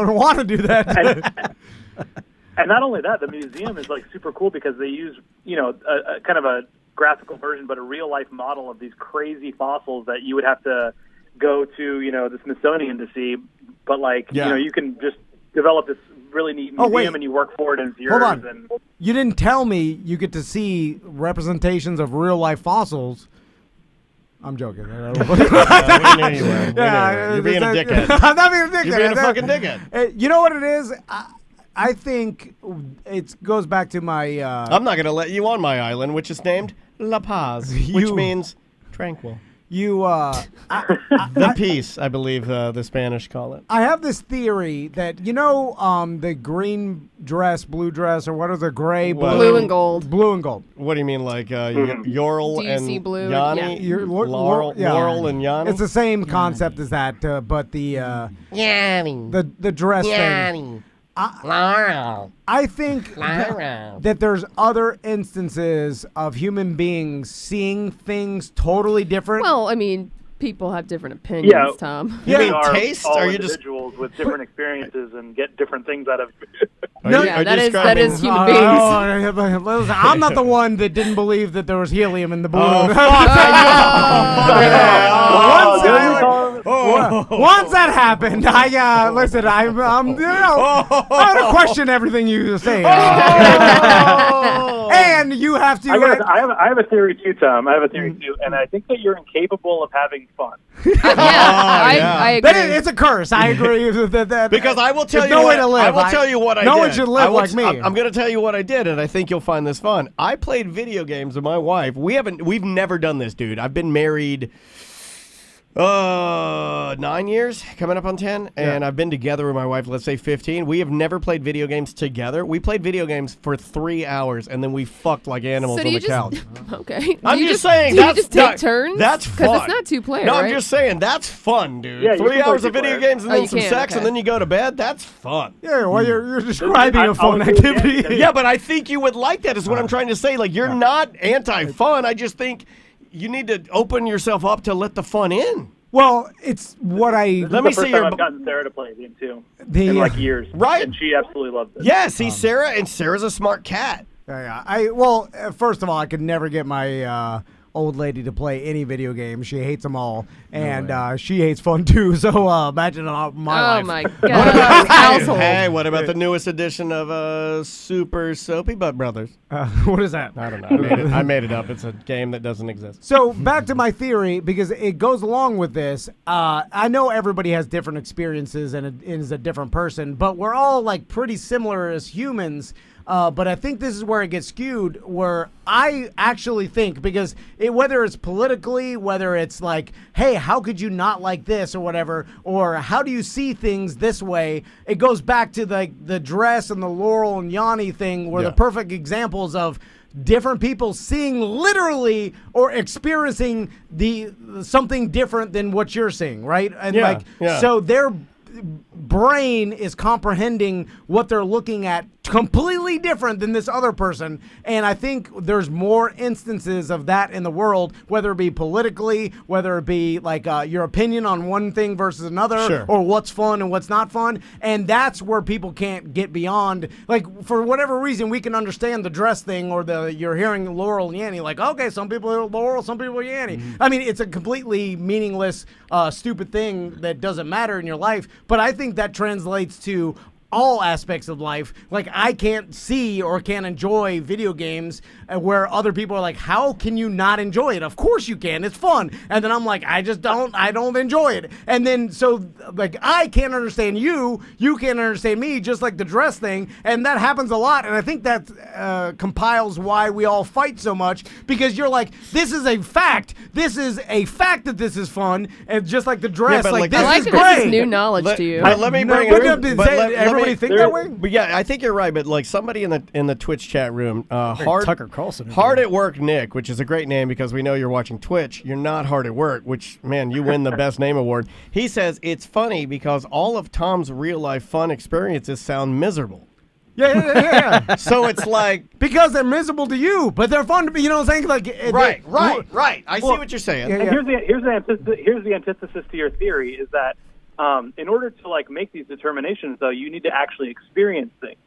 don't want to do that. And not only that, the museum is like super cool because they use, a kind of a graphical version, but a real life model of these crazy fossils that you would have to go to, the Smithsonian to see. But you can just develop this really neat museum and you work for it and it's yours. Hold on. And you didn't tell me you get to see representations of real life fossils. I'm joking. We knew you were. You're being a dickhead. I'm not being a dickhead. You're being a fucking dickhead. You know what it is? I think it goes back to my... I'm not going to let you on my island, which is named La Paz, which means tranquil. The peace, I believe the Spanish call it. I have this theory that, the green dress, blue dress, or what are the gray, blue and gold. Blue and gold. What do you mean, like Yorl and blue? Yanni? Yeah. Laurel and Yanni? It's the same concept as that, but the Yanni. The dress thing. I think that there's other instances of human beings seeing things totally different. Well, I mean, people have different opinions, Tom. You mean are taste? all Are you individuals with different experiences and get different things out of that is human beings. Listen, I'm not the one that didn't believe that there was helium in the balloon. Once that happened, I'm gonna question everything you say. And you have to. I have a theory too, Tom. I have a theory too, and I think that you're incapable of having fun. I agree. It's a curse. I agree with that. Because I will tell you. No way to live. I will tell you what I did. No one should live like me. I'm going to tell you what I did, and I think you'll find this fun. I played video games with my wife. We've never done this, dude. I've been married 9 years, coming up on 10, and I've been together with my wife, let's say 15. We have never played video games together. We played video games for 3 hours, and then we fucked like animals on the couch. Okay. I'm just saying, do you just take turns? That's fun. Because it's not two-player, No, right? I'm just saying, that's fun, dude. Yeah, 3 hours of video games and then some sex, okay. and then you go to bed. That's fun. Yeah, well, you're describing a fun activity. Yeah, but I think you would like that is what I'm trying to say. Like, you're not anti-fun. I just think you need to open yourself up to let the fun in. Well, it's what I... Let me see your... I've gotten Sarah to play the game too in like years. Right. And she absolutely loves it. Yeah, see, Sarah's a smart cat. Yeah. First of all, I could never get my old lady to play any video games. She hates them all, and she hates fun too. So imagine my life. Oh my God! Household. Hey, what about the newest edition of Super Soapy Butt Brothers? What is that? I don't know. I made it up. It's a game that doesn't exist. So back to my theory, because it goes along with this. I know everybody has different experiences and is a different person, but we're all like pretty similar as humans. But I think this is where it gets skewed, where I actually think, because whether it's politically, whether it's like, hey, how could you not like this or whatever, or how do you see things this way, it goes back to the dress and the Laurel and Yanni thing, where the perfect examples of different people seeing literally or experiencing something different than what you're seeing, right? And so their brain is comprehending what they're looking at completely different than this other person. And I think there's more instances of that in the world, whether it be politically, whether it be like your opinion on one thing versus another, or what's fun and what's not fun. And that's where people can't get beyond. Like, for whatever reason, we can understand the dress thing, or you're hearing Laurel and Yanni, like, okay, some people are Laurel, some people are Yanni. I mean, it's a completely meaningless, stupid thing that doesn't matter in your life. But I think that translates to all aspects of life. Like, I can't see or can't enjoy video games where other people are like, how can you not enjoy it? Of course you can. It's fun. And then I'm like, I don't enjoy it. And then, so, like, I can't understand you can't understand me, just like the dress thing. And that happens a lot. And I think that compiles why we all fight so much, because you're like, this is a fact. This is a fact that this is fun. And just like the dress, like this is great. This is new knowledge to you. Let me bring it. Everybody think that way? But yeah, I think you're right. But like somebody in the Twitch chat room, Tucker Carlson. Hard at Work Nick, which is a great name because we know you're watching Twitch. You're not hard at work, which, man, you win the best name award. He says it's funny because all of Tom's real life fun experiences sound miserable. Yeah. So it's like, because they're miserable to you, but they're fun to be. You know what I'm saying? Like, right. I see what you're saying. And here's the antithesis to your theory is that in order to like make these determinations, though, you need to actually experience things.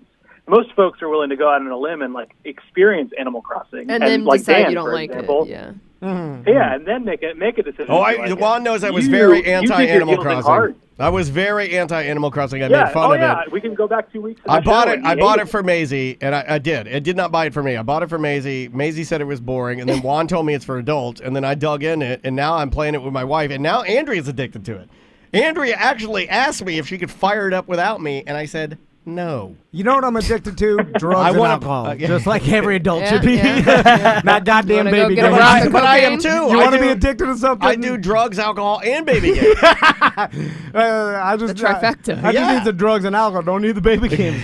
Most folks are willing to go out on a limb and like experience Animal Crossing, and then like decide Dan, you don't for like example. it. Yeah. Mm-hmm. Yeah, and then make a decision. Juan knows I was very anti-Animal Crossing. I was very anti-Animal Crossing. I made fun of it. We can go back 2 weeks. I bought it for Maisie, and I did. It did not buy it for me. I bought it for Maisie. Maisie said it was boring, and then Juan told me it's for adults, and then I dug in it, and now I'm playing it with my wife, and now Andrea's addicted to it. Andrea actually asked me if she could fire it up without me, and I said no. You know what I'm addicted to? Drugs and alcohol. Just like every adult should be. Yeah. Not goddamn baby games. But I am too. You want to be addicted to something? I do drugs, alcohol, and baby games. I just the trifecta. I just need the drugs and alcohol. Don't need the baby games.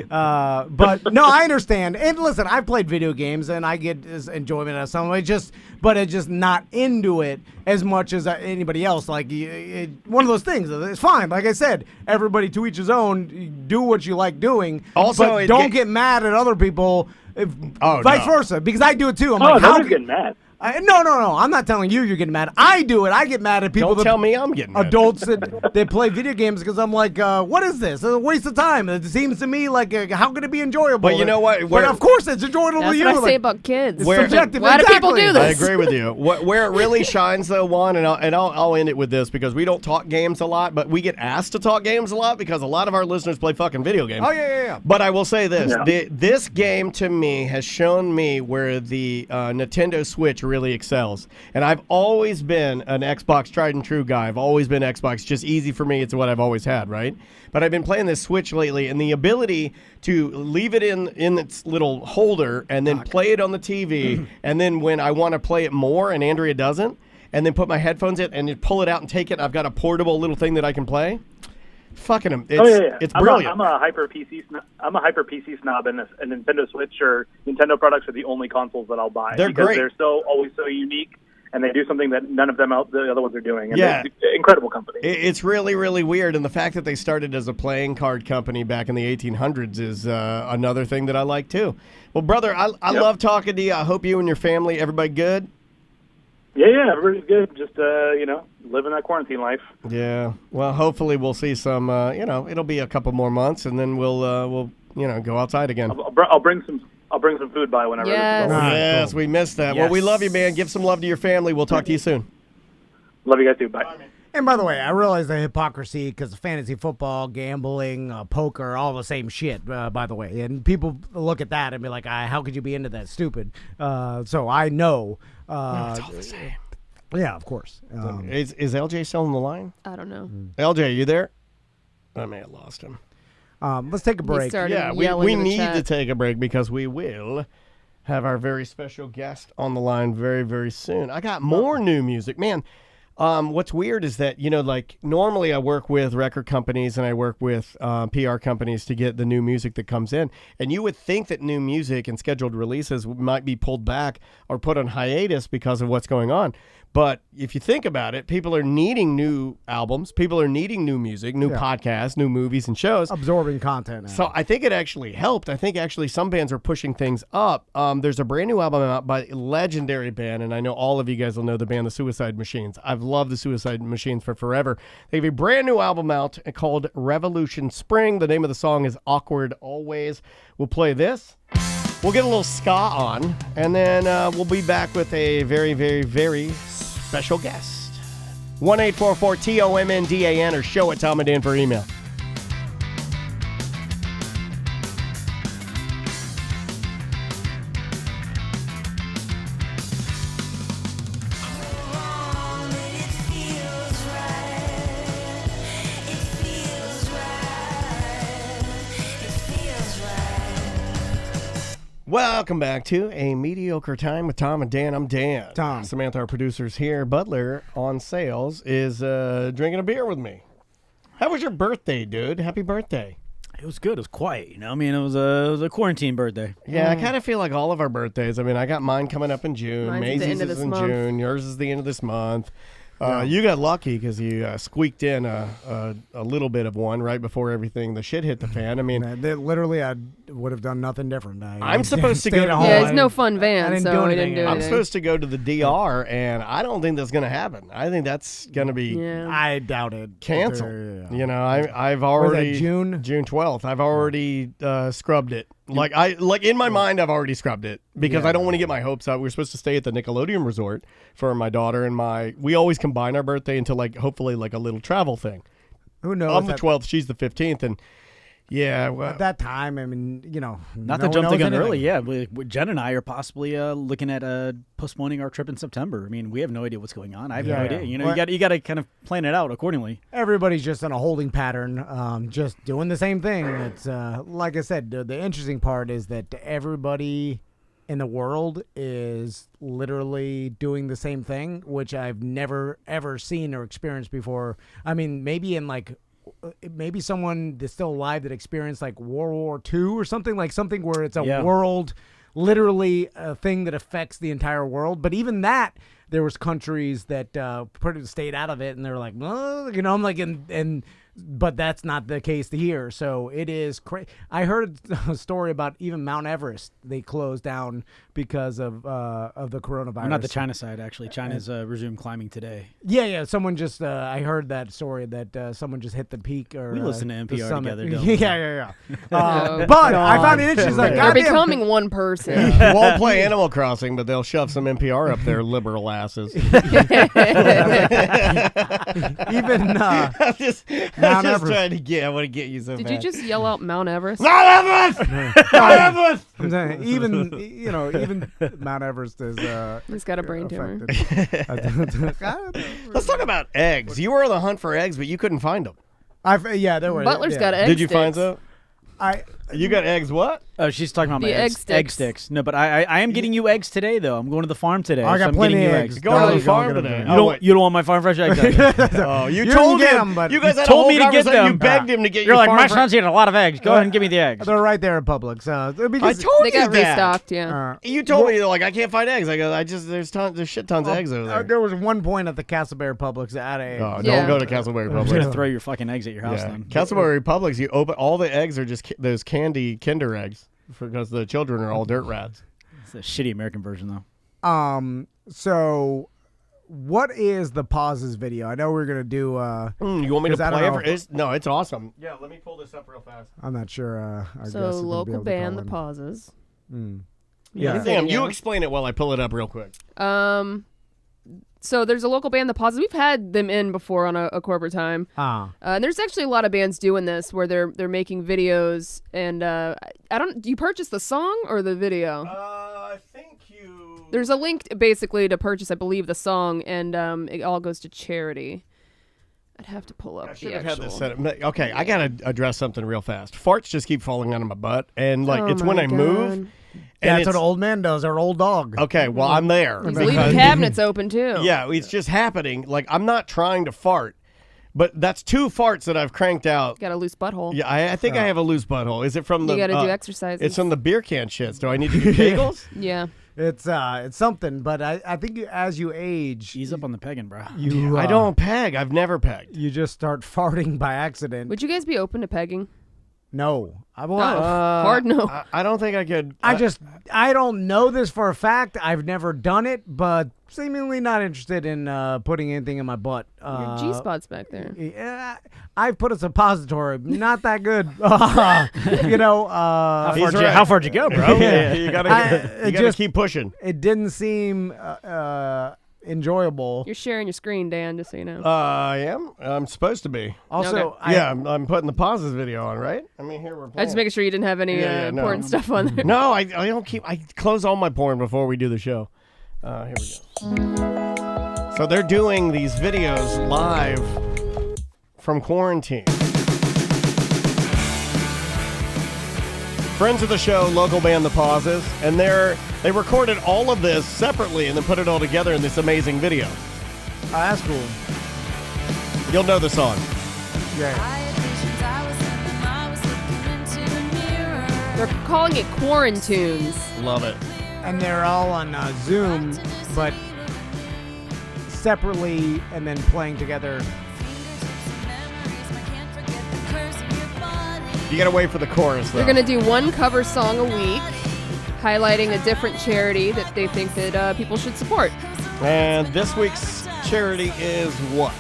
But no, I understand. And listen, I've played video games and I get enjoyment out of some. But it's just not into it as much as anybody else. Like one of those things. It's fine. Like I said, everybody to each his own. Do what you like doing. Also, but don't get mad at other people. Vice versa, because I do it too. I'm like, how getting mad? No. I'm not telling you you're getting mad. I do it. I get mad at people. Don't tell me I'm getting mad. Adults that play video games because I'm like, what is this? It's a waste of time. It seems to me like, how could it be enjoyable? But you know what? But of course it's enjoyable to you. That's what I say about kids. It's subjective. Why do people do this? I agree with you. Where it really shines, though, Juan, and I'll end it with this because we don't talk games a lot, but we get asked to talk games a lot because a lot of our listeners play fucking video games. Oh, yeah. But I will say this. Yeah. This game, to me, has shown me where the Nintendo Switch really excels. And I've always been an Xbox tried and true guy. I've always been Xbox. Just easy for me. It's what I've always had, right? But I've been playing this Switch lately, and the ability to leave it in its little holder and then play it on the TV, and then when I want to play it more and Andrea doesn't, and then put my headphones in and then pull it out and take it, and I've got a portable little thing that I can play. Fucking him. It's brilliant. I'm a hyper PC snob, and a Nintendo Switch or Nintendo products are the only consoles that I'll buy. They're great. They're always so unique, and they do something that none of the other ones are doing. And they're incredible company. It's really, really weird, and the fact that they started as a playing card company back in the 1800s is another thing that I like too. Well, brother, I love talking to you. I hope you and your family, everybody good? Yeah, everybody's good. Just, living that quarantine life. Yeah. Well, hopefully we'll see some, it'll be a couple more months, and then we'll go outside again. I'll bring some food by whenever. Yes. Yes, we missed that. Yes. Well, we love you, man. Give some love to your family. We'll talk to you soon. Love you guys too. Bye. And by the way, I realize the hypocrisy because fantasy football, gambling, poker, all the same shit, by the way. And people look at that and be like, how could you be into that? Stupid. So I know. No, it's all the same. Yeah, of course. Is LJ still on the line? I don't know. LJ, you there? I may have lost him. Let's take a break. Yeah, we need to take a break because we will have our very special guest on the line very, very soon. I got more new music. Man, what's weird is that, normally I work with record companies and I work with PR companies to get the new music that comes in. And you would think that new music and scheduled releases might be pulled back or put on hiatus because of what's going on. But if you think about it, people are needing new albums. People are needing new music, new podcasts, new movies and shows. Absorbing content now. So I think it actually helped. I think actually some bands are pushing things up. There's a brand new album out by a legendary band, and I know all of you guys will know the band The Suicide Machines. I've loved The Suicide Machines for forever. They have a brand new album out called Revolution Spring. The name of the song is Awkward Always. We'll play this. We'll get a little ska on, and then we'll be back with a very, very, very special guest. 1-844-TOMNDAN or show at Tom and Dan for email. Welcome back to A Mediocre Time with Tom and Dan. I'm Dan. Tom. Samantha, our producer's here. Butler on sales is drinking a beer with me. How was your birthday, dude? Happy birthday. It was good. It was quiet, I mean, it was a quarantine birthday. Yeah, I kind of feel like all of our birthdays. I mean, I got mine coming up in June. Mine's at the Maisie's end of is this in month. June. Yours is the end of this month. You got lucky because you squeaked in a little bit of one right before the shit hit the fan. I mean, literally, I would have done nothing different. I'm supposed to go. stayed at home. Yeah, it's no fun van, I didn't so do I anything. didn't do I'm anything. supposed to go to the DR, and I don't think that's going to happen. I think that's going to be I doubt it. canceled. Yeah. You know, I've Was already that June 12th. I've already scrubbed it. Like in my mind, I've already scrubbed it because I don't want to get my hopes up. We're supposed to stay at the Nickelodeon Resort for my daughter and we always combine our birthday into hopefully a little travel thing. Who knows? I'm the 12th, she's the 15th, and at that time, I mean, Not no to jump one the gun knows early, anything. Jen and I are possibly looking at postponing our trip in September. I mean, we have no idea what's going on. I have no idea. You got to kind of plan it out accordingly. Everybody's just in a holding pattern, just doing the same thing. It's like I said, the interesting part is that everybody in the world is literally doing the same thing, which I've never ever seen or experienced before. I mean, maybe someone that's still alive that experienced like World War II or something where it's a world, literally a thing that affects the entire world. But even that, there was countries that pretty stayed out of it, and they're like, I'm like, but that's not the case here. So it is crazy. I heard a story about even Mount Everest. They closed down because of the coronavirus. Not the China side, actually. China's resumed climbing today. Yeah. Someone just I heard that story that someone just hit the peak. Or we listen to NPR together. Don't yeah. But I found it interesting. Like, they're becoming one person. Won't play Animal Crossing, but they'll shove some NPR up their liberal asses. Even I'm just trying to get. I want to get you so Did bad. you just yell out Mount Everest? Mount Everest! Mount Everest! I'm saying, even Mount Everest is. He's got a brain tumor. Let's talk about eggs. You were on the hunt for eggs, but you couldn't find them. There were. Butler's got egg Did you sticks. find some? You got eggs? What? Oh, she's talking about The my egg sticks. No, but I am getting you eggs today, though. I'm going to the farm today. I got I'm plenty getting of you eggs. Go to the farm today. You don't want my farm fresh eggs? Oh, you told him. him, but You guys had told a me whole to get conversation. them. You begged him to get You're your like, farm my fresh. son's eating a lot of eggs. Go ahead and give me the eggs. They're right there in Publix. I told They you got that. restocked, yeah. You told me I can't find eggs. I go, there's shit tons of eggs over there. There was one point at the Castleberry Publix at a. Oh, Yeah. don't go to Castleberry I'm going to Publix. throw your fucking eggs at your house then. Castleberry Publix, you open all the eggs are just those candy Kinder eggs because the children are all dirt rats. It's a shitty American version, though. So, what is the pauses video? I know we're gonna do. You want me to 'cause I don't play know it? No, it's awesome. Yeah, let me pull this up real fast. I'm not sure. I guess So we're gonna be local able to band, call the in. pauses. Yeah. Sam, you explain it while I pull it up real quick. So there's a local band, the pauses. We've had them in before on a corporate time. And there's actually a lot of bands doing this where they're making videos, and do you purchase the song or the video? I think you. There's a link basically to purchase, I believe, the song, and it all goes to charity. I'd have to pull up I should the have actual. had this set up. Okay, I gotta address something real fast. Farts just keep falling out of my butt, and it's Oh when my I move. God. That's what an old man does, or an old dog. Okay, well, I'm there. He's leaving cabinets open too. Yeah, it's just happening. Like, I'm not trying to fart, but that's 2 farts that I've cranked out. Got a loose butthole. Yeah, I think I have a loose butthole. Is it from the... You got to do exercises. It's from the beer can shits. Do I need to do kegels? Yeah. It's something, but I think as you age, Ease up on the pegging, bro. I don't peg. I've never pegged. You just start farting by accident. Would you guys be open to pegging? No, I No. won't. Hard no. I don't think I could. I don't know this for a fact. I've never done it, but seemingly not interested in putting anything in my butt. Your G-spot's back there. Yeah, I've put a suppository. Not that good. How far'd you go, bro? Yeah, you gotta keep pushing. It didn't seem enjoyable. You're sharing your screen, Dan, just so you know. I am. I'm supposed to be. Also, Okay. I'm putting the pauses video on, right? I mean, here we're playing. I just making sure you didn't have any no. porn stuff on there. No, I don't keep. I close all my porn before we do the show. Here we go. So they're doing these videos live from quarantine. Friends of the show, local band The Pauses, and they recorded all of this separately and then put it all together in this amazing video. Oh, that's cool. You'll know the song. Yeah. They're calling it Quarantunes. Love it. And they're all on Zoom, but separately and then playing together. You gotta wait for the chorus, though. They're going to do one cover song a week, highlighting a different charity that they think that people should support. And this week's charity is what?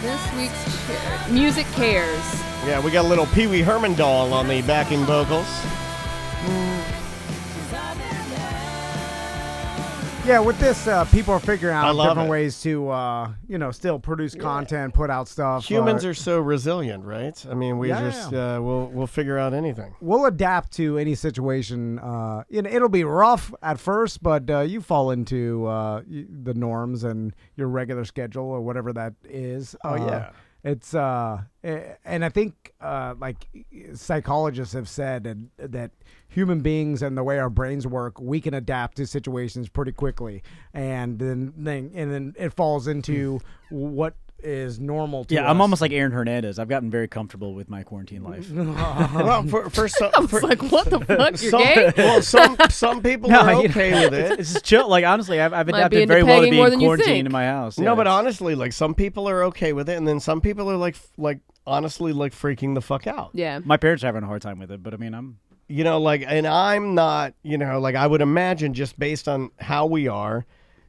This week's charity, Music Cares. Yeah, we got a little Pee Wee Herman doll on the backing vocals. Yeah, with this, people are figuring out love different it. ways to, still produce content, put out stuff. Humans are so resilient, right? I mean, we'll figure out anything. We'll adapt to any situation. It'll be rough at first, but you fall into the norms and your regular schedule or whatever that is. Oh, yeah. It's and I think like psychologists have said that human beings and the way our brains work, we can adapt to situations pretty quickly, and then it falls into what is normal to us. I'm almost like Aaron Hernandez. I've gotten very comfortable with my quarantine life. Well, for some, I was like, what the fuck? You're gay? Well, some people are okay with it. It's just chill. Like, honestly, I've Might be adapted into very well to pegging more being than you quarantined think. in my house. No, but honestly, like some people are okay with it, and then some people are like honestly like freaking the fuck out. Yeah. My parents are having a hard time with it, but I mean, I'm... and I'm not, like I would imagine just based on how we are,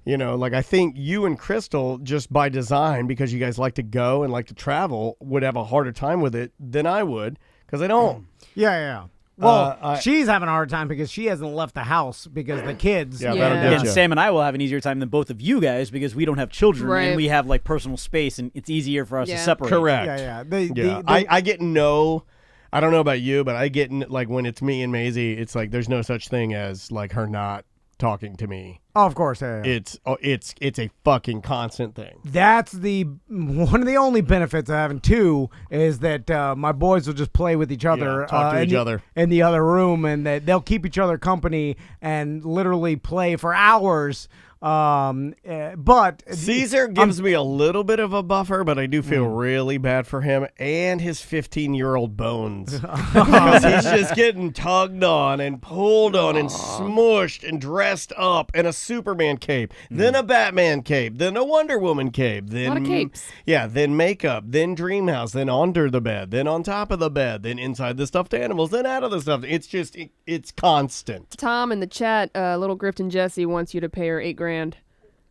like I think you and Crystal, just by design, because you guys like to go and like to travel, would have a harder time with it than I would, because I don't. Yeah. Well, she's having a hard time because she hasn't left the house because the kids. Yeah, that'll get And you. Sam and I will have an easier time than both of you guys because we don't have children Right. and we have like personal space and it's easier for us to Yeah. separate. Correct. Yeah. I get no. I don't know about you, but I get like when it's me and Maisie, it's like there's no such thing as like her not talking to me. Oh, of course. Yeah. It's a fucking constant thing. That's one of the only benefits of having two is that my boys will just play with each other, talk to each other in the other room, and that they'll keep each other company and literally play for hours. But Caesar gives me a little bit of a buffer, but I do feel really bad for him and his 15-year-old bones because he's just getting tugged on and pulled on and smushed and dressed up in a Superman cape, then a Batman cape, then a Wonder Woman cape, then A lot of capes. Yeah, then makeup, then dream house, then under the bed, then on top of the bed, then inside the stuffed animals, then out of the stuffed. It's just it's constant. Tom in the chat, Little Grifton Jessie wants you to pay her $8,000.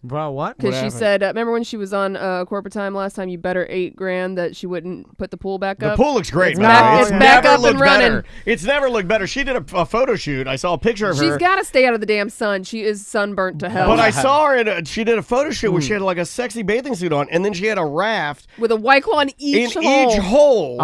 Bro, what? Because she said, remember when she was on Corporate Time last time, you bet her $8,000 that she wouldn't put the pool back The up? pool looks great, It's by back, the way. it's back never up looked and running. better. It's never looked better. She did a photo shoot. I saw a picture of her. She's got to stay out of the damn sun. She is sunburnt to hell. But I saw her she did a photo shoot where she had like a sexy bathing suit on, and then she had a raft with a White Claw in each hole. each hole.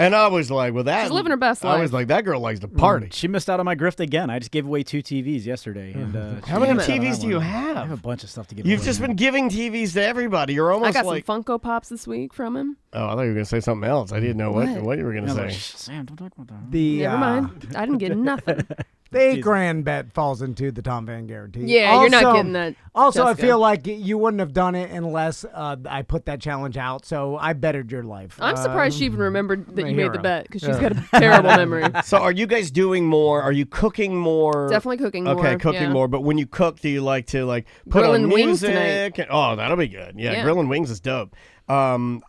And I was like, well, that She's living her best I life. was like, that girl likes to party. She missed out on my grift again. I just gave away 2 TVs yesterday. And How many she missed out on TVs that do you one. have? I have a bunch of stuff to give You've away. just been giving TVs to everybody. You're I almost got like. some Funko Pops this week from him. Oh, I thought you were going to say something else. I didn't know what you were going to I was say. like, Sam, don't talk about that. Never mind. I didn't get nothing. The $8,000 bet falls into the Tom-vana guarantee. Yeah, you're not getting that. Also, Jessica. I feel like you wouldn't have done it unless I put that challenge out. So I bettered your life. I'm surprised she even remembered that my you made hero. the bet because she's got a terrible memory. So are you guys doing more? Are you cooking more? Definitely cooking more. Okay, cooking yeah. more. But when you cook, do you like to put Grilling on wings music? tonight. Oh, that'll be good. Yeah, Yeah. grilling wings is dope. I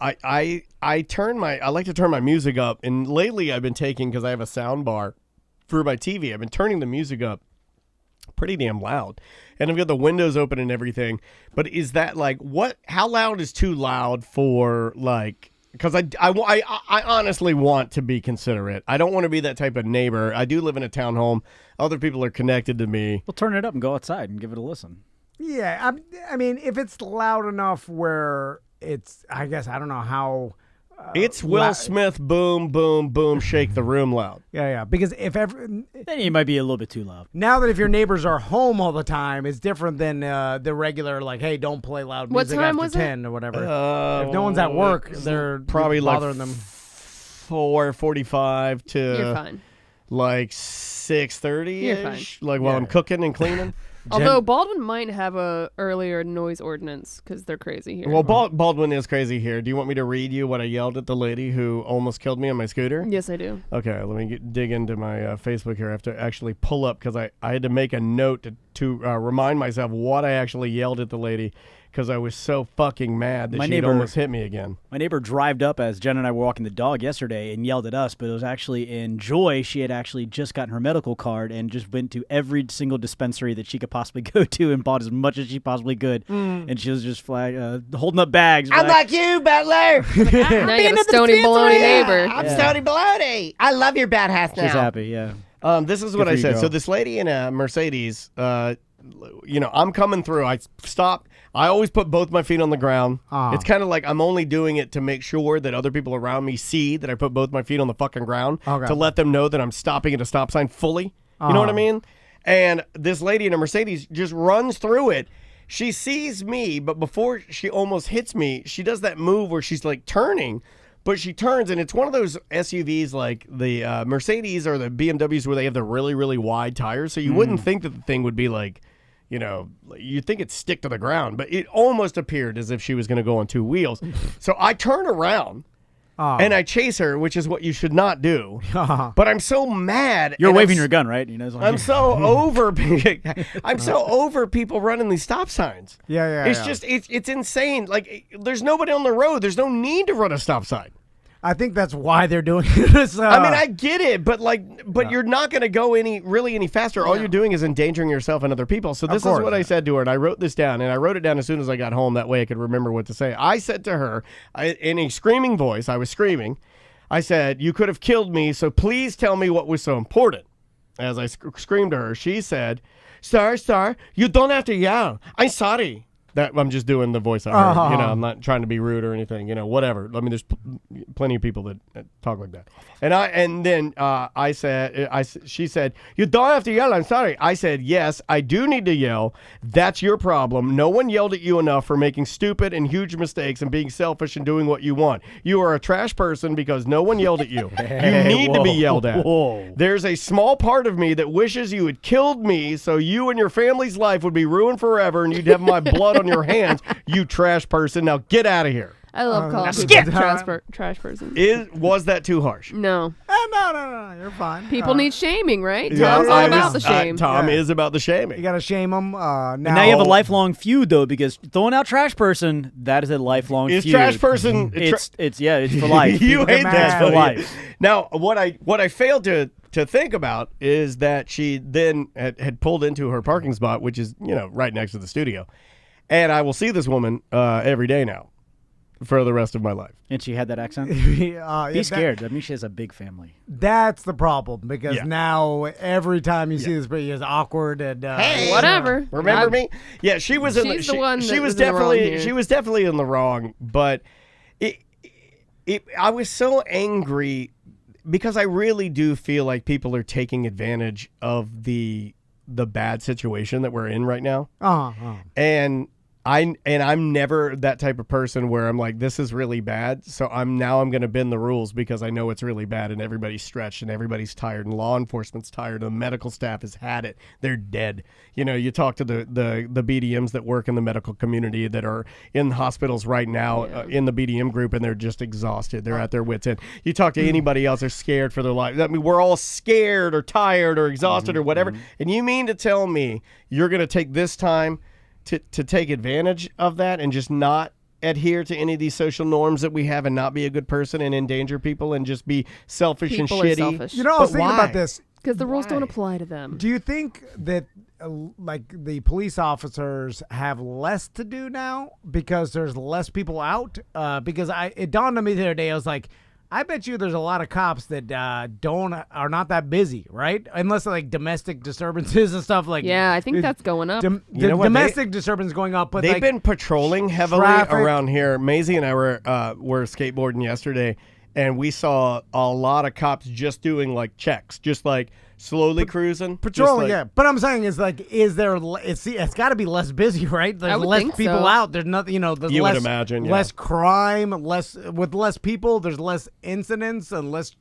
like to turn my music up, and lately I've been taking, because I have a sound bar for my TV, I've been turning the music up pretty damn loud, and I've got the windows open and everything. But is that like how loud is too loud for like? Because I honestly want to be considerate. I don't want to be that type of neighbor. I do live in a townhome. Other people are connected to me. Well, turn it up and go outside and give it a listen. Yeah, I mean, if it's loud enough where it's, I guess, I don't know how. It's Will Smith, boom, boom, boom, shake the room loud. Yeah. Because if ever, Then it might be a little bit too loud. now that if your neighbors are home all the time, it's different than the regular, like, hey, don't play loud What music time after was it? 10 or whatever. If no one's at work, they're Probably bothering like them. 4:45 to. You're fine. like You're 6:30ish, like while I'm cooking and cleaning. Although Baldwin might have a earlier noise ordinance because they're crazy here. Well, Baldwin is crazy here. Do you want me to read you what I yelled at the lady who almost killed me on my scooter? Yes, I do. Okay, let me dig into my Facebook here. I have to actually pull up because I had to make a note to remind myself what I actually yelled at the lady because I was so fucking mad that she almost hit me again. My neighbor drived up as Jen and I were walking the dog yesterday and yelled at us, but it was actually in joy. She had actually just gotten her medical card and just went to every single dispensary that she could possibly go to and bought as much as she possibly could. And she was just holding up bags. I'm like you, Butler. Now you got a Stony Baloney neighbor. I'm Stony Baloney. I love your bad house now. She's happy, yeah. This is what I said. So this lady in a Mercedes, I'm coming through. I stop. I always put both my feet on the ground. It's kind of like I'm only doing it to make sure that other people around me see that I put both my feet on the fucking ground to let them know that I'm stopping at a stop sign fully. You know what I mean? And this lady in a Mercedes just runs through it. She sees me, but before she almost hits me, she does that move where she's like turning. But she turns, and it's one of those SUVs like the Mercedes or the BMWs where they have the really, really wide tires. So you wouldn't think that the thing would be like, you'd think it'd stick to the ground. But it almost appeared as if she was going to go on two wheels. So I turn around, and I chase her, which is what you should not do. But I'm so mad. You're waving your gun, right? I'm so over. I'm so over people running these stop signs. It's insane. Like, there's nobody on the road. There's no need to run a stop sign. I think that's why they're doing this. I mean, I get it, but you're not going to go any faster. All you're doing is endangering yourself and other people. So this is what I said to her, and I wrote this down, and I wrote it down as soon as I got home. That way I could remember what to say. I said to her, in a screaming voice, I was screaming, I said, "You could have killed me, so please tell me what was so important." As I screamed to her, she said, Sir, you don't have to yell. I'm sorry. That I'm just doing the voice I heard. I'm not trying to be rude or anything. Whatever. I mean, there's plenty of people that talk like that. She said, "You don't have to yell. I'm sorry." I said, "Yes, I do need to yell. That's your problem. No one yelled at you enough for making stupid and huge mistakes and being selfish and doing what you want. You are a trash person because no one yelled at you. You need to be yelled at. There's a small part of me that wishes you had killed me so you and your family's life would be ruined forever and you'd have my blood on your hands, you trash person. Now get out of here." I love calling people trash person. Was that too harsh? No. No, you're fine. People need shaming, right? Tom's all about the shame. Tom is about the shaming. You got to shame them. Now you have a lifelong feud, though, because throwing out trash person, that is a lifelong feud. Is trash person... It's for life. You hate that. For life. Now, what I failed to think about is that she then had pulled into her parking spot, which is, right next to the studio. And I will see this woman every day now for the rest of my life. And she had that accent? Be scared. That means she has a big family. That's the problem, because now every time you see this, it's awkward and hey, whatever. Remember me? Yeah, she was in the one. She was definitely in the wrong. But I was so angry because I really do feel like people are taking advantage of the bad situation that we're in right now. And I'm never that type of person where I'm like, this is really bad, so I'm going to bend the rules because I know it's really bad and everybody's stretched and everybody's tired and law enforcement's tired and the medical staff has had it. They're dead. You talk to the BDMs that work in the medical community that are in hospitals right now in the BDM group, and they're just exhausted. They're at their wits' end. You talk to anybody else, they're scared for their life. I mean, we're all scared or tired or exhausted or whatever. And you mean to tell me you're going to take this time to take advantage of that and just not adhere to any of these social norms that we have and not be a good person and endanger people and just be selfish and shitty? Selfish. I was thinking about this. Because the rules don't apply to them. Do you think that the police officers have less to do now because there's less people out? Because it dawned on me the other day, I was like, I bet you there's a lot of cops that are not that busy, right? Unless like domestic disturbances and stuff like. Yeah, I think that's going up. Domestic disturbance going up, but they've been patrolling heavily around here. Maisie and I were skateboarding yesterday, and we saw a lot of cops just doing like checks, just like slowly cruising, patrolling. Yeah, but I'm saying is there? It's got to be less busy, right? There's less people out. There's nothing. There's you less, would imagine less crime, with less people. There's less incidents and less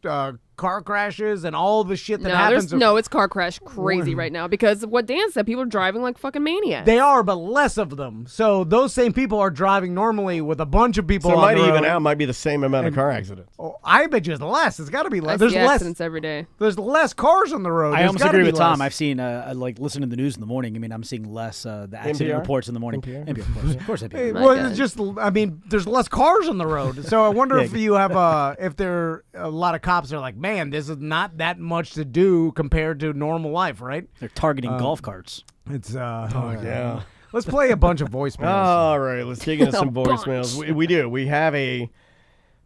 car crashes and all the shit that No, happens. it's car crash crazy right now because of what Dan said. People are driving like fucking maniacs. They are, but less of them. So those same people are driving normally with a bunch of people So it on might the road. even out. Might be the same amount of car accidents. Oh, I bet you it's less. It's got to be less. I There's see less accidents every day. There's less cars on the road. I There's almost gotta agree be with Tom. less. I've seen, like, listening to the news in the morning. I mean, I'm seeing less the accident NPR? reports in the morning. NPR? NPR, of course, Hey, NPR. well, it's just, I mean, there's less cars on the road. So I wonder if you have if there are a lot of cops are like, man, this is not that much to do compared to normal life, right? They're targeting golf carts. It's yeah. Let's play a bunch of voicemails. All right, let's dig into some A bunch. voicemails. We do. We have a.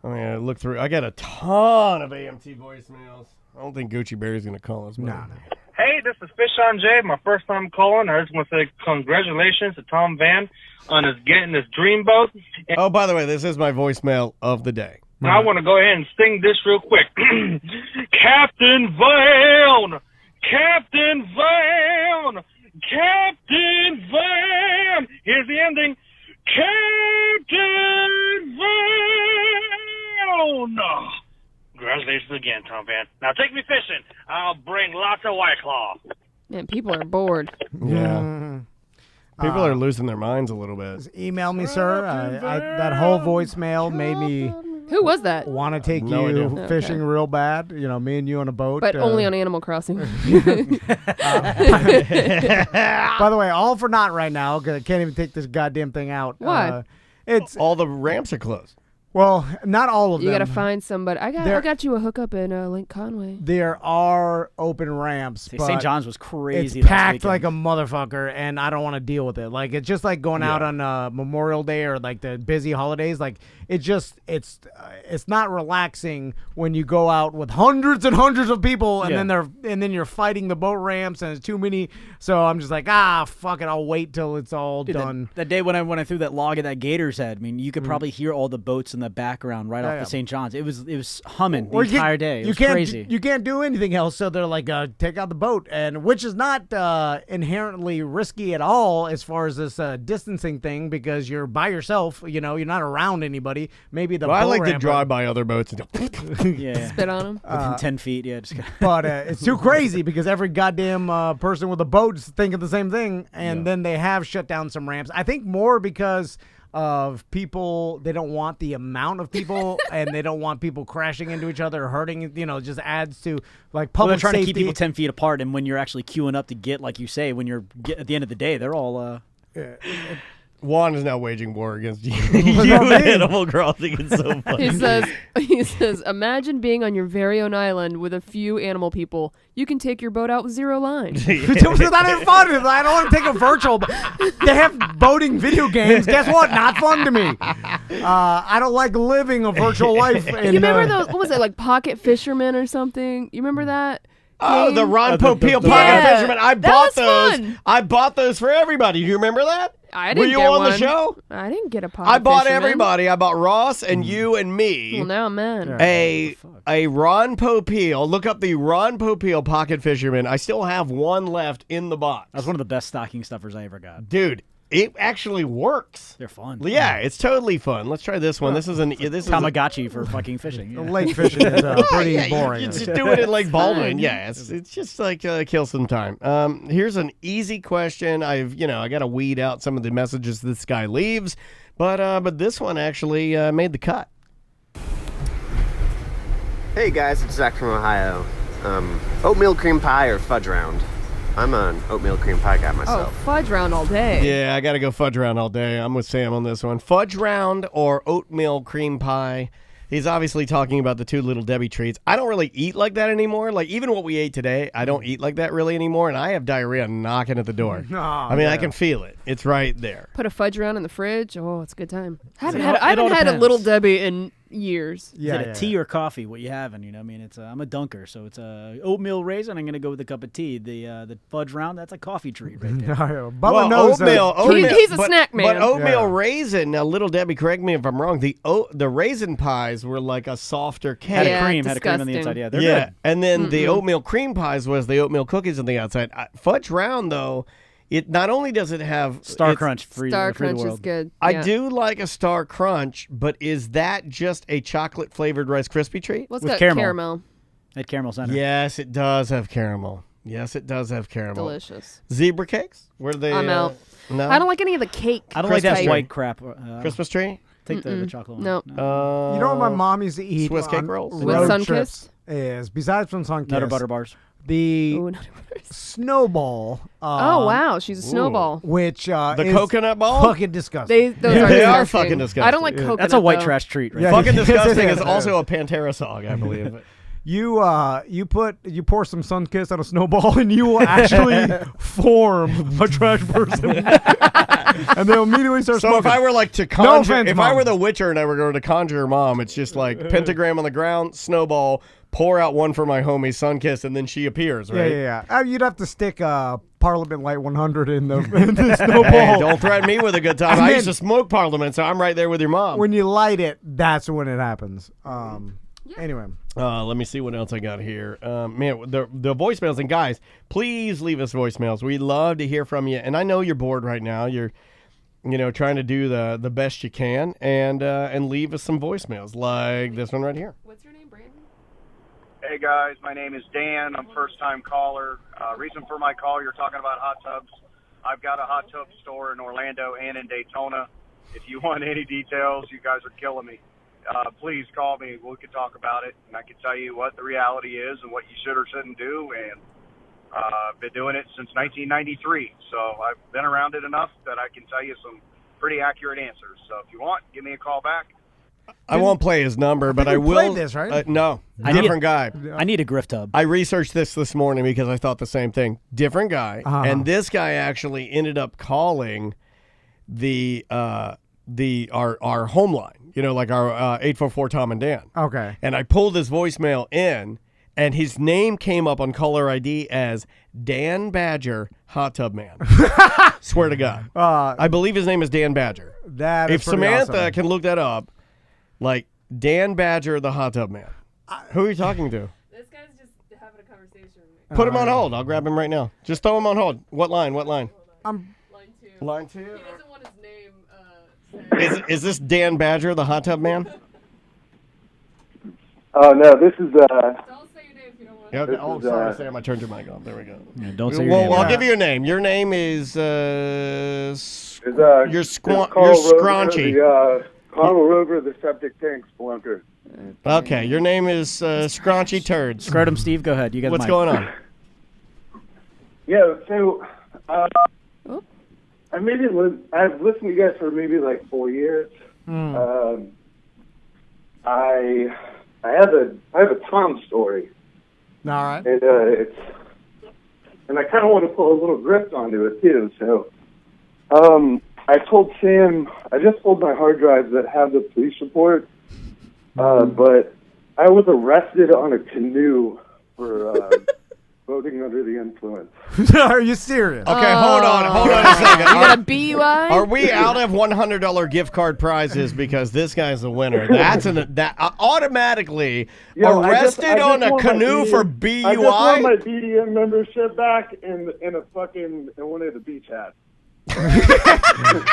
I'm gonna look through. I got a ton of AMT voicemails. I don't think Gucci Berry's gonna call us. No. Hey, this is Fish on Jay. My first time calling. I just want to say congratulations to Tom-vana on his getting his dream boat. And Oh, by the way, this is my voicemail of the day. I want to go ahead and sing this real quick. Captain Van! Captain Van! Captain Van! Here's the ending. Captain Van! Congratulations again, Tom Van. Now take me fishing. I'll bring lots of White Claw. Man, people are bored. Yeah. People are losing their minds a little bit. Email me, sir. That whole voicemail made me Who was that? want to take No you idea. fishing real bad. You know, me and you on a boat. But only on Animal Crossing. By the way, all for naught right now because I can't even take this goddamn thing out. Why? It's All the ramps are closed. well, not all of You them. gotta find somebody. I There- got you a hookup in Lake Conway. There are open ramps, but St. John's was crazy. it's last packed weekend. like a motherfucker, and I don't want to deal with it. Like it's just like going out on Memorial Day or like the busy holidays. Like it's not relaxing when you go out with hundreds and hundreds of people, and then you're fighting the boat ramps, and it's too many. So I'm just like, fuck it, I'll wait till it's all Dude, done. That day when I threw that log at that gator's head, I mean, you could probably hear all the boats in the background right off the St. John's. It was humming the Or entire day. It was crazy. You can't do anything else, so they're like, take out the boat, and which is not inherently risky at all as far as this distancing thing because you're by yourself. You know, you're not around anybody. Maybe the. Well, I boat like to ramp- drive by other boats and yeah. Spit on them. Within 10 feet, yeah. Just But it's too crazy because every goddamn person with a boat is thinking the same thing, and then they have shut down some ramps. I think more because of people, they don't want the amount of people, and they don't want people crashing into each other or hurting. You know, just adds to like Well, they're public trying safety. to keep people 10 feet apart, and when you're actually queuing up to get, like you say, when you're at the end of the day, they're all. Juan is now waging war against you. What's You that and mean? Animal Crossing. It's so funny. He says, imagine being on your very own island with a few animal people. You can take your boat out with 0 lines. It's not even fun. I don't want to take a virtual. They have boating video games. Guess what? Not fun to me. I don't like living a virtual life. You remember those? What was it, like Pocket Fisherman or something? You remember that? Oh, game? the Ron Popeil Pocket Yeah, Fisherman. I that bought was those. fun. I bought those for everybody. Do you remember that? I didn't Were you get on one. the show? I didn't get a Pocket I bought Fisherman. everybody. I bought Ross and you and me. Well, now I'm mad. A Ron Popeil. Look up the Ron Popeil Pocket Fisherman. I still have one left in the box. That was one of the best stocking stuffers I ever got. Dude, it actually works. They're fun. Yeah, it's totally fun. Let's try this one. This is Tamagotchi for fucking fishing. Yeah. Lake fishing is pretty boring. You just do it in Lake Baldwin. Yeah, it's just like kill some time. Here's an easy question. I got to weed out some of the messages this guy leaves, but this one actually made the cut. Hey guys, it's Zach from Ohio. Oatmeal cream pie or fudge round? I'm an oatmeal cream pie guy myself. Oh, fudge round all day. Yeah, I got to go fudge round all day. I'm with Sam on this one. Fudge round or oatmeal cream pie. He's obviously talking about the two Little Debbie treats. I don't really eat like that anymore. Like, even what we ate today, I don't eat like that really anymore, and I have diarrhea knocking at the door. I can feel it. It's right there. Put a fudge round in the fridge. Oh, it's a good time. I It haven't all had a depends. Little Debbie in years. Is it a tea or coffee? What you having? You know, I mean, it's I'm a dunker, so it's a oatmeal raisin. I'm gonna go with a cup of tea. The fudge round, that's a coffee treat right there. Bubba knows oatmeal. He's a snack man. But oatmeal raisin. Now, Little Debbie, correct me if I'm wrong. The raisin pies were like a softer cake. Had a cream on the inside. Yeah, they're good. And then the oatmeal cream pies was the oatmeal cookies on the outside. Fudge round though. It not only does it have Star Crunch free Star free the Crunch world. is good. I Yeah. do like a Star Crunch, but is that just a chocolate flavored Rice Krispie treat? Well, it's with got caramel. caramel. At Caramel Center. Yes, it does have caramel. Yes, it does have caramel. Delicious. Zebra cakes? Were they? I'm out. No. I don't like any of the cake. I don't like that type. white crap. Christmas tree? Take the chocolate one. No. You know what my mom used to eat? Swiss cake on rolls? With road Sunkist? trips is, besides from Sunkist, Nutter butter bars. the Ooh, Nutter Butters. snowball. Oh, wow. She's a snowball. Which The is coconut ball? fucking disgusting. Those They are disgusting. fucking disgusting. I don't like coconut. That's a white though. trash treat, right? Yeah. Fucking disgusting is Yeah. also a Pantera song, I believe. You pour some Sunkist on a snowball and you will actually form a trash person, and they'll immediately start. So smoking. if I were like to No conjure, offense, if I Mom. were the Witcher and I were going to conjure your mom, it's just like pentagram on the ground, snowball, pour out one for my homie Sunkiss, and then she appears, right? Yeah. You'd have to stick Parliament Light 100 in the snowball. Hey, don't threaten me with a good time. And I then- used to smoke Parliament, so I'm right there with your mom. When you light it, that's when it happens. Anyway. Let me see what else I got here. Man, the voicemails, and guys, please leave us voicemails. We love to hear from you. And I know you're bored right now. You're, trying to do the best you can, and leave us some voicemails like this one right here. What's your name, Brandon? Hey guys, my name is Dan. I'm first-time caller. Reason for my call: you're talking about hot tubs. I've got a hot tub store in Orlando and in Daytona. If you want any details, you guys are killing me. Please call me. We can talk about it, and I can tell you what the reality is and what you should or shouldn't do. And I've been doing it since 1993, so I've been around it enough that I can tell you some pretty accurate answers. So if you want, give me a call back. I won't play his number, but I we will. played this, right? No, I different guy. I need a grift tub. I researched this morning because I thought the same thing. Different guy, and this guy actually ended up calling our home line. Like our 844 Tom and Dan. Okay. And I pulled his voicemail in, and his name came up on caller ID as Dan Badger, Hot Tub Man. Swear to God. I believe his name is Dan Badger. That is If pretty Samantha awesome. can look that up, like Dan Badger, the Hot Tub Man. Who are you talking to? This guy's just having a conversation. Put him on hold. I'll grab him right now. Just throw him on hold. What line? Line 2. Line 2? He doesn't want his name Is this Dan Badger, the Hot Tub Man? Oh, no, this is... Don't say your name if you don't want Yeah, okay. This Oh, is, sorry, Sam. I turned your mic off. There we go. Yeah, don't say your Well, name. I'll give you your name. Your name is you're Carole scraunchy. Carl Rover, the septic tank spelunker. Okay, your name is Scraunchy Turds. Scrotum Steve, go ahead. You got What's the mic. going on? Yeah, so I've listened to you guys for maybe like 4 years. I have a Tom story. All right. And I kind of want to pull a little grip onto it too. So, I told Sam, I just pulled my hard drives that have the police report, but I was arrested on a canoe for voting under the influence. Are you serious? Okay, hold on a second. You got a BUI? Are we out of $100 gift card prizes because this guy's the winner? That's automatically arrested on a canoe for BUI. I just want my BDM membership back in one of the beach hats.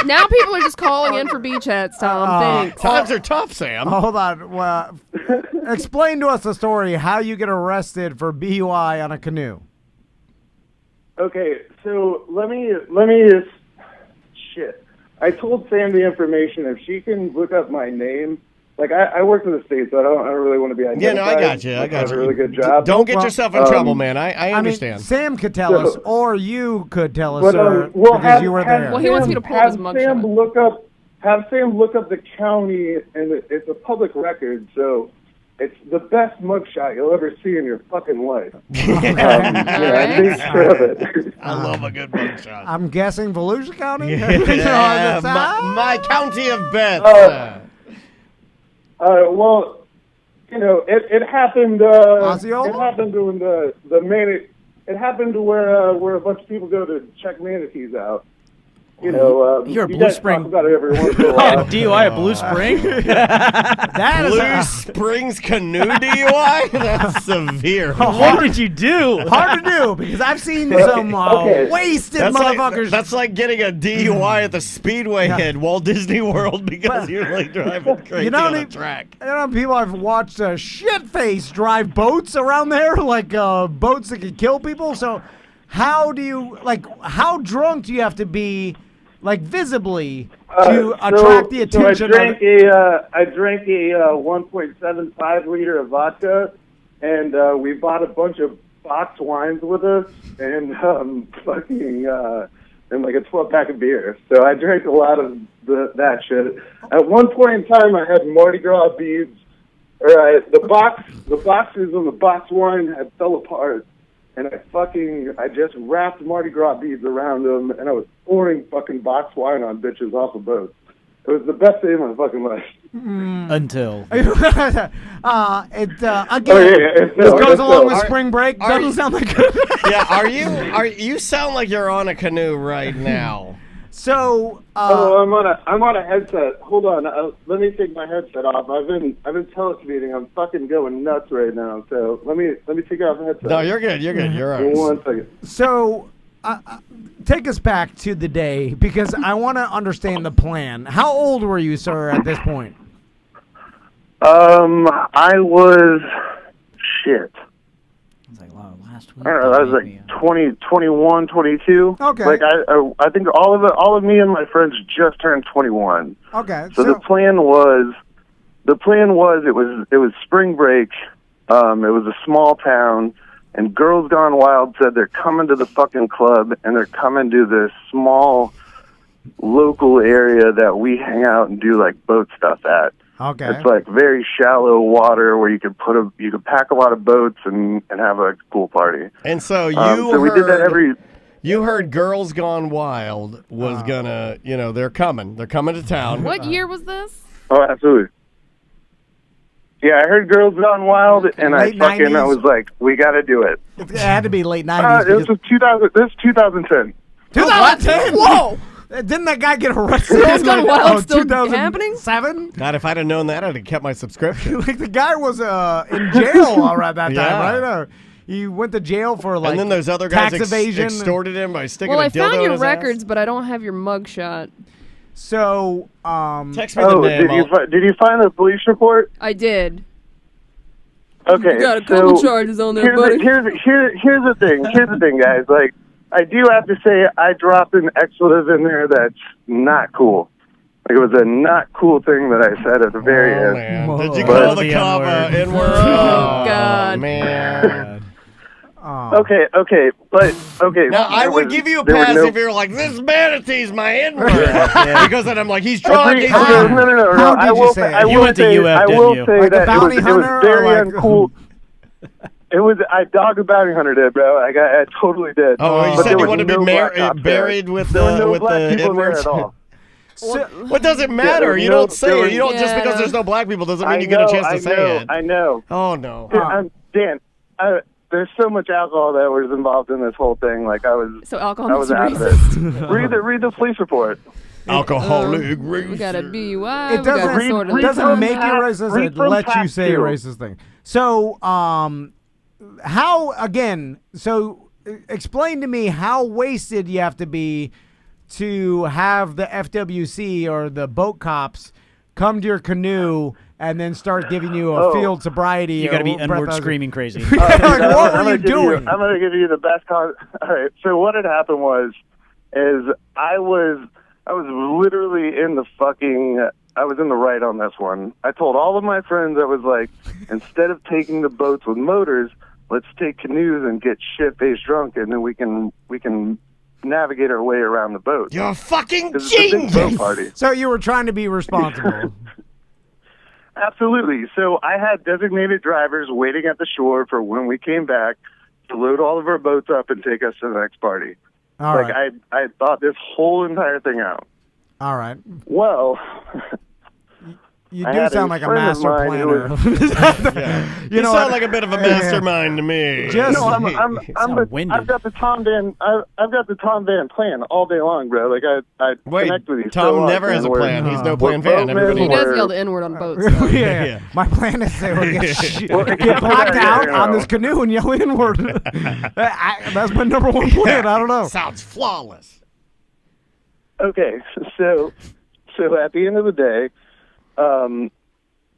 Now people are just calling in for beach hats, Tom. Thanks. Times are tough, Sam. Hold on. Well, explain to us the story how you get arrested for BUI on a canoe. Okay, so let me just shit. I told Sam the information. If she can look up my name, like I work in the States, so I don't really want to be identified. Yeah, no, I got you. I got have you. a really good job. Don't get yourself in trouble, man. I understand. I mean, Sam could tell us, or you could tell us, But, sir, well, because you were there. Well, he wants me to pull his mugshot. Have Sam look up the county, and it's a public record, so it's the best mugshot you'll ever see in your fucking life. I think sure of it. I love a good mugshot. I'm guessing Volusia County? Yeah, my county of Beth. Well, it happened. Osceola? It happened during the manic. It happened to where a bunch of people go to check manatees out, you know, You're a you Blue guys Spring. talk about it every once in a while. DUI at Blue Spring? Blue Springs canoe DUI? That's severe. What did you do? Hard to do because I've seen Okay, some okay. wasted That's motherfuckers. that's like getting a DUI at the Speedway Yeah. at Walt Disney World because you're like driving crazy on a track. You know, people I've watched shit-face drive boats around there, like boats that can kill people. So, how do you how drunk do you have to be, like visibly, to attract the attention? So I drank a 1.75 liter of vodka, and we bought a bunch of box wines with us, and and like a 12-pack of beer. So I drank a lot of that shit. At one point in time, I had Mardi Gras beads. The boxes on the box wine had fell apart, and I just wrapped Mardi Gras beads around them, and I was pouring fucking box wine on bitches off of boats. It was the best day of my fucking life. Until. Again, This goes along with spring break. Doesn't sound like good. Yeah, you sound like you're on a canoe right now. So, I'm on a headset. Hold on, let me take my headset off. I've been telecommuting. I'm fucking going nuts right now. So let me take off the headset. No, you're good. You're good. You're all right. 1 second. So, take us back to the day because I want to understand the plan. How old were you, sir, at this point? I was shit. I don't know, I was like 20, 21, 22. Okay. Like I think all of me and my friends just turned 21. Okay. So the plan was it was spring break. It was a small town, and Girls Gone Wild said they're coming to the fucking club, and they're coming to this small local area that we hang out and do like boat stuff at. Okay. It's like very shallow water where you could pack a lot of boats and have a pool party. And so we did that You heard Girls Gone Wild was gonna, they're coming. They're coming to town. What year was this? Oh, absolutely. Yeah, I heard Girls Gone Wild, and Late I 90s? was like, we got to do it. It had to be late 90s. This was 2010. 2010? Whoa! Didn't that guy get arrested? Girls Gone Wild still 2007? God, if I'd have known that, I'd have kept my subscription. Like the guy was in jail around that time, Yeah. right? He went to jail for like and then those other guys tax evasion. extorted him by sticking Well, a I dildo found in your his records, but I don't have your mugshot. So, text me the name. Did you find the police report? I did. Okay, You got a couple so charges on there, buddy. Here's the thing. Here's the thing, guys. Like, I do have to say, I dropped an expletive in there that's not cool. Like, it was a not cool thing that I said at the very end. Man. Did you But- call the cop N-word? Oh, God. Man. Okay, but Now, I would give you a pass if you're like, this manatee's my N-word. Because then I'm like, he's drunk. He's No. How I did you will say say, it? I You will went to say, UF, I didn't will you? say Like a that bounty it hunter, was or very like- uncool. I dogged a bounty hunter did, bro. I totally did. Oh, you But said there you was want to be no black cops there. buried with There were the no black people there N-words? at all. What does it matter? there was You no- don't say there it. was- You don't just because Yeah. there's no black people doesn't mean I you get a know, chance to I say know, it. I know. Oh no. Dan, there's so much alcohol that was involved in this whole thing. Like I was alcohol I was makes out you of it. read the police report. Alcoholic We got a DUI. It doesn't, we got it doesn't make you past- racist. read It from lets you past say a two. racist thing. So, how again? So, explain to me how wasted you have to be to have the FWC or the boat cops come to your canoe and then start giving you a field sobriety. You got to be breath N-word out- screaming crazy. Like, what were you I'm doing? going to give you the best All right. So what had happened is I was literally in the fucking. I was in the right on this one. I told all of my friends, I was like, instead of taking the boats with motors, let's take canoes and get shit-faced drunk, and then we can navigate our way around the boat. You're a fucking It's a big genius. boat party. So you were trying to be responsible. Absolutely. So I had designated drivers waiting at the shore for when we came back to load all of our boats up and take us to the next party. All like right. I thought this whole entire thing out. All right. Well, You do sound like a master planner. You sound like a bit of a mastermind to me. I've got the Tom Van plan all day long, bro. Like I connect with you. Tom never has a plan. He's no plan van. He does yell the N-word on boats. Yeah. My plan is to get blacked out on this canoe and yell N-word. That's my number one plan. I don't know. Sounds flawless. Okay, so at the end of the day, I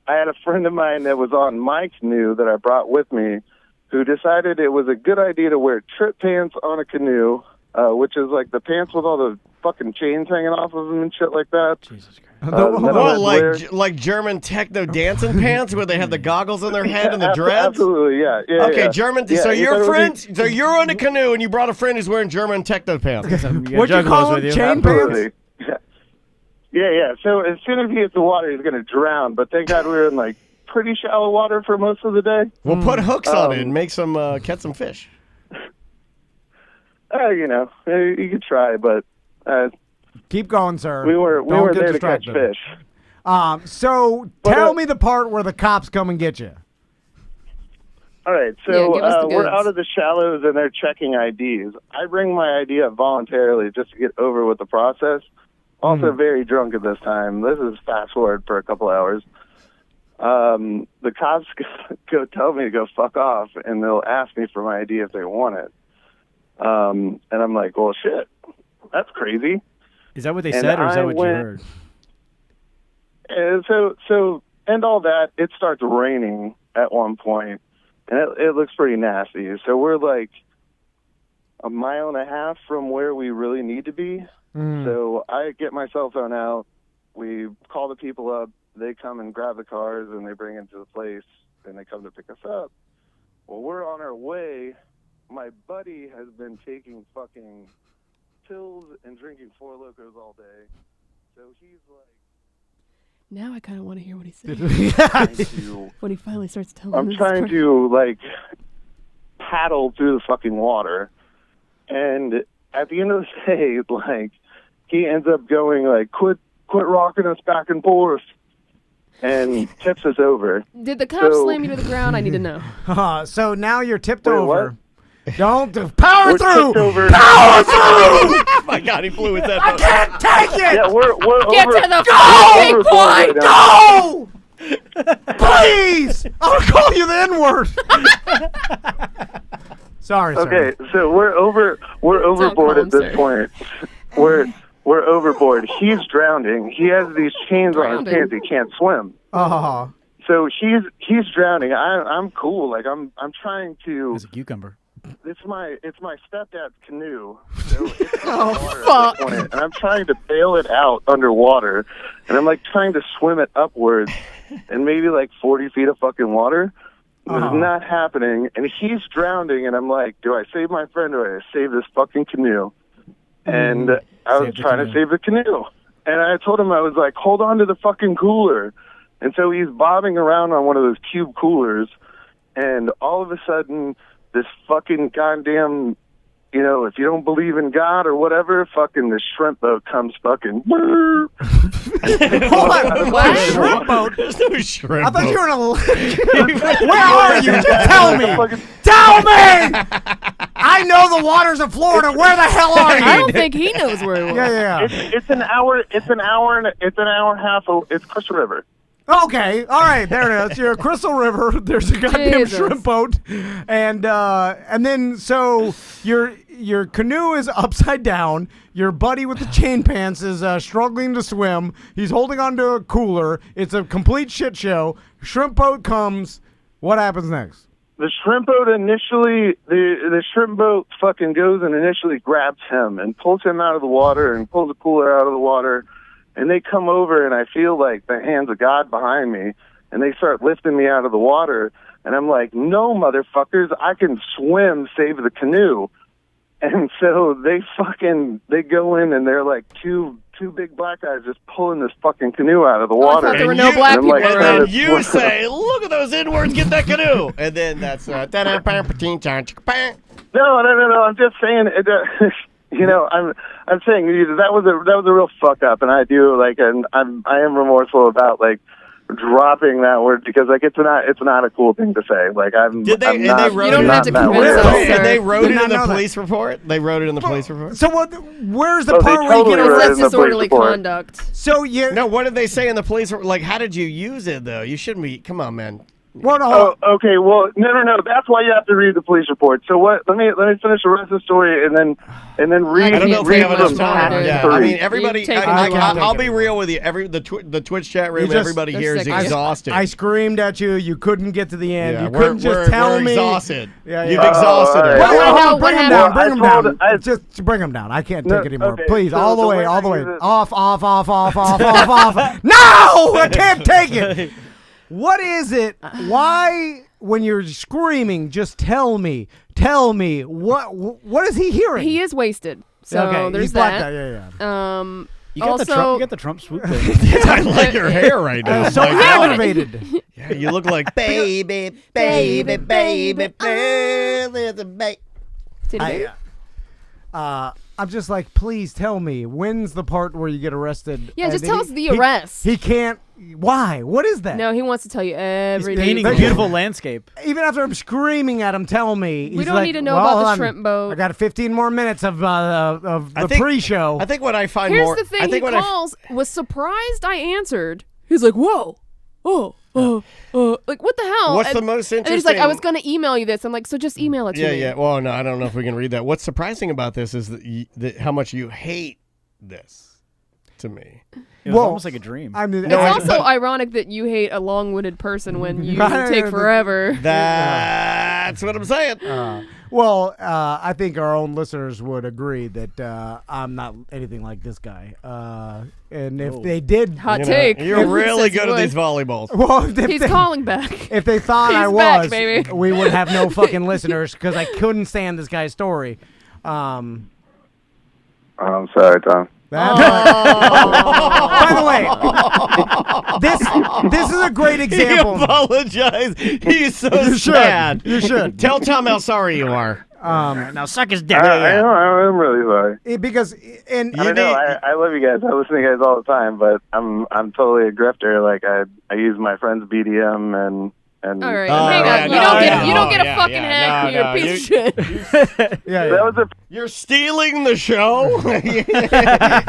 had a friend of mine that was on my canoe that I brought with me who decided it was a good idea to wear trip pants on a canoe, which is like the pants with all the fucking chains hanging off of them and shit like that. Jesus Christ. Like German techno dancing pants where they have the goggles on their head and the dreads? Absolutely, yeah. Okay, German. So your friend, so you're on a canoe and you brought a friend who's wearing German techno pants. What'd you call them? Chain pants? Yeah. So as soon as he hits the water, he's going to drown. But thank God we were in like pretty shallow water for most of the day. We'll put hooks on it and make some catch some fish. You could try, but keep going, sir. We were there to catch fish. So tell me the part where the cops come and get you. All right, so we're out of the shallows and they're checking IDs. I bring my ID up voluntarily just to get over with the process. Also very drunk at this time. This is fast forward for a couple hours. The cops go tell me to go fuck off, and they'll ask me for my ID if they want it. And I'm like, well, shit, that's crazy. Is that what they said, or is that what you heard? And so all that, it starts raining at one point, and it looks pretty nasty. So we're like a mile and a half from where we really need to be. So I get my cell phone out. We call the people up. They come and grab the cars, and they bring them to the place, and they come to pick us up. Well, we're on our way. My buddy has been taking fucking pills and drinking Four Locos all day. So he's like... Now I kind of want to hear what he's saying. When he finally starts telling I'm trying to, like, paddle through the fucking water. And at the end of the day, like, he ends up going, like, quit rocking us back and forth, and tips us over. Did the cops slam you to the ground? I need to know. So now you're tipped over. What? Don't power through! Power through! Oh my God, he blew his head. I can't take it! Yeah, we're Get over. to the Go! Go! Please! I'll call you the N-word. Sorry, sir. Okay, so we're overboard at this point. We're overboard. He's drowning. He has these chains on his pants. He can't swim. So he's drowning. I'm cool. Like I'm trying to. It's a cucumber. It's my stepdad's canoe. So it's fuck! And I'm trying to bail it out underwater, and I'm like trying to swim it upwards, in maybe like 40 feet of fucking water. It's not happening, and he's drowning, and I'm like, do I save my friend or do I save this fucking canoe? And I was trying to save the canoe. And I told him, I was like, hold on to the fucking cooler. And so he's bobbing around on one of those cube coolers, and all of a sudden, this fucking goddamn, if you don't believe in God or whatever, fucking the shrimp boat comes fucking. Hold on, what? Shrimp boat? There's no shrimp I thought boat. you were in a... Where are you? Just tell me! Tell me! I know the waters of Florida. Where the hell are you? I don't think he knows where he was. Yeah. It's an hour and a half. It's Crystal River. Okay, all right, there it is. You're a Crystal River. There's a goddamn shrimp boat, and then so your canoe is upside down. Your buddy with the chain pants is struggling to swim. He's holding onto a cooler. It's a complete shit show. Shrimp boat comes. What happens next? The shrimp boat the shrimp boat fucking goes and initially grabs him and pulls him out of the water and pulls the cooler out of the water. And they come over, and I feel like the hands of God behind me, and they start lifting me out of the water. And I'm like, no, motherfuckers, I can swim, save the canoe. And so they go in, and they're like two big black guys just pulling this fucking canoe out of the water. I thought there were no black people like, And then you say, look at those N-words, get that canoe. And then that's... No. I'm just saying... I'm saying that was a real fuck up, and I do I am remorseful about like dropping that word because like it's not a cool thing to say. Like I'm. Did they? I'm And not, they wrote You don't it have to in the convince us, sir. And they wrote it in the know that. police report. They wrote it in the police report. So what? Where's the Oh, they part where totally you get wrote it arrested? in the police Disorderly report. conduct. So you No, what did they say in the police report? Like, how did you use it though? You shouldn't be. Come on, man. Well, no, Oh, okay. Well, no. That's why you have to read the police report. So what? Let me finish the rest of the story and then read. I don't know if we read have enough some time. past Yeah, history. I mean, everybody. You take it I'll too be long. real with you. The Twitch chat room, You just- everybody They're here is sick. exhausted. I screamed at you. You couldn't get to the end. Yeah, you couldn't just tell we're me. exhausted. Yeah, You've yeah. exhausted all us. right. Wait, What hold on, happened? bring him What down. happened? Bring him I told- down. I- Just bring him down. I can't No, take anymore. okay, Please, so all the the way, way all the I way. use it- Off. No, I can't take it. What is it? Why, when you're screaming, just tell me. Tell me. What is he hearing? He is wasted. So okay, there's he's blacked that. out. Yeah. You got Also, the Trump swoop thing. I like your hair right now. So My God. aggravated. Yeah, you look like Baby, baby, baby, baby, baby. Titty. I'm just like, please tell me, when's the part where you get arrested? Yeah, And just tell us the arrest. He can't. Why? What is that? No, he wants to tell you every Painting a detail. beautiful landscape. Even after I'm screaming at him, tell me. We he's don't like, need to know well, about hold the on. shrimp boat. I got 15 more minutes of I the think- pre-show. I think what I find Here's more. the thing. I think He what I calls, was surprised I answered. He's like, whoa. Like, what the hell? What's the most And then he's like, I was interesting- going to email you this. I'm like, so just email it to Yeah, me. yeah. Well, no, I don't know if we can read that. What's surprising about this is that how much you hate this to me. It was almost like a dream. I mean, It's also ironic that you hate a long-winded person when you take forever. That's what I'm saying. Well, I think our own listeners would agree that I'm not anything like this guy. And if they did, Hot take. You're really Says he good at would. these volleyballs. well, if He's they, calling back. if they thought I He's was, back, baby. we would have no fucking listeners because I couldn't stand this guy's story. I'm sorry, Tom. By the way, this is a great example. He apologized. He's so You should. sad. You should. Tell Tom how sorry you are. Now suck his dick. I'm really sorry. Because I don't know. I love you guys. I listen to you guys all the time, but I'm totally a grifter. Like I use my friend's BDM and. All right, Oh, hang yeah, on. no, You don't get yeah, a fucking yeah, hack. no, You're no, a piece of shit. That was a You're stealing the show.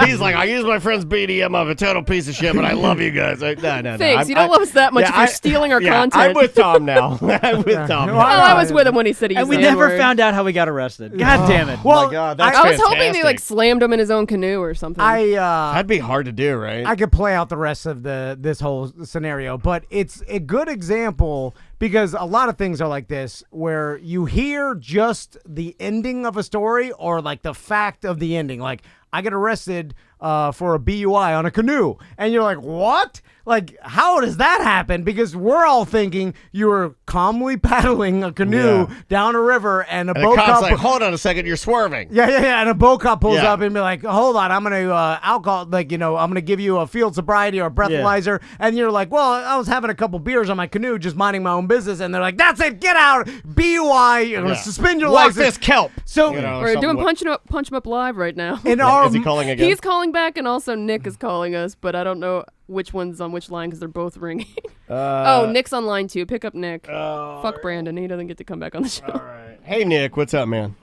He's like, I use my friend's BDM. I'm a total piece of shit, but I love you guys. No. Thanks. You don't love us that much if you're stealing our content. I'm with Tom now. I'm with Tom. Well, I was with him when he said he And used we the never N-word. found out how we got arrested. God damn it. Well, my God, that's I was hoping they fantastic. like slammed him in his own canoe or something. That'd be hard to do, right? I could play out the rest of this whole scenario, but it's a good example because a lot of things are like this where you hear just the ending of a story or like the fact of the ending. Like, I get arrested for a BUI on a canoe. And you're like, what? Like, how does that happen? Because we're all thinking you were calmly paddling a canoe down a river and a And boat the cop's cop. like, hold on a second, you're swerving. Yeah. And a boat cop pulls Yeah. up and be like, hold on, I'm going to alcohol, like, I'm going to give you a field sobriety or a breathalyzer. And you're like, well, I was having a couple beers on my canoe, just minding my own business. And they're like, that's it, get out, BUI, you're going to suspend your Walk license. this kelp. So We're doing punch him up live right now. In our, Is he calling again? He's calling back, and also Nick is calling us, but I don't know which one's on which line because they're both ringing. Nick's on line 2. Pick up Nick. Fuck Brandon. He doesn't get to come back on the show. All right. Hey, Nick, what's up, man?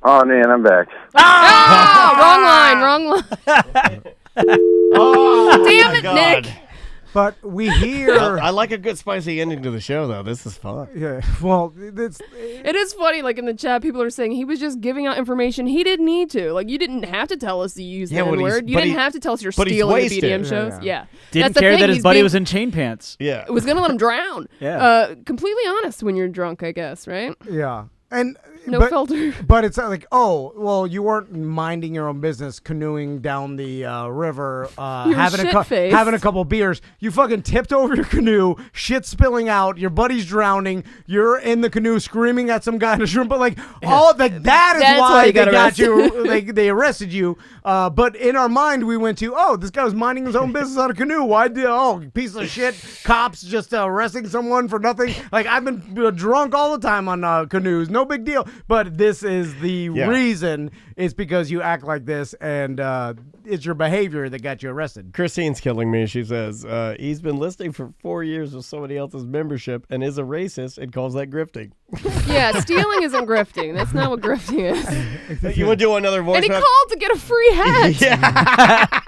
Oh man, I'm back. Wrong line. Damn it, God. Nick. but we hear. I like a good spicy ending to the show, though. This is fun. Yeah, well, it's. It is funny, like in the chat, people are saying he was just giving out information he didn't need to. Like, you didn't have to tell us you used the N-word. You didn't have to tell us you're stealing the BDM shows. Yeah. Didn't That's the care thing, that his he's buddy being- was in chain pants. Yeah. It was going to let him drown. Yeah. Completely honest when you're drunk, I guess, right? Yeah. And No filter. But it's like, oh, well, you weren't minding your own business, canoeing down the river, You were having shit-faced. having a couple beers. You fucking tipped over your canoe, shit spilling out. Your buddy's drowning. You're in the canoe screaming at some guy in a shrimp. But like, all like that is That's why why you they got got you. arrested. They arrested you. But in our mind, we went to, oh, this guy was minding his own business on a canoe. Why did piece of shit? Cops just arresting someone for nothing. Like, I've been drunk all the time on canoes. No big deal. but this is the reason. It's because you act like this, and it's your behavior that got you arrested. Christine's killing me. She says, he's been listening for 4 years with somebody else's membership and is a racist and calls that grifting. Yeah, stealing isn't grifting. That's not what grifting is. You want to do another voicemail? And he called to get a free hat. Yeah.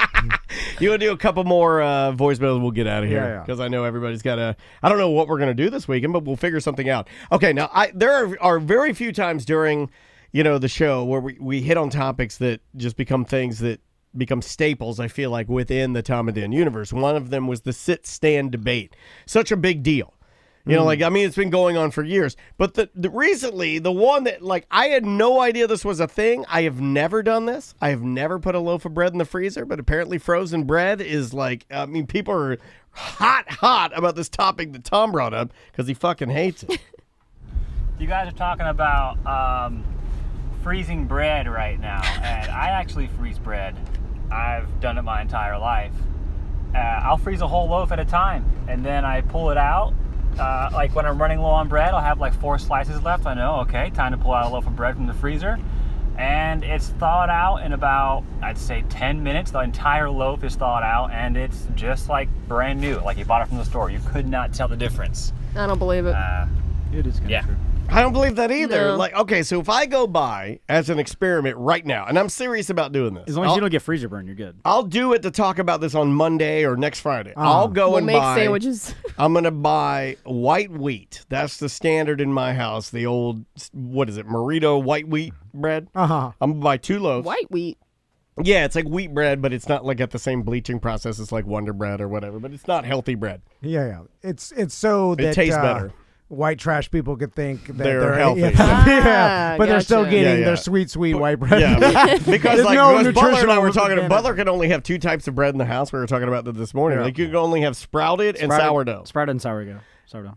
You want to do a couple more voicemails? We'll get out of here because I know everybody's got to. I don't know what we're going to do this weekend, but we'll figure something out. Okay, now there are very few times during the show where we hit on topics that just become things that become staples. I feel like within the Tom and Dan universe. One of them was the sit-stand debate. Such a big deal. It's been going on for years. But the recently, the one that, I had no idea this was a thing. I have never done this. I have never put a loaf of bread in the freezer, but apparently frozen bread is people are hot about this topic that Tom brought up because he fucking hates it. You guys are talking about freezing bread right now, and I actually freeze bread. I've done it my entire life. I'll freeze a whole loaf at a time, and then I pull it out. When I'm running low on bread, I'll have 4 slices left. I know, okay, time to pull out a loaf of bread from the freezer. And it's thawed out in about, I'd say, 10 minutes. The entire loaf is thawed out, and it's just like brand new, like you bought it from the store. You could not tell the difference. I don't believe it. It is kind of true. I don't believe that either. No. So if I go by as an experiment right now, and I'm serious about doing this. As long as you don't get freezer burn, you're good. I'll do it to talk about this on Monday or next Friday. I'll go and make buy sandwiches. I'm going to buy white wheat. That's the standard in my house. The old, Merito white wheat bread. Uh-huh. I'm going to buy 2 loaves. White wheat? Yeah, it's like wheat bread, but it's not got the same bleaching process as Wonder Bread or whatever. But it's not healthy bread. Yeah. It's so that it tastes better. White trash people could think that they're healthy. But they're still getting their sweet white bread. Yeah, because no Butler and I were talking, Butler can only have 2 types of bread in the house. We were talking about that this morning. Yeah. You can only have sprouted and sourdough. Sprouted and sourdough.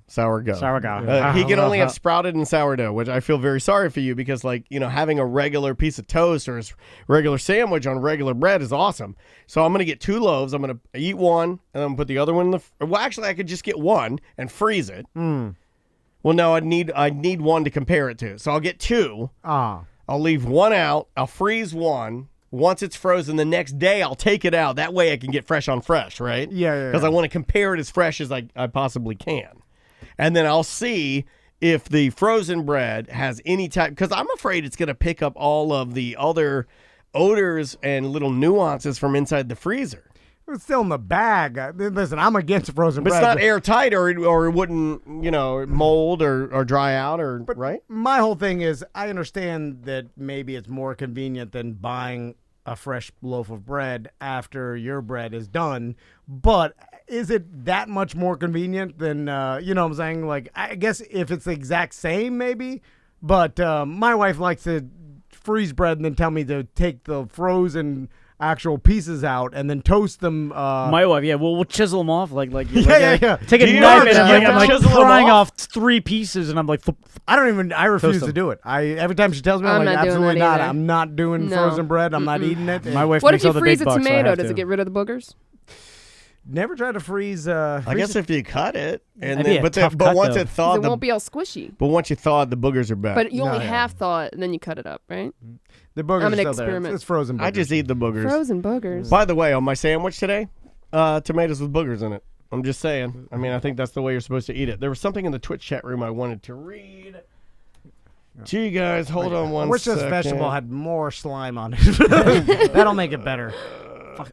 Sourdough. He can only have sprouted and sourdough, which I feel very sorry for you because, having a regular piece of toast or a regular sandwich on regular bread is awesome. So I'm going to get 2 loaves. I'm going to eat one, and I'm going to put the other one in the... Well, actually, I could just get one and freeze it. Well, no, I need one to compare it to. So I'll get 2. I'll leave one out. I'll freeze one. Once it's frozen, the next day I'll take it out. That way I can get fresh on fresh, right? Yeah. Because I want to compare it as fresh as I possibly can. And then I'll see if the frozen bread has any type, because I'm afraid it's going to pick up all of the other odors and little nuances from inside the freezer. It's still in the bag. Listen, I'm against frozen bread. But it's not airtight or it wouldn't, mold or dry out right? My whole thing is I understand that maybe it's more convenient than buying a fresh loaf of bread after your bread is done. But is it that much more convenient than, you know what I'm saying? I guess if it's the exact same, maybe. But my wife likes to freeze bread and then tell me to take the frozen actual pieces out and then toast them. My wife, we'll chisel them off like yeah. Take a knife and I'm frying off 3 pieces and I'm like, I refuse to do it. Every time she tells me, I'm like, absolutely not. I'm not doing frozen bread. I'm not eating it. My wife what makes if you all the freeze big a bucks, tomato? Does it get rid of the boogers? Never tried to freeze. I guess if you cut it, and then, but once it thawed, it won't be all squishy. But once you thaw it, the boogers are back. But you only half thaw it, and then you cut it up, right? The boogers I'm an are still experiment. there. It's frozen boogers. I just eat the boogers. Frozen boogers. By the way, on my sandwich today, tomatoes with boogers in it. I'm just saying. I think that's the way you're supposed to eat it. There was something in the Twitch chat room I wanted to read. Gee, guys, hold on one second. I wish this vegetable had more slime on it. That'll make it better.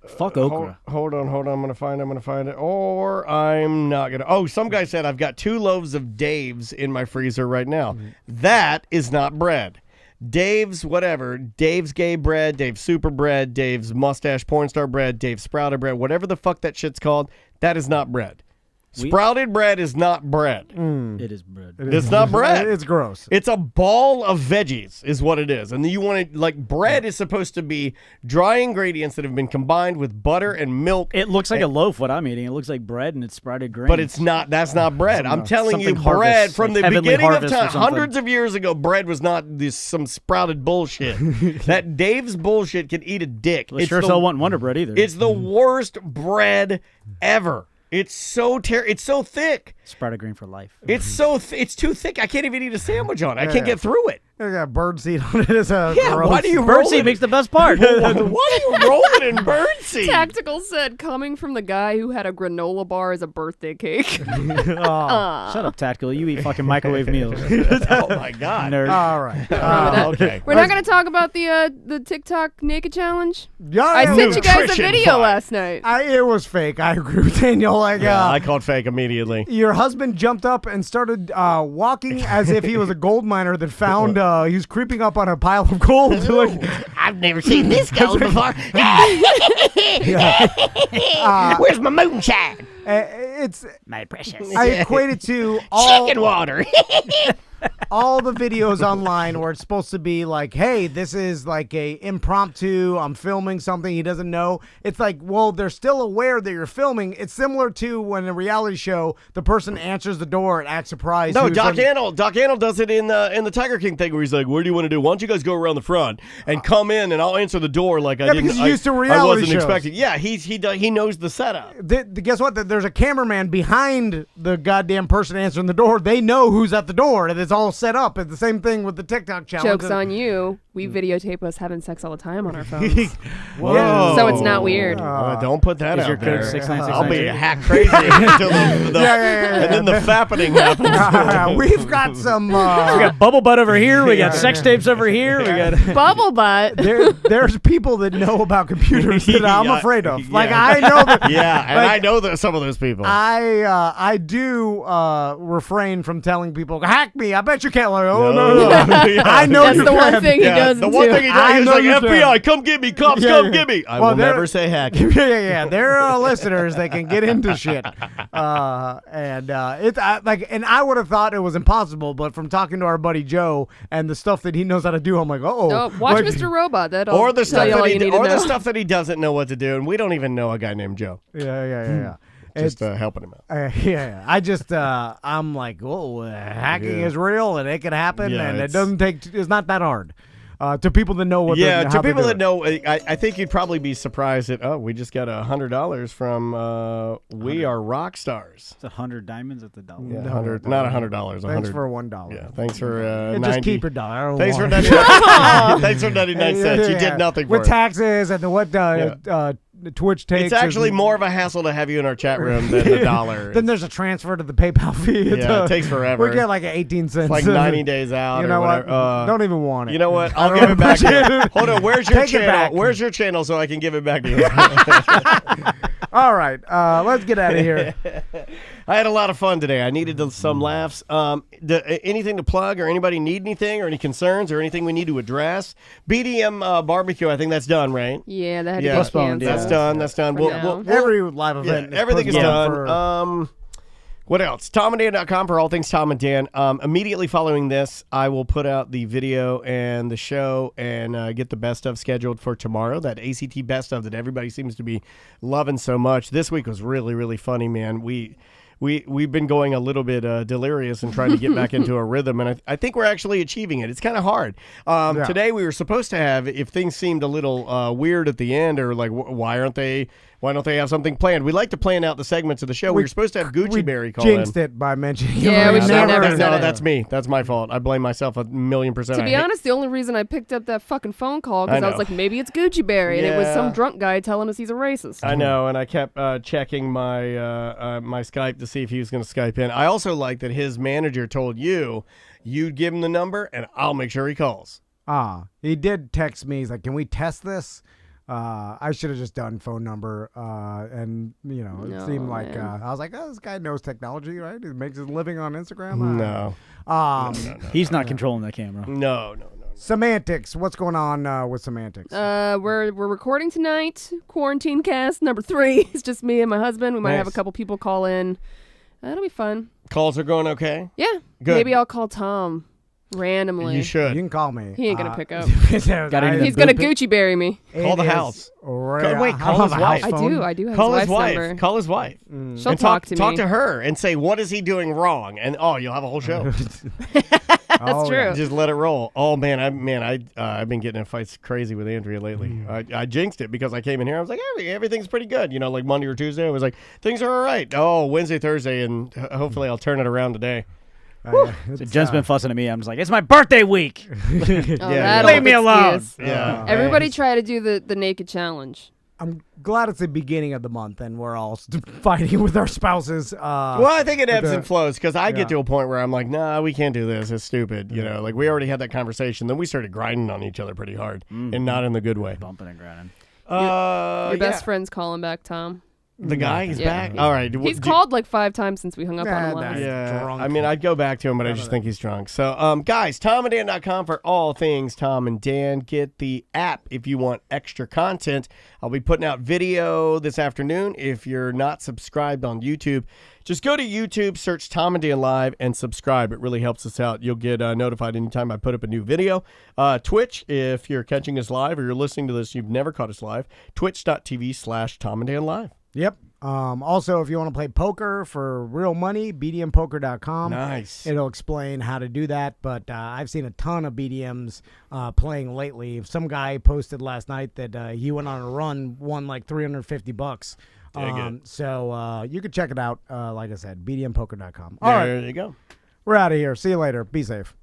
Fuck okra. Hold on. I'm going to find it. Or I'm not going to. Oh, some guy said I've got 2 loaves of Dave's in my freezer right now. Mm-hmm. That is not bread. Dave's whatever. Dave's gay bread, Dave's super bread, Dave's mustache porn star bread, Dave's sprouted bread, whatever the fuck that shit's called, that is not bread. Sprouted bread is not bread. It is bread. It's not bread. It's gross. It's a ball of veggies is what it is. And you want to, bread is supposed to be dry ingredients that have been combined with butter and milk. It looks like a loaf, what I'm eating. It looks like bread and it's sprouted grains. But it's not. That's not bread. I'm telling you, bread from the beginning of time, hundreds of years ago, bread was not some sprouted bullshit. That Dave's bullshit can eat a dick. Well, sure as hell want Wonder Bread either. It's the worst bread ever. It's so it's so thick. Sprouted grain for life. It's so it's too thick. I can't even eat a sandwich on it. I can't get through it. I got birdseed on it as a why do you Birdseed makes the best part. Why are you rolling in birdseed? Tactical said, coming from the guy who had a granola bar as a birthday cake. Shut up, Tactical. You eat fucking microwave meals. Oh my God. Nerd. All right. Okay. We're not going to talk about the TikTok naked challenge. Yeah, I sent you guys a Nutrition video fight. last night. It was fake. I agree with Daniel. Like, I called fake immediately. your husband jumped up and started walking as if he was a gold miner that found he was creeping up on a pile of gold. Like, I've never seen this gold before. Where's my moonshine? it's My precious. I equate it to all Chicken water. all the videos online where it's supposed to be like, hey, this is like a impromptu, I'm filming something he doesn't know. It's like, well, they're still aware that you're filming. It's similar to when in a reality show, the person answers the door and acts surprised. No, who's Doc like- Antle. Doc Antle does it in the Tiger King thing where he's like, "What do you want to do? Why don't you guys go around the front and come in, and I'll answer the door like I didn't." because he's used to I reality wasn't shows. expecting. Yeah, he knows the setup. Guess what? There's a cameraman behind the goddamn person answering the door. They know who's at the door, and it's all set up. It's the same thing with the TikTok challenge. Joke's on you. We Mm. videotape us having sex all the time on our phones. Whoa. So it's not weird. Don't put that Is out your there. code 69692? I'll be hack crazy until and then the fappening happens. We've got some. We got bubble butt over here. We got sex tapes over here. We got Bubble butt. There's people that know about computers that I'm Yeah, afraid of. Like yeah. I know that. Yeah, and like, I know that some of those people. I do refrain from telling people hack me. I bet you can't. Like, oh no. Yeah. I know That's you the can. one thing he doesn't The one do. thing he I does is know like, you FBI, come get me, cops, Yeah, come yeah. get me. I Well, will they're- never say hack. yeah. There are listeners that can get into shit, and I would have thought it was impossible, but from talking to our buddy Joe and the stuff that he knows how to do, I'm like, Oh, watch Mr. Robot. That'll Or the tell stuff you all that you need to or know. the stuff that he doesn't know what to do, and we don't even know a guy named Joe. Yeah. Just helping him out. Yeah. I just I'm like, oh, hacking is real and it can happen, Yeah, and it it's- doesn't take. It's not that hard. To people that know what. Yeah, how to they people do that it. know, I think you'd probably be surprised that we just got $100 from We Are Rock Stars. It's 100 diamonds at the dollar. Yeah, not $100. Thanks for $1. Yeah, thanks for And 90. just keep your dollar. I don't Thanks for want 99. Thanks for 99 cents. You Yeah. did nothing for with it. taxes and the Twitch takes. It's actually and- more of a hassle to have you in our chat room than the dollar. Then there's a transfer to the PayPal fee. Yeah, it takes forever. We get like 18 cents. It's like 90 days out. You or know what? whatever. Don't even want it. You know what? I I'll don't give it back to appreciate you. it. Hold on. Where's your Take it channel? back. Where's your channel so I can give it back to you? All right, let's get out of here. I had a lot of fun today. I needed some laughs. Anything to plug, or anybody need anything, or any concerns, or anything we need to address? BDM barbecue, I think that's done, right? Yeah, that had to Yeah, be postponed, canceled. That's done. That's done. For We'll, now. Every live event. yeah, everything is postponed done. for- What else? TomandDan.com for all things Tom and Dan. Immediately following this, I will put out the video and the show and get the best of scheduled for tomorrow. That ACT best of that everybody seems to be loving so much. This week was really, really funny, man. We've been going a little bit delirious and trying to get back into a rhythm, and I think we're actually achieving it. It's kind of hard. Today we were supposed to have, if things seemed a little weird at the end, or like why don't they have something planned? We like to plan out the segments of the show. We were supposed to have Gucci Berry call jinxed in. it by mentioning. Yeah, we should have never said No, it. that's me. That's my fault. I blame myself 1,000,000%. To I be hate- honest, the only reason I picked up that fucking phone call I because I was know. like, maybe it's Gucci Berry, and it was Yeah. some drunk guy telling us he's a racist. I know, and I kept checking my my Skype to see if he was going to Skype in. I also like that his manager told you'd give him the number, and I'll make sure he calls. He did text me. He's like, "Can we test this?" I should have just done phone number, and it No, seemed like man. I was like, "Oh, this guy knows technology, right? He makes his living on Instagram." No. He's not controlling that camera. No. Semantics. What's going on with semantics? We're recording tonight. Quarantine cast number 3. It's just me and my husband. We might have a Nice. couple people call in. That'll be fun. Calls are going okay? Yeah. Good. Maybe I'll call Tom randomly. You should. You can call me. He ain't gonna pick up. He's He's gonna Gucci Berry me. Call the house. Wait, call his wife. I do have Call his his wife's wife. number. Call his wife. She'll And talk to me. Talk to her and say, what is he doing wrong? And you'll have a whole show. That's true. Just let it roll. Oh man, I've been getting in fights crazy with Andrea lately. I jinxed it because I came in here. I was like, everything's pretty good. Like Monday or Tuesday, I was like, things are all right. Oh, Wednesday, Thursday, and hopefully I'll turn it around today. So Jen's been fussing at me. I'm just like, it's my birthday week. That Leave old me alone. excuse. Everybody try to do the naked challenge. I'm glad it's the beginning of the month and we're all fighting with our spouses. Well, I think it ebbs and flows because I get to a point where I'm like, nah, we can't do this. It's stupid. You know, like we already had that conversation. Then we started grinding on each other pretty hard and not in the good way. Bumping and grinding. Your best friend's calling back, Tom. The guy is back? All right. He's called like 5 times since we hung up on him last. Yeah, I mean, I'd go back to him, but I just think he's drunk. So, guys, TomandDan.com for all things Tom and Dan. Get the app if you want extra content. I'll be putting out video this afternoon. If you're not subscribed on YouTube, just go to YouTube, search Tom and Dan Live, and subscribe. It really helps us out. You'll get notified anytime I put up a new video. Twitch, if you're catching us live or you're listening to this, you've never caught us live, twitch.tv/TomandDanLive. Yep. Also, if you want to play poker for real money, bdmpoker.com. Nice. It'll explain how to do that, but I've seen a ton of BDMs playing lately. Some guy posted last night that he went on a run, won like $350. So you can check it out, like I said, bdmpoker.com. All right. There you go. We're out of here. See you later. Be safe.